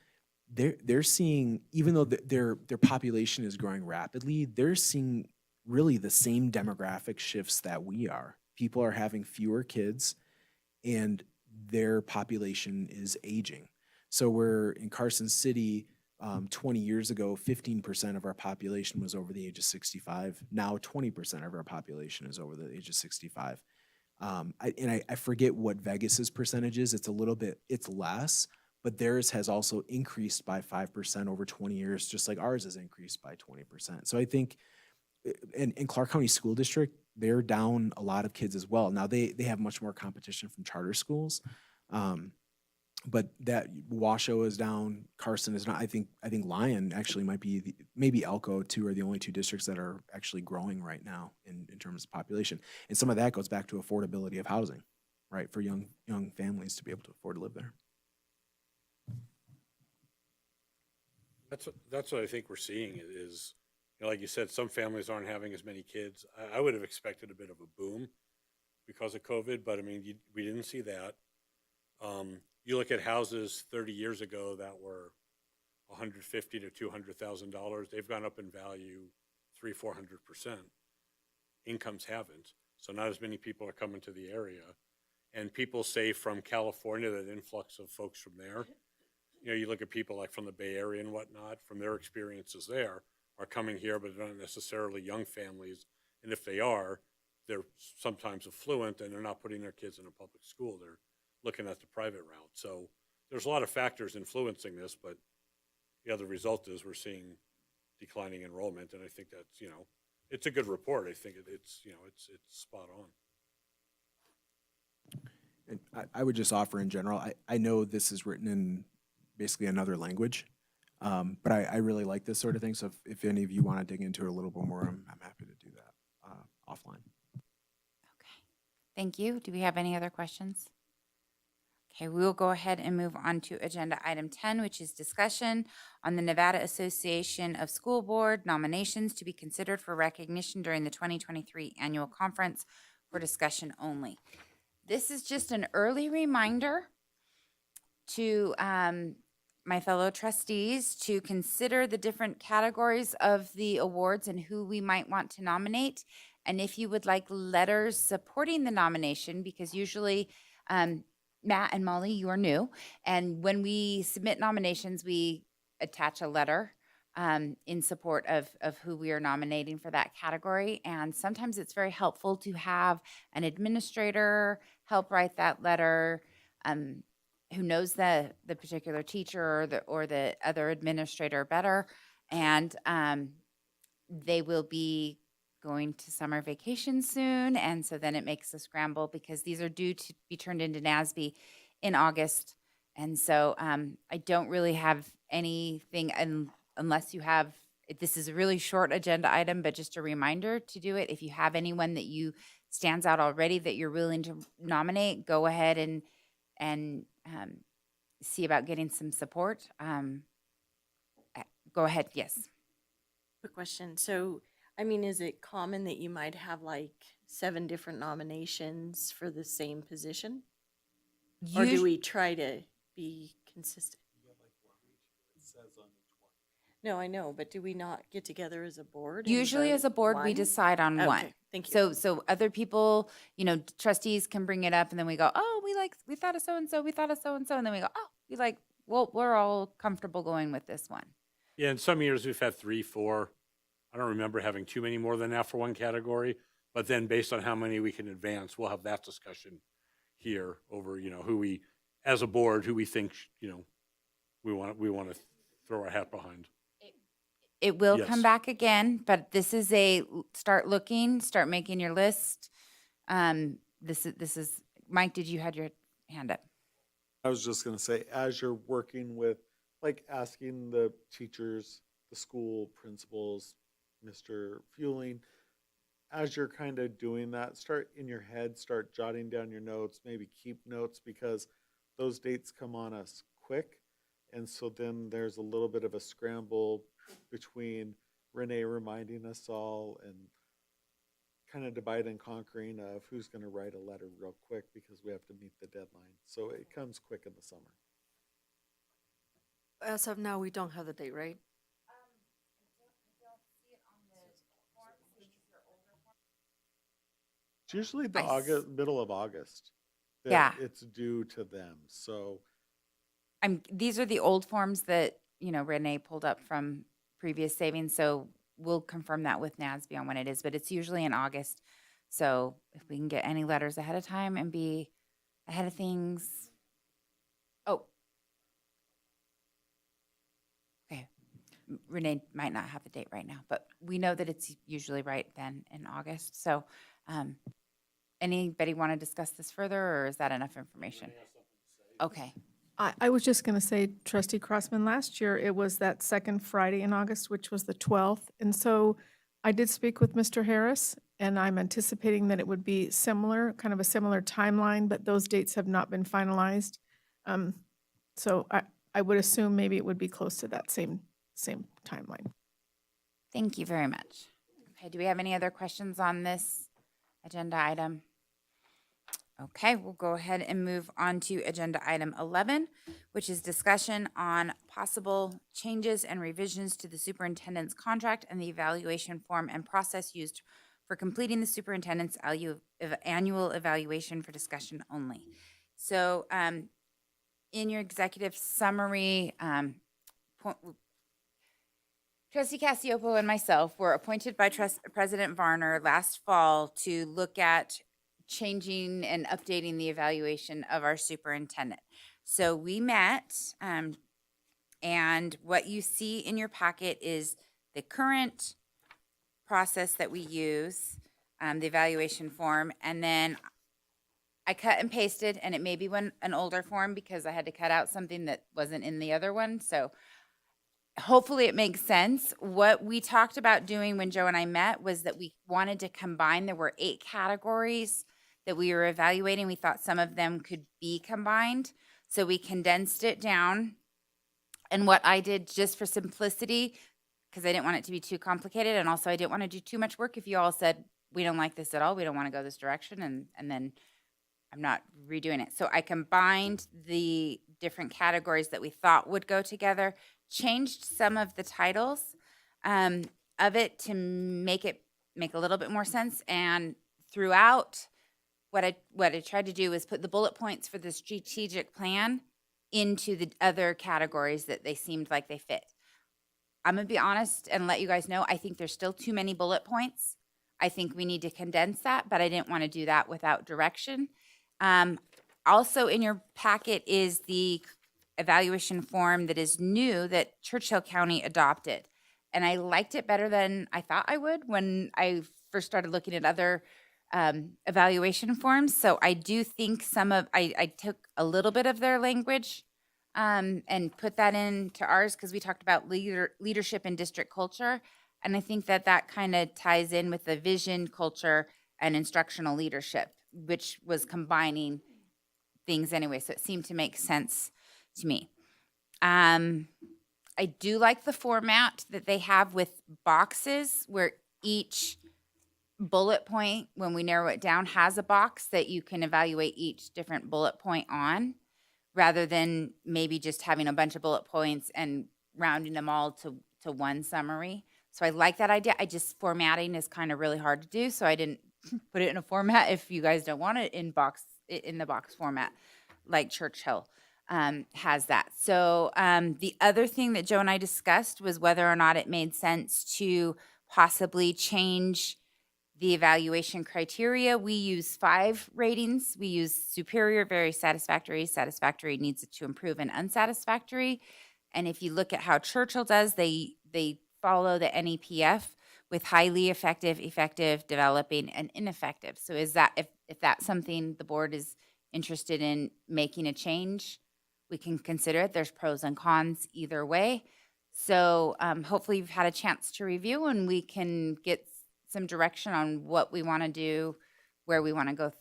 [SPEAKER 6] they're seeing, even though their population is growing rapidly, they're seeing really the same demographic shifts that we are. People are having fewer kids, and their population is aging. So we're in Carson City. 20 years ago, 15% of our population was over the age of 65. Now 20% of our population is over the age of 65. I forget what Vegas's percentage is. It's a little bit, it's less, but theirs has also increased by 5% over 20 years, just like ours has increased by 20%. So I think in Clark County School District, they're down a lot of kids as well. Now they have much more competition from charter schools. But that Washoe is down, Carson is not. I think Lyon actually might be maybe Elko too are the only two districts that are actually growing right now in terms of population. And some of that goes back to affordability of housing, right, for young families to be able to afford to live there.
[SPEAKER 15] That's what I think we're seeing is, you know, like you said, some families aren't having as many kids. I would have expected a bit of a boom because of COVID, but I mean, we didn't see that. You look at houses 30 years ago that were $150,000 to $200,000. They've gone up in value 300-400%. Incomes haven't, so not as many people are coming to the area. And people say from California, that influx of folks from there. You know, you look at people like from the Bay Area and whatnot, from their experiences there, are coming here, but they're not necessarily young families. And if they are, they're sometimes affluent and they're not putting their kids in a public school. They're looking at the private route. So there's a lot of factors influencing this, but yeah, the result is we're seeing declining enrollment. And I think that's, you know, it's a good report. I think it's, you know, it's spot on.
[SPEAKER 6] And I would just offer in general, I know this is written in basically another language, but I really like this sort of thing. So if any of you want to dig into it a little bit more, I'm happy to do that offline.
[SPEAKER 1] Okay, thank you. Do we have any other questions? Okay, we will go ahead and move on to agenda item 10, which is discussion on the Nevada Association of School Board nominations to be considered for recognition during the 2023 annual conference for discussion only. This is just an early reminder to my fellow trustees to consider the different categories of the awards and who we might want to nominate. And if you would like letters supporting the nomination, because usually Matt and Molly, you are new. And when we submit nominations, we attach a letter in support of who we are nominating for that category. And sometimes it's very helpful to have an administrator help write that letter who knows the particular teacher or the other administrator better. And they will be going to summer vacation soon, and so then it makes a scramble because these are due to be turned into NASB in August. And so I don't really have anything unless you have, this is a really short agenda item, but just a reminder to do it. If you have anyone that you stands out already that you're willing to nominate, go ahead and see about getting some support. Go ahead, yes.
[SPEAKER 19] Quick question. So, I mean, is it common that you might have like 7 different nominations for the same position? Or do we try to be consistent? No, I know, but do we not get together as a board? and
[SPEAKER 1] Usually
[SPEAKER 19] vote
[SPEAKER 1] as a board, we
[SPEAKER 19] one?
[SPEAKER 1] decide on one.
[SPEAKER 19] Okay, thank you.
[SPEAKER 1] So other people, you know, trustees can bring it up and then we go, oh, we thought of so-and-so, we thought of so-and-so. And then we go, oh, well, we're all comfortable going with this one.
[SPEAKER 15] Yeah, in some years we've had 3, 4. I don't remember having too many more than that for one category. But then based on how many we can advance, we'll have that discussion here over, you know, who we, as a board, who we think, you know, we want to throw our hat behind.
[SPEAKER 1] It will
[SPEAKER 15] Yes.
[SPEAKER 1] come back again, but this is start looking, start making your list. This is, Mike, did you had your hand up?
[SPEAKER 2] I was just going to say, as you're working with, like asking the teachers, the school principals, Mr. Fueling, as you're kind of doing that, start in your head, start jotting down your notes, maybe keep notes because those dates come on us quick. And so then there's a little bit of a scramble between Renee reminding us all and kind of divide and conquering of who's going to write a letter real quick because we have to meet the deadline. So it comes quick in the summer.
[SPEAKER 21] As of now, we don't have the date, right?
[SPEAKER 2] It's usually the
[SPEAKER 1] I s-
[SPEAKER 2] August, middle of August that
[SPEAKER 1] Yeah.
[SPEAKER 2] it's due to them. So
[SPEAKER 1] These are the old forms that, Renee pulled up from previous savings, so we'll confirm that with NASB on when it is, but it's usually in August. So if we can get any letters ahead of time and be ahead of things. Oh. Okay. Renee might not have the date right now, but we know that it's usually right then in August. So, anybody want to discuss this further, or is that enough information? Okay.
[SPEAKER 8] I was just going to say, Trustee Crossman, last year it was that second Friday in August, which was the 12th. And so I did speak with Mr. Harris, and I'm anticipating that it would be similar, kind of a similar timeline, but those dates have not been finalized. So I would assume maybe it would be close to that same timeline.
[SPEAKER 1] Thank you very much. Okay, do we have any other questions on this agenda item? Okay, we'll go ahead and move on to agenda item 11, which is discussion on possible changes and revisions to the superintendent's contract and the evaluation form and process used for completing the superintendent's annual evaluation for discussion only. So, in your executive summary, Trustee Cassiopo and myself were appointed by President Varner last fall to look at changing and updating the evaluation of our superintendent. So we met, and what you see in your packet is the current process that we use, the evaluation form, and then I cut and pasted, and it may be an older form because I had to cut out something that wasn't in the other one. So hopefully it makes sense. What we talked about doing when Joe and I met was that we wanted to combine, there were 8 categories that we were evaluating. We thought some of them could be combined. So we condensed it down. And what I did, just for simplicity, because I didn't want it to be too complicated, and also I didn't want to do too much work if you all said, we don't like this at all, we don't want to go this direction, and then I'm not redoing it. So I combined the different categories that we thought would go together, changed some of the titles of it to make it make a little bit more sense. And throughout, what I tried to do is put the bullet points for the strategic plan into the other categories that they seemed like they fit. I'm gonna be honest and let you guys know, I think there's still too many bullet points. I think we need to condense that, but I didn't want to do that without direction. Also in your packet is the evaluation form that is new that Churchill County adopted. And I liked it better than I thought I would when I first started looking at other evaluation forms. So I do think I took a little bit of their language and put that into ours because we talked about leadership and district culture. And I think that kind of ties in with the vision, culture, and instructional leadership, which was combining things anyway. So it seemed to make sense to me. I do like the format that they have with boxes where each bullet point, when we narrow it down, has a box that you can evaluate each different bullet point on, rather than maybe just having a bunch of bullet points and rounding them all to one summary. So I like that idea. Formatting is kind of really hard to do, so I didn't put it in a format if you guys don't want it in the box format, like Churchill has that. So the other thing that Joe and I discussed was whether or not it made sense to possibly change the evaluation criteria. We use 5 ratings. We use superior, very satisfactory, satisfactory, needs to improve, and unsatisfactory. And if you look at how Churchill does, they follow the NEPF with highly effective, effective, developing, and ineffective. So is that, if that's something the board is interested in making a change, we can consider it. There's pros and cons either way. So hopefully you've had a chance to review and we can get some direction on what we want to do, where we want to go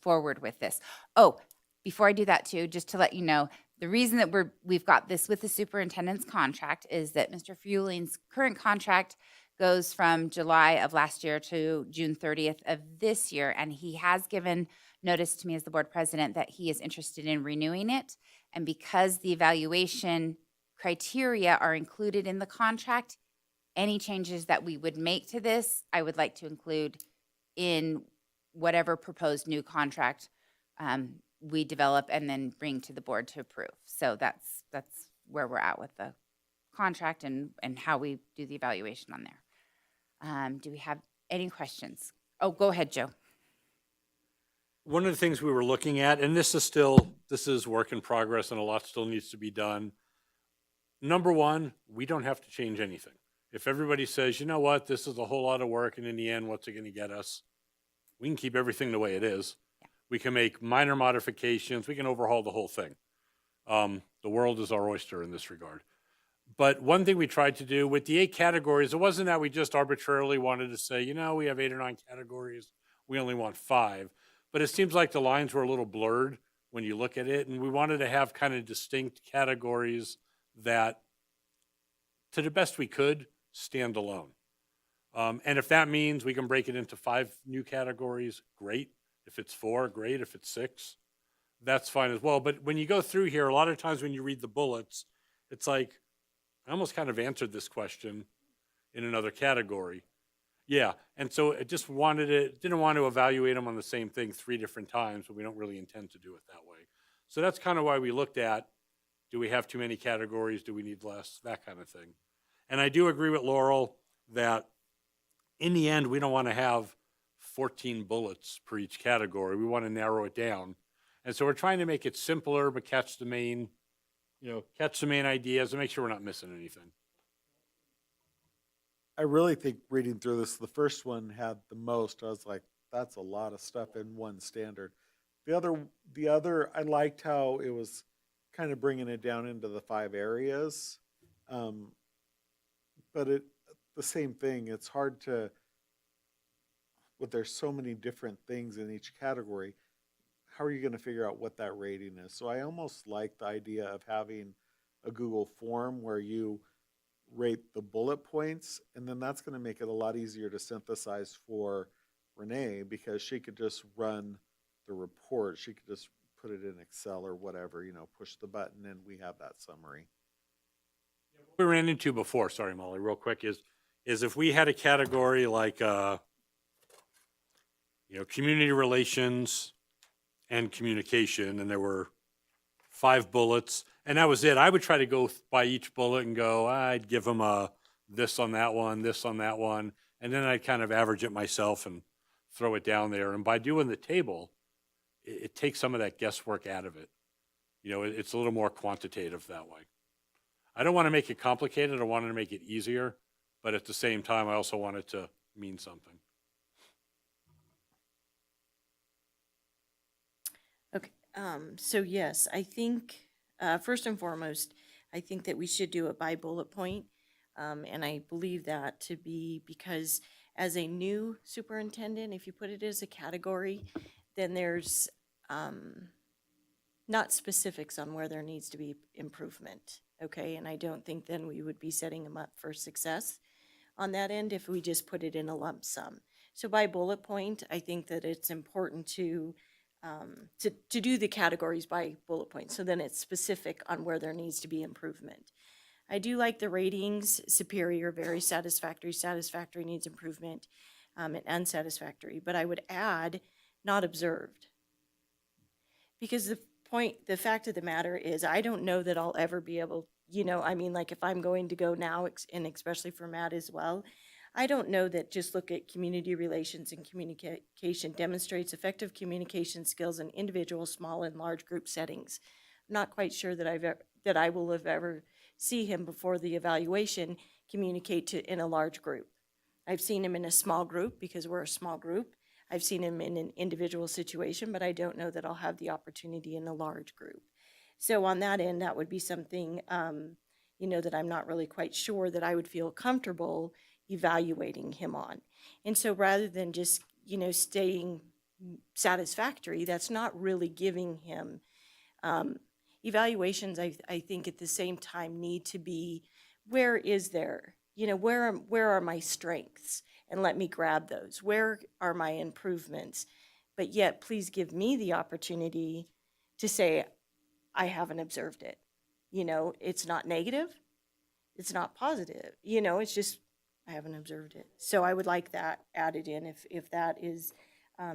[SPEAKER 1] forward with this. Oh, before I do that too, just to let you know, the reason that we've got this with the superintendent's contract is that Mr. Fueling's current contract goes from July of last year to June 30th of this year. And he has given notice to me as the board president that he is interested in renewing it. And because the evaluation criteria are included in the contract, any changes that we would make to this, I would like to include in whatever proposed new contract we develop and then bring to the board to approve. So that's where we're at with the contract and how we do the evaluation on there. Do we have any questions? Oh, go ahead, Joe.
[SPEAKER 15] One of the things we were looking at, and this is work in progress and a lot still needs to be done. Number one, we don't have to change anything. If everybody says, you know what, this is a whole lot of work and in the end, what's it gonna get us? We can keep everything the way it is. We can make minor modifications. We can overhaul the whole thing. The world is our oyster in this regard. But one thing we tried to do with the 8 categories, it wasn't that we just arbitrarily wanted to say, you know, we have 8 or 9 categories. We only want 5. But it seems like the lines were a little blurred when you look at it. And we wanted to have kind of distinct categories that, to the best we could, stand alone. And if that means we can break it into 5 new categories, great. If it's 4, great. If it's 6, that's fine as well. But when you go through here, a lot of times when you read the bullets, it's like, I almost kind of answered this question in another category. Yeah, and so I just didn't want to evaluate them on the same thing 3 different times, but we don't really intend to do it that way. So that's kind of why we looked at, do we have too many categories? Do we need less? That kind of thing. And I do agree with Laurel that in the end, we don't want to have 14 bullets per each category. We want to narrow it down. And so we're trying to make it simpler, but catch the main ideas and make sure we're not missing anything.
[SPEAKER 2] I really think reading through this, the first one had the most. I was like, that's a lot of stuff in one standard. The other, I liked how it was kind of bringing it down into the 5 areas. But the same thing, it's hard to, there's so many different things in each category. How are you going to figure out what that rating is? So I almost like the idea of having a Google form where you rate the bullet points, and then that's going to make it a lot easier to synthesize for Renee, because she could just run the report. She could just put it in Excel or whatever, push the button and we have that summary.
[SPEAKER 15] What we ran into before, sorry, Molly, real quick, is if we had a category like, community relations and communication, and there were 5 bullets, and that was it. I would try to go by each bullet and go, I'd give them a this on that one, this on that one, and then I'd kind of average it myself and throw it down there. And by doing the table, it takes some of that guesswork out of it. It's a little more quantitative that way. I don't want to make it complicated. I wanted to make it easier, but at the same time, I also want it to mean something.
[SPEAKER 19] Okay, so yes, I think, first and foremost, I think that we should do it by bullet point. And I believe that to be because as a new superintendent, if you put it as a category, then there's not specifics on where there needs to be improvement, okay? And I don't think then we would be setting them up for success on that end if we just put it in a lump sum. So by bullet point, I think that it's important to do the categories by bullet points, so then it's specific on where there needs to be improvement. I do like the ratings: superior, very satisfactory, satisfactory, needs improvement, and unsatisfactory. But I would add not observed, because the fact of the matter is, I don't know that I'll ever be able, like if I'm going to go now, and especially for Matt as well, I don't know that just look at community relations and communication demonstrates effective communication skills in individual, small, and large group settings. I'm not quite sure that I will have ever see him before the evaluation communicate in a large group. I've seen him in a small group because we're a small group. I've seen him in an individual situation, but I don't know that I'll have the opportunity in a large group. So on that end, that would be something, that I'm not really quite sure that I would feel comfortable evaluating him on. And so rather than just, staying satisfactory, that's not really giving him, evaluations, I think at the same time need to be, where is there You know, where are my strengths? And let me grab those. Where are my improvements? But yet, please give me the opportunity to say, I haven't observed it. You know, it's not negative, it's not positive. You know, it's just, I haven't observed it. So I would like that added in if that is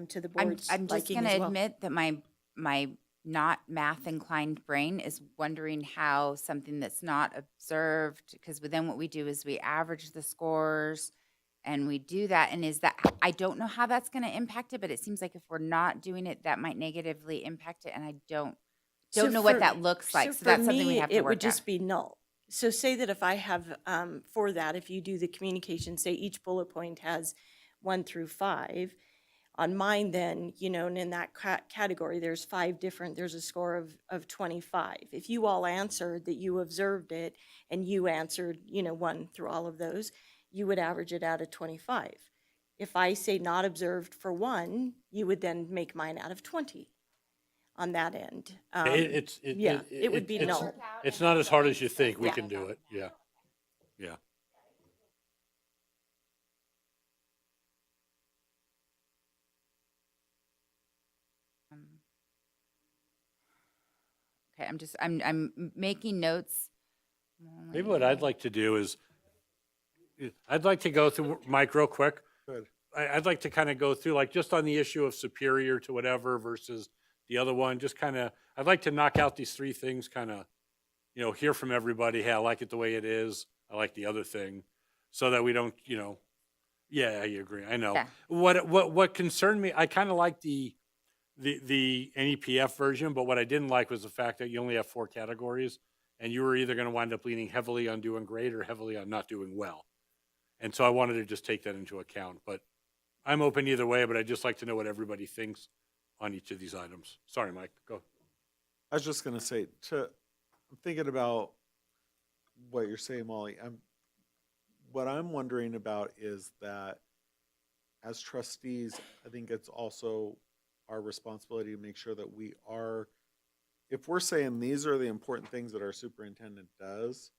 [SPEAKER 19] to the board's
[SPEAKER 1] I'm just
[SPEAKER 19] liking
[SPEAKER 1] gonna
[SPEAKER 19] as well.
[SPEAKER 1] admit that my not math inclined brain is wondering how something that's not observed, because then what we do is we average the scores and we do that. And is that, I don't know how that's gonna impact it, but it seems like if we're not doing it, that might negatively impact it. And I don't
[SPEAKER 19] So
[SPEAKER 1] know what
[SPEAKER 19] for-
[SPEAKER 1] that looks like. So
[SPEAKER 19] for
[SPEAKER 1] that's something we
[SPEAKER 19] me,
[SPEAKER 1] have to
[SPEAKER 19] it
[SPEAKER 1] work
[SPEAKER 19] would just
[SPEAKER 1] out.
[SPEAKER 19] be null. So say that if I have, for that, if you do the communication, say each bullet point has 1 through 5, on mine then, you know, and in that category, there's 5 different, there's a score of 25. If you all answered that you observed it and you answered, you know, 1 through all of those, you would average it out of 25. If I say not observed for 1, you would then make mine out of 20 on that end. It would be null.
[SPEAKER 15] It's not as hard as you think. We
[SPEAKER 19] Yeah.
[SPEAKER 15] can do it. Yeah. Yeah.
[SPEAKER 1] Okay, I'm making notes.
[SPEAKER 15] Maybe what I'd like to do is, I'd like to go through, Mike, real quick.
[SPEAKER 2] Good.
[SPEAKER 15] I'd like to kind of go through, like, just on the issue of superior to whatever versus the other one, just kind of, I'd like to knock out these 3 things, kind of, you know, hear from everybody, hey, I like it the way it is, I like the other thing, so that we don't, you know, yeah, I agree, I know.
[SPEAKER 1] Yeah.
[SPEAKER 15] What concerned me, I kind of like the NEPF version, but what I didn't like was the fact that you only have 4 categories, and you were either going to wind up leaning heavily on doing great or heavily on not doing well. And so I wanted to just take that into account, but I'm open either way, but I'd just like to know what everybody thinks on each of these items. Sorry, Mike, go.
[SPEAKER 2] I was just gonna say, I'm thinking about what you're saying, Molly. What I'm wondering about is that as trustees, I think it's also our responsibility to make sure that we are, if we're saying these are the important things that our superintendent does,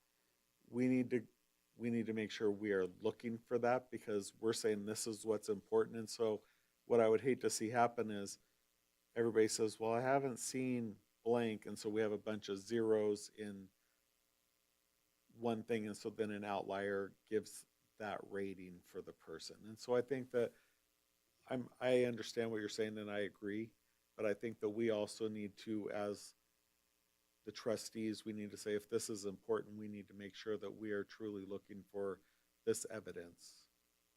[SPEAKER 2] we need to make sure we are looking for that, because we're saying this is what's important. And so what I would hate to see happen is everybody says, well, I haven't seen blank, and so we have a bunch of zeros in one thing, and so then an outlier gives that rating for the person. And so I think that I understand what you're saying, and I agree, but I think that we also need to, as the trustees, we need to say, if this is important, we need to make sure that we are truly looking for this evidence.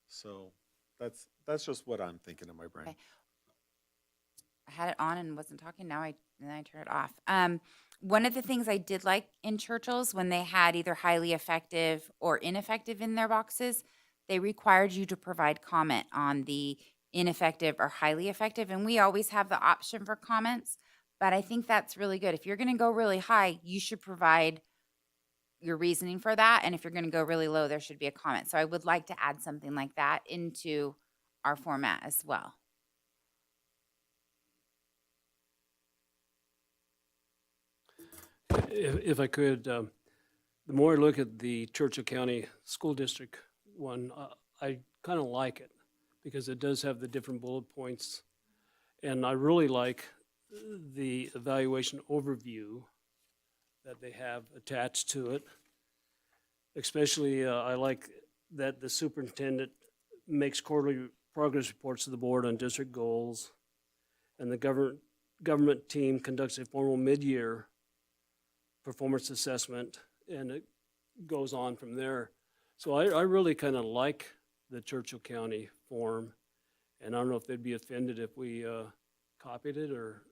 [SPEAKER 2] So that's just what I'm thinking in my brain.
[SPEAKER 1] Okay. I had it on and wasn't talking. Then I turn it off. One of the things I did like in Churchill's, when they had either highly effective or ineffective in their boxes, they required you to provide comment on the ineffective or highly effective. And we always have the option for comments, but I think that's really good. If you're going to go really high, you should provide your reasoning for that. And if you're going to go really low, there should be a comment. So I would like to add something like that into our format as well.
[SPEAKER 3] If I could, the more I look at the Churchill County School District one, I kind of like it because it does have the different bullet points. And I really like the evaluation overview that they have attached to it. Especially, I like that the superintendent makes quarterly progress reports to the board on district goals, and the government team conducts a formal mid-year performance assessment, and it goes on from there. So I really kind of like the Churchill County form, and I don't know if they'd be offended if we copied it or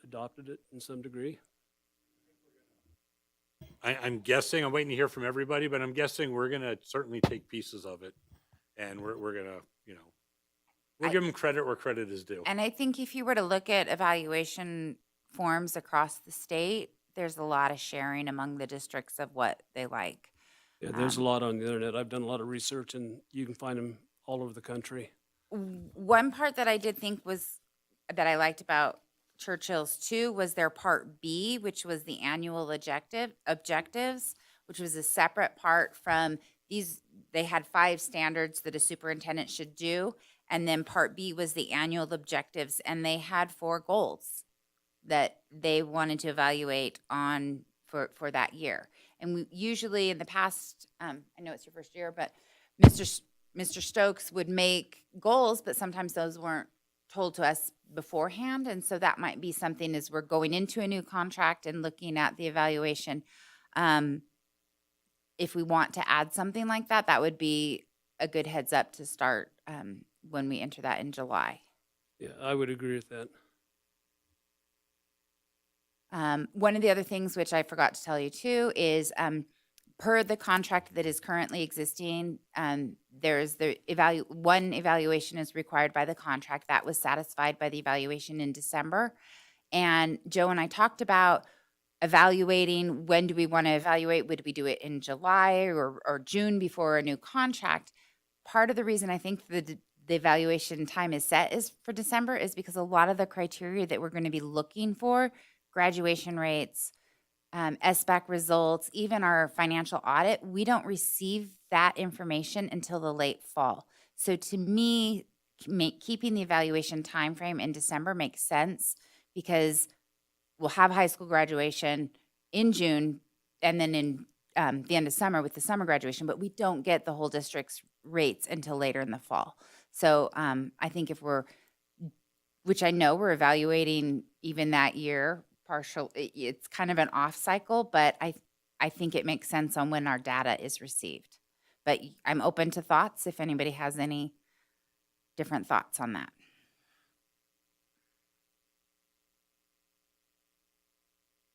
[SPEAKER 3] adopted it in some degree.
[SPEAKER 15] I'm guessing, I'm waiting to hear from everybody, but I'm guessing we're going to certainly take pieces of it, and we're going to, you know, we'll give them credit where credit is due.
[SPEAKER 1] And I think if you were to look at evaluation forms across the state, there's a lot of sharing among the districts of what they like.
[SPEAKER 3] Yeah, there's a lot on the internet. I've done a lot of research, and you can find them all over the country.
[SPEAKER 1] One part that I did think was, that I liked about Churchill's too, was their part B, which was the annual objectives, which was a separate part from they had 5 standards that a superintendent should do. And then part B was the annual objectives, and they had 4 goals that they wanted to evaluate on for that year. And we usually in the past, I know it's your first year, but Mr. Stokes would make goals, but sometimes those weren't told to us beforehand. And so that might be something as we're going into a new contract and looking at the evaluation. If we want to add something like that, that would be a good heads up to start when we enter that in July.
[SPEAKER 3] Yeah, I would agree with that.
[SPEAKER 1] One of the other things which I forgot to tell you too is per the contract that is currently existing, there's one evaluation is required by the contract. That was satisfied by the evaluation in December. And Joe and I talked about evaluating, when do we want to evaluate? Would we do it in July or June before a new contract? Part of the reason I think the evaluation time is set is for December is because a lot of the criteria that we're going to be looking for, graduation rates, SBAC results, even our financial audit, we don't receive that information until the late fall. So to me, keeping the evaluation timeframe in December makes sense because we'll have high school graduation in June and then in the end of summer with the summer graduation, but we don't get the whole district's rates until later in the fall. So I think which I know we're evaluating even that year, it's kind of an off cycle, but I think it makes sense on when our data is received. But I'm open to thoughts if anybody has any different thoughts on that.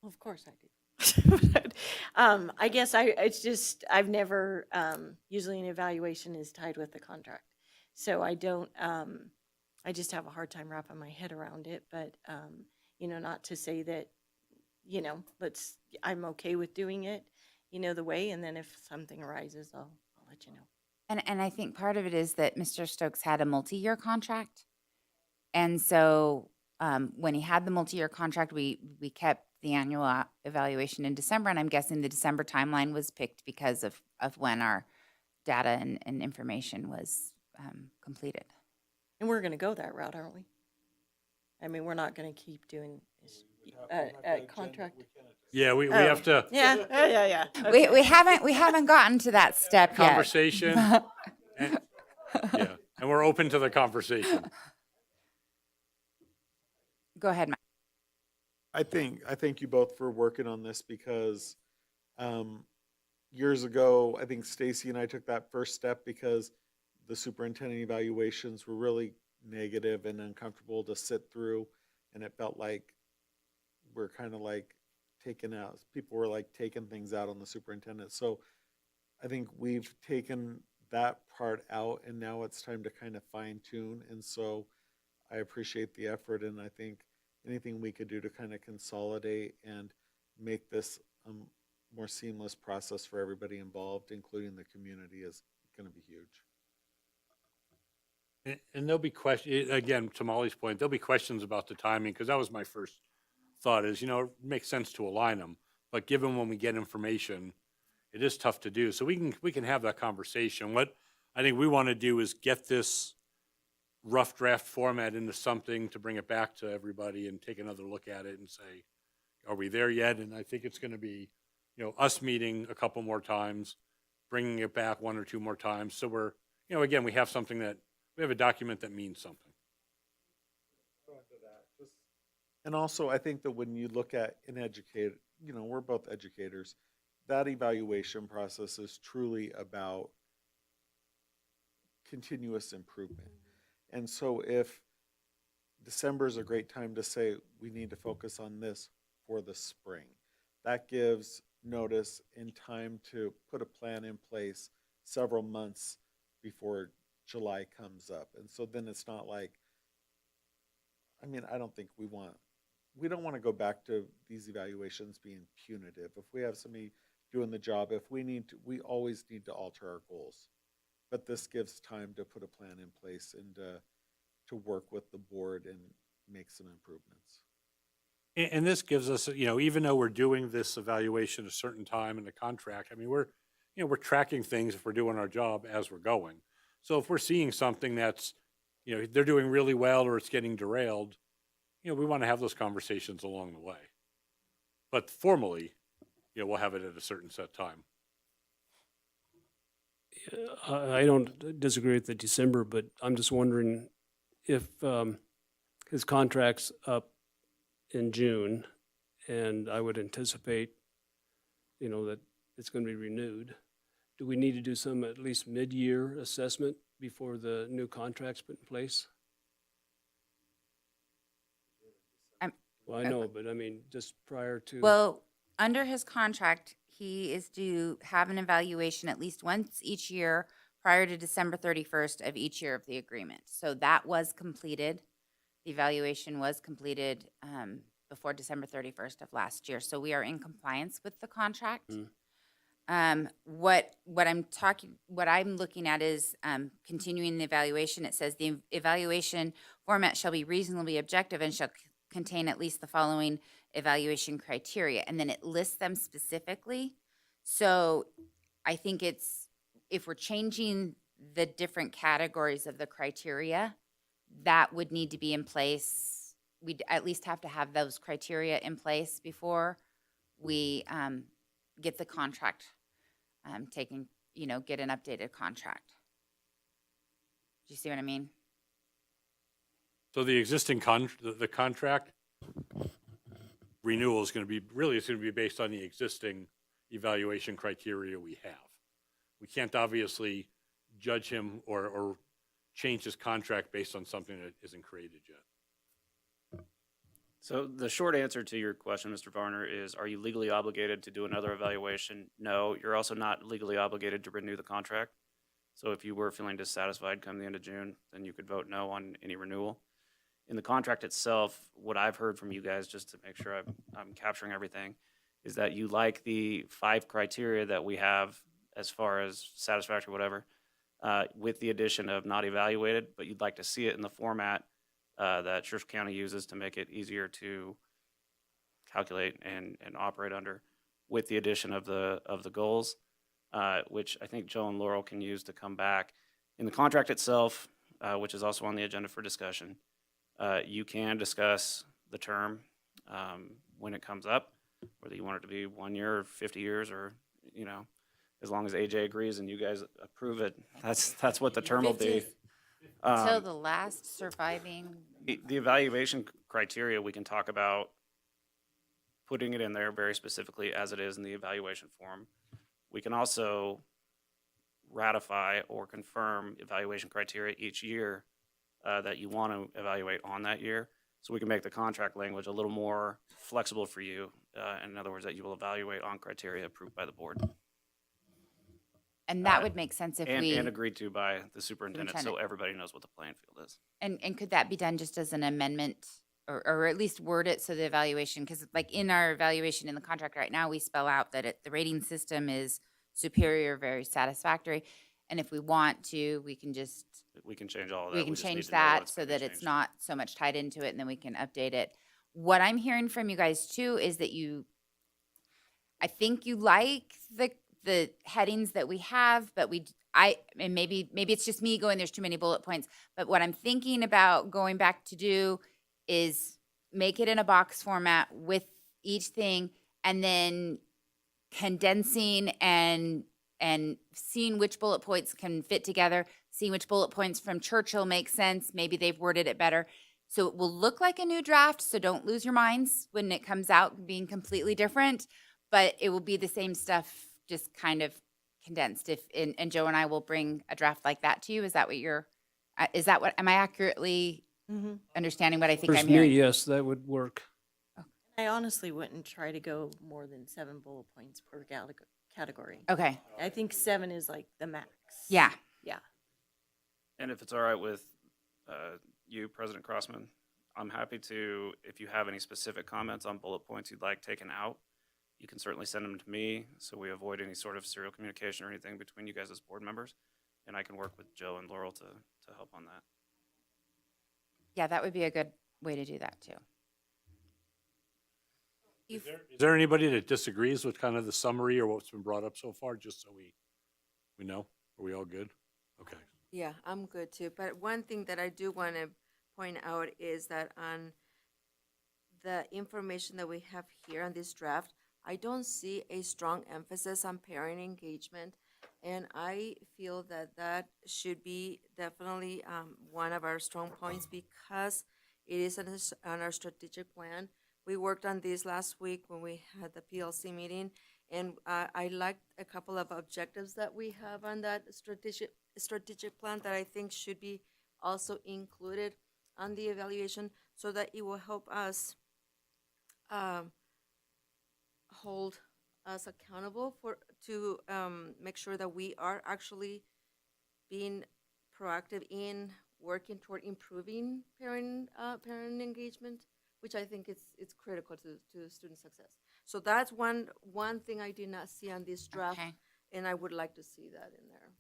[SPEAKER 19] Well, of course I do. I guess I've never, usually an evaluation is tied with the contract. So I don't, I just have a hard time wrapping my head around it, but, not to say that, I'm okay with doing it, the way, and then if something arises, I'll let you know.
[SPEAKER 1] And I think part of it is that Mr. Stokes had a multi-year contract. And so when he had the multi-year contract, we kept the annual evaluation in December, and I'm guessing the December timeline was picked because of when our data and information was completed.
[SPEAKER 19] And we're going to go that route, aren't we? I mean, we're not going to keep doing a contract.
[SPEAKER 15] Yeah, we have to.
[SPEAKER 19] Yeah. Okay.
[SPEAKER 1] We haven't gotten to that step yet.
[SPEAKER 15] Conversation. and we're open to the conversation.
[SPEAKER 1] Go ahead, Mike.
[SPEAKER 2] I thank you both for working on this because years ago, I think Stacy and I took that first step because the superintendent evaluations were really negative and uncomfortable to sit through, and it felt like we're kind of like people were like taking things out on the superintendent. So I think we've taken that part out, and now it's time to kind of fine tune. And so I appreciate the effort, and I think anything we could do to kind of consolidate and make this a more seamless process for everybody involved, including the community, is going to be huge.
[SPEAKER 15] And there'll be questions, again, to Molly's point, there'll be questions about the timing, because that was my first thought is, it makes sense to align them. But given when we get information, it is tough to do. So we can have that conversation. What I think we want to do is get this rough draft format into something to bring it back to everybody and take another look at it and say, are we there yet? And I think it's going to be, us meeting a couple more times, bringing it back 1 or 2 more times. So we're, again, we have a document that means something.
[SPEAKER 2] And also, I think that when you look at an educator, we're both educators, that evaluation process is truly about continuous improvement. And so if December is a great time to say we need to focus on this for the spring, that gives notice and time to put a plan in place several months before July comes up. And so then it's not like, I don't think we don't want to go back to these evaluations being punitive. If we have somebody doing the job, we always need to alter our goals. But this gives time to put a plan in place and to work with the board and make some improvements.
[SPEAKER 15] And this gives us, even though we're doing this evaluation a certain time in the contract, we're, we're tracking things if we're doing our job as we're going. So if we're seeing something that's, they're doing really well or it's getting derailed, we want to have those conversations along the way. But formally, we'll have it at a certain set time.
[SPEAKER 3] I don't disagree with the December, but I'm just wondering if his contract's up in June, and I would anticipate, that it's going to be renewed. Do we need to do some at least mid-year assessment before the new contract's put in place? Well, I know, but I mean, just prior to.
[SPEAKER 1] Well, under his contract, he is to have an evaluation at least once each year prior to December 31st of each year of the agreement. So that was completed. The evaluation was completed before December 31st of last year. So we are in compliance with the contract. What I'm looking at is continuing the evaluation. It says the evaluation format shall be reasonably objective and shall contain at least the following evaluation criteria, and then it lists them specifically. So I think if we're changing the different categories of the criteria, that would need to be in place. We'd at least have to have those criteria in place before we get the contract taken, get an updated contract. Do you see what I mean?
[SPEAKER 15] So the existing the contract renewal is going to be, it's going to be based on the existing evaluation criteria we have. We can't obviously judge him or change his contract based on something that isn't created yet.
[SPEAKER 9] So the short answer to your question, Mr. Varner, is are you legally obligated to do another evaluation? No, you're also not legally obligated to renew the contract. So if you were feeling dissatisfied come the end of June, then you could vote no on any renewal. In the contract itself, what I've heard from you guys, just to make sure I'm capturing everything, is that you like the 5 criteria that we have as far as satisfactory, whatever, with the addition of not evaluated, but you'd like to see it in the format that Churchill County uses to make it easier to calculate and operate under, with the addition of the goals, which I think Joe and Laurel can use to come back. In the contract itself, which is also on the agenda for discussion, you can discuss the term when it comes up, whether you want it to be 1 year or 50 years or, as long as AJ agrees and you guys approve it, that's what the term will be.
[SPEAKER 1] Until the last surviving.
[SPEAKER 9] The evaluation criteria, we can talk about putting it in there very specifically as it is in the evaluation form. We can also ratify or confirm evaluation criteria each year that you want to evaluate on that year. So we can make the contract language a little more flexible for you. In other words, that you will evaluate on criteria approved by the board.
[SPEAKER 1] And that would make sense if
[SPEAKER 9] and agreed to by the superintendent, so everybody knows what the playing field is.
[SPEAKER 1] And could that be done just as an amendment or at least word it so the evaluation, because like in our evaluation in the contract right now, we spell out that the rating system is superior, very satisfactory. And if we want to, we can just.
[SPEAKER 9] We can change all of that.
[SPEAKER 1] We can change that so that it's not so much tied into it, and then we can update it. What I'm hearing from you guys too is that I think you like the headings that we have, but and maybe it's just me going, there's too many bullet points. But what I'm thinking about going back to do is make it in a box format with each thing, and then condensing and seeing which bullet points can fit together, seeing which bullet points from Churchill make sense. Maybe they've worded it better. So it will look like a new draft, so don't lose your minds when it comes out being completely different, but it will be the same stuff, just kind of condensed. And Joe and I will bring a draft like that to you. Is that what am I accurately understanding what I think I'm hearing?
[SPEAKER 3] Yes, that would work.
[SPEAKER 10] I honestly wouldn't try to go more than 7 bullet points per category.
[SPEAKER 1] Okay.
[SPEAKER 10] I think 7 is like the max.
[SPEAKER 1] Yeah.
[SPEAKER 10] Yeah.
[SPEAKER 9] And if it's all right with you, President Crossman, I'm happy to, if you have any specific comments on bullet points you'd like taken out, you can certainly send them to me so we avoid any sort of serial communication or anything between you guys as board members. And I can work with Joe and Laurel to help on that.
[SPEAKER 1] Yeah, that would be a good way to do that too.
[SPEAKER 15] Is there anybody that disagrees with kind of the summary or what's been brought up so far, just so we We know? Are we all good? Okay.
[SPEAKER 21] Yeah, I'm good too. But one thing that I do want to point out is that on the information that we have here on this draft, I don't see a strong emphasis on parent engagement. And I feel that that should be definitely one of our strong points because it is on our strategic plan. We worked on this last week when we had the PLC meeting, and I liked a couple of objectives that we have on that strategic plan that I think should be also included on the evaluation so that it will help us hold us accountable to make sure that we are actually being proactive in working toward improving parent engagement, which I think it's critical to student success. So that's one thing I did not see on this draft,
[SPEAKER 1] Okay.
[SPEAKER 21] and I would like to see that in there.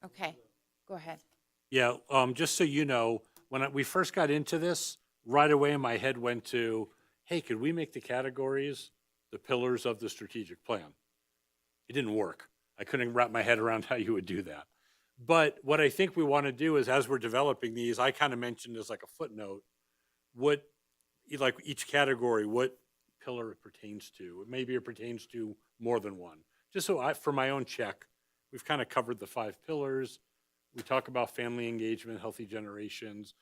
[SPEAKER 1] Okay, go ahead.
[SPEAKER 15] Yeah, just so you know, when we first got into this, right away my head went to, hey, could we make the categories the pillars of the strategic plan? It didn't work. I couldn't wrap my head around how you would do that. But what I think we want to do is, as we're developing these, I kind of mentioned as like a footnote, what, like each category, what pillar it pertains to. Maybe it pertains to more than one. Just so for my own check, we've kind of covered the 5 pillars. We talk about family engagement, healthy generations,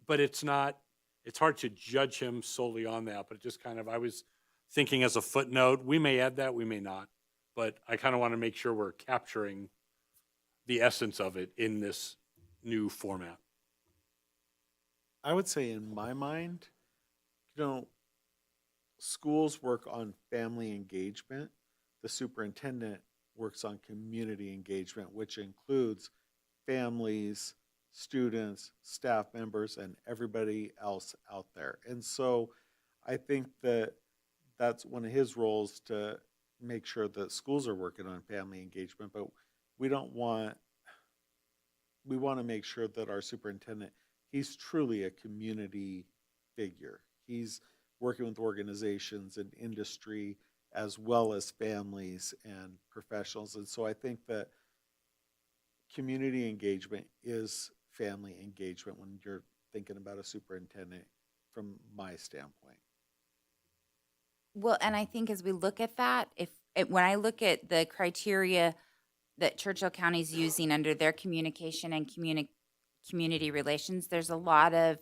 [SPEAKER 15] but it's hard to judge him solely on that, but it just kind of, I was thinking as a footnote, we may add that, we may not, but I kind of want to make sure we're capturing the essence of it in this new format.
[SPEAKER 2] I would say in my mind, schools work on family engagement. The superintendent works on community engagement, which includes families, students, staff members, and everybody else out there. And so I think that that's one of his roles, to make sure that schools are working on family engagement, but we want to make sure that our superintendent, he's truly a community figure. He's working with organizations and industry as well as families and professionals. And so I think that community engagement is family engagement when you're thinking about a superintendent from my standpoint.
[SPEAKER 1] Well, and I think as we look at that, when I look at the criteria that Churchill County is using under their communication and community relations, there's a lot of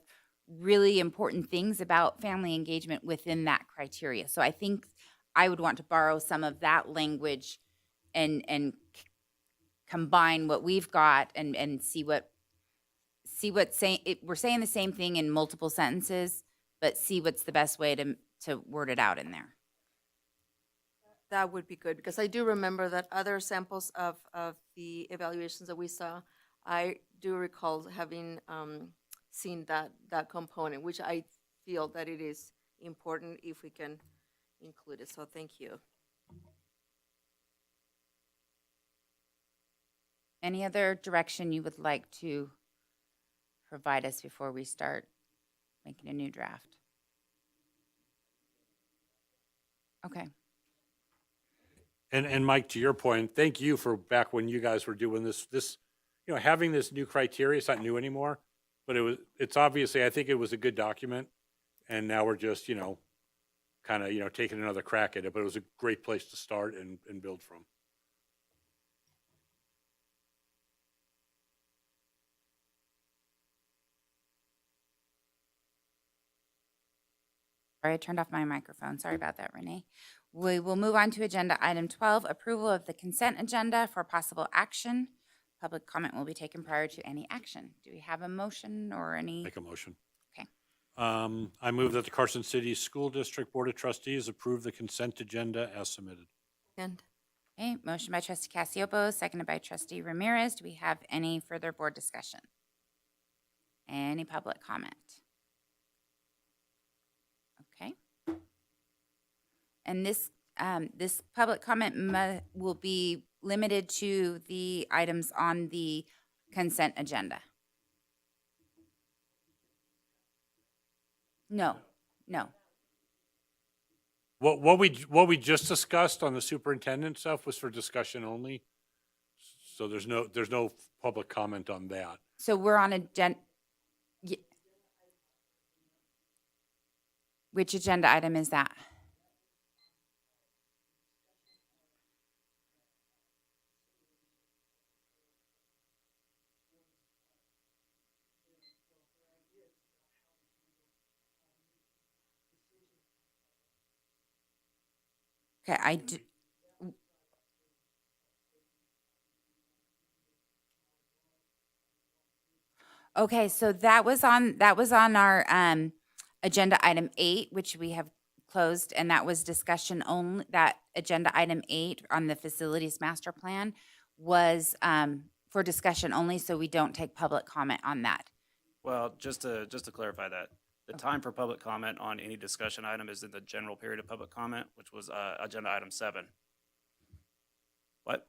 [SPEAKER 1] really important things about family engagement within that criteria. So I think I would want to borrow some of that language and combine what we've got and see what we're saying the same thing in multiple sentences, but see what's the best way to word it out in there.
[SPEAKER 21] That would be good, because I do remember that other samples of the evaluations that we saw, I do recall having seen that component, which I feel that it is important if we can include it. So thank you.
[SPEAKER 1] Any other direction you would like to provide us before we start making a new draft? Okay.
[SPEAKER 15] And Mike, to your point, thank you for back when you guys were doing this, having this new criteria. It's not new anymore, but it's obviously, I think it was a good document. And now we're just, kind of, taking another crack at it, but it was a great place to start and build from.
[SPEAKER 1] Sorry, I turned off my microphone. Sorry about that, Renee. We will move on to agenda item 12, approval of the consent agenda for possible action. Public comment will be taken prior to any action. Do we have a motion or any?
[SPEAKER 15] Make a motion.
[SPEAKER 1] Okay.
[SPEAKER 15] I move that the Carson City School District Board of Trustees approve the consent agenda as submitted.
[SPEAKER 21] And
[SPEAKER 1] Okay, motion by trustee Cassiopo, seconded by trustee Ramirez. Do we have any further board discussion? Any public comment? Okay. And this public comment will be limited to the items on the consent agenda. No.
[SPEAKER 15] What we just discussed on the superintendent stuff was for discussion only. So there's no public comment on that.
[SPEAKER 1] So we're on which agenda item is that? Okay, okay, so that was on our agenda item 8, which we have closed, and that was discussion only. That agenda item 8 on the facilities master plan was for discussion only, so we don't take public comment on that.
[SPEAKER 9] Well, just to clarify that, the time for public comment on any discussion item is in the general period of public comment, which was agenda item 7. What?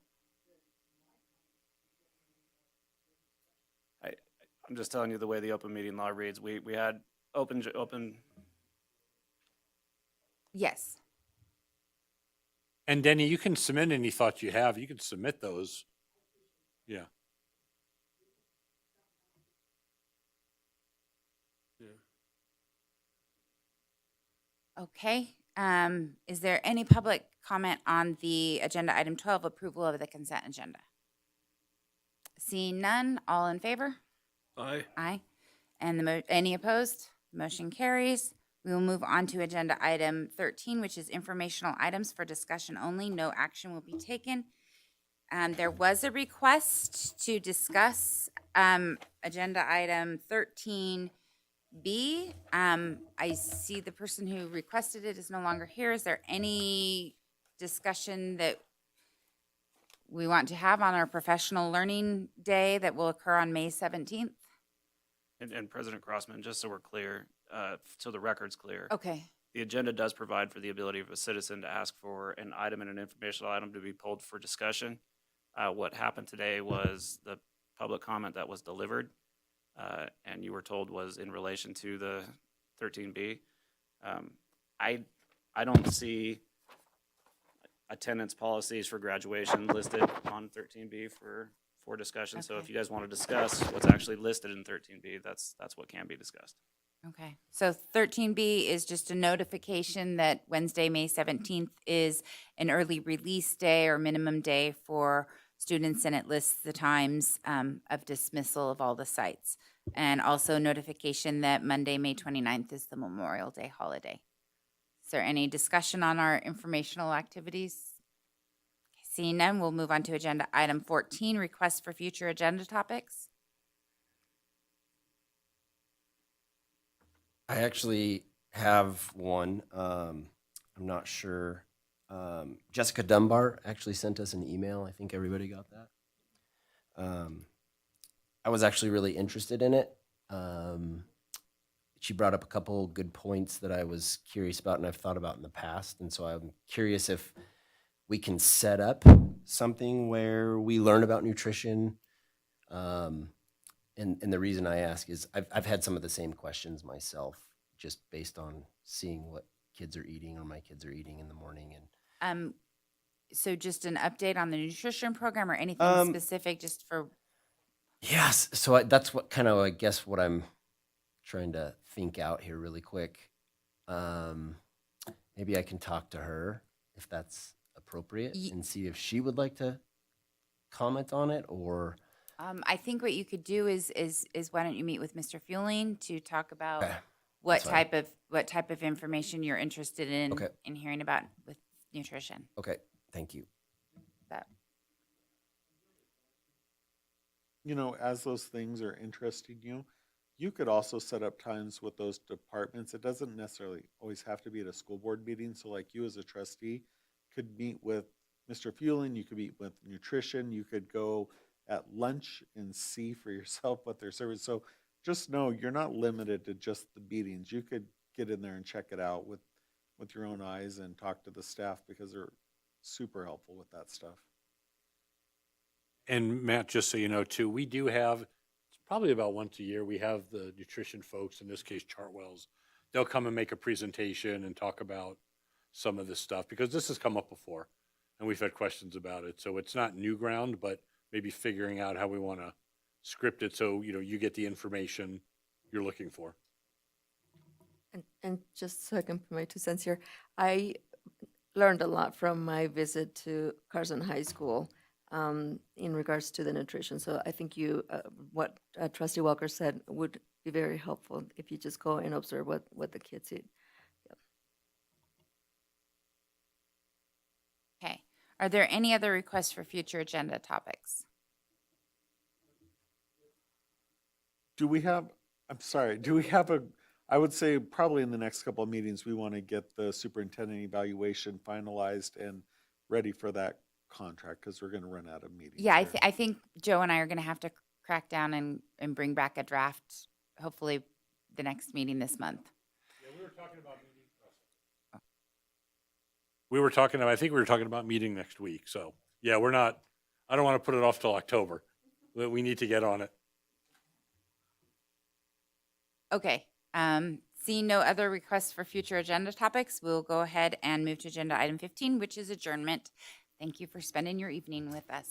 [SPEAKER 9] I'm just telling you the way the open meeting law reads. We had open.
[SPEAKER 1] Yes.
[SPEAKER 15] And Denny, you can submit any thoughts you have. You can submit those. Yeah.
[SPEAKER 1] Okay. Is there any public comment on the agenda item 12, approval of the consent agenda? Seeing none, all in favor?
[SPEAKER 3] Aye.
[SPEAKER 1] Aye. And any opposed? Motion carries. We will move on to agenda item 13, which is informational items for discussion only. No action will be taken. There was a request to discuss agenda item 13B. I see the person who requested it is no longer here. Is there any discussion that we want to have on our professional learning day that will occur on May 17th?
[SPEAKER 9] And President Crossman, just so we're clear, so the record's clear.
[SPEAKER 1] Okay.
[SPEAKER 9] The agenda does provide for the ability of a citizen to ask for an item and an informational item to be pulled for discussion. What happened today was the public comment that was delivered, and you were told was in relation to the 13B. I don't see attendance policies for graduation listed on 13B for discussion. So if you guys want to discuss what's actually listed in 13B, that's what can be discussed.
[SPEAKER 1] Okay, so 13B is just a notification that Wednesday, May 17th is an early release day or minimum day for students, and it lists the times of dismissal of all the sites. And also notification that Monday, May 29th is the Memorial Day holiday. Is there any discussion on our informational activities? Seeing none, we'll move on to agenda item 14, requests for future agenda topics.
[SPEAKER 20] I actually have one. I'm not sure. Jessica Dunbar actually sent us an email. I think everybody got that. I was actually really interested in it. She brought up a couple good points that I was curious about and I've thought about in the past. And so I'm curious if we can set up something where we learn about nutrition. And the reason I ask is I've had some of the same questions myself, just based on seeing what kids are eating or my kids are eating in the morning. And
[SPEAKER 1] so just an update on the nutrition program or anything specific just for?
[SPEAKER 20] Yes. So that's what kind of, I guess, what I'm trying to think out here really quick. Maybe I can talk to her if that's appropriate and see if she would like to comment on it, or
[SPEAKER 1] I think what you could do is why don't you meet with Mr. Fueling to talk about
[SPEAKER 20] Okay.
[SPEAKER 1] what
[SPEAKER 20] That's
[SPEAKER 1] type of information you're interested in
[SPEAKER 20] Okay.
[SPEAKER 1] in hearing about with nutrition.
[SPEAKER 20] okay, thank you.
[SPEAKER 1] That
[SPEAKER 2] As those things are interesting you, you could also set up times with those departments. It doesn't necessarily always have to be at a school board meeting. So like you as a trustee could meet with Mr. Fueling, you could meet with nutrition, you could go at lunch and see for yourself what they're serving. So just know you're not limited to just the meetings. You could get in there and check it out with your own eyes and talk to the staff because they're super helpful with that stuff.
[SPEAKER 15] And Matt, just so you know too, we do have, it's probably about once a year, we have the nutrition folks, in this case Chartwells. They'll come and make a presentation and talk about some of this stuff because this has come up before and we've had questions about it. So it's not new ground, but maybe figuring out how we want to script it so, you get the information you're looking for.
[SPEAKER 21] And just so I can put my 2 cents here, I learned a lot from my visit to Carson High School in regards to the nutrition. So I think what Trustee Walker said would be very helpful if you just go and observe what the kids eat.
[SPEAKER 1] Okay. Are there any other requests for future agenda topics?
[SPEAKER 2] Do we have I would say probably in the next couple of meetings, we want to get the superintendent evaluation finalized and ready for that contract because we're going to run out of meetings.
[SPEAKER 1] Yeah,
[SPEAKER 2] here.
[SPEAKER 1] I think Joe and I are going to have to crack down and bring back a draft, hopefully the next meeting this month.
[SPEAKER 15] Yeah, we were talking about meeting. I think we were talking about meeting next week. So yeah, I don't want to put it off till October. We need to get on it.
[SPEAKER 1] Okay. Seeing no other requests for future agenda topics, we'll go ahead and move to agenda item 15, which is adjournment. Thank you for spending your evening with us.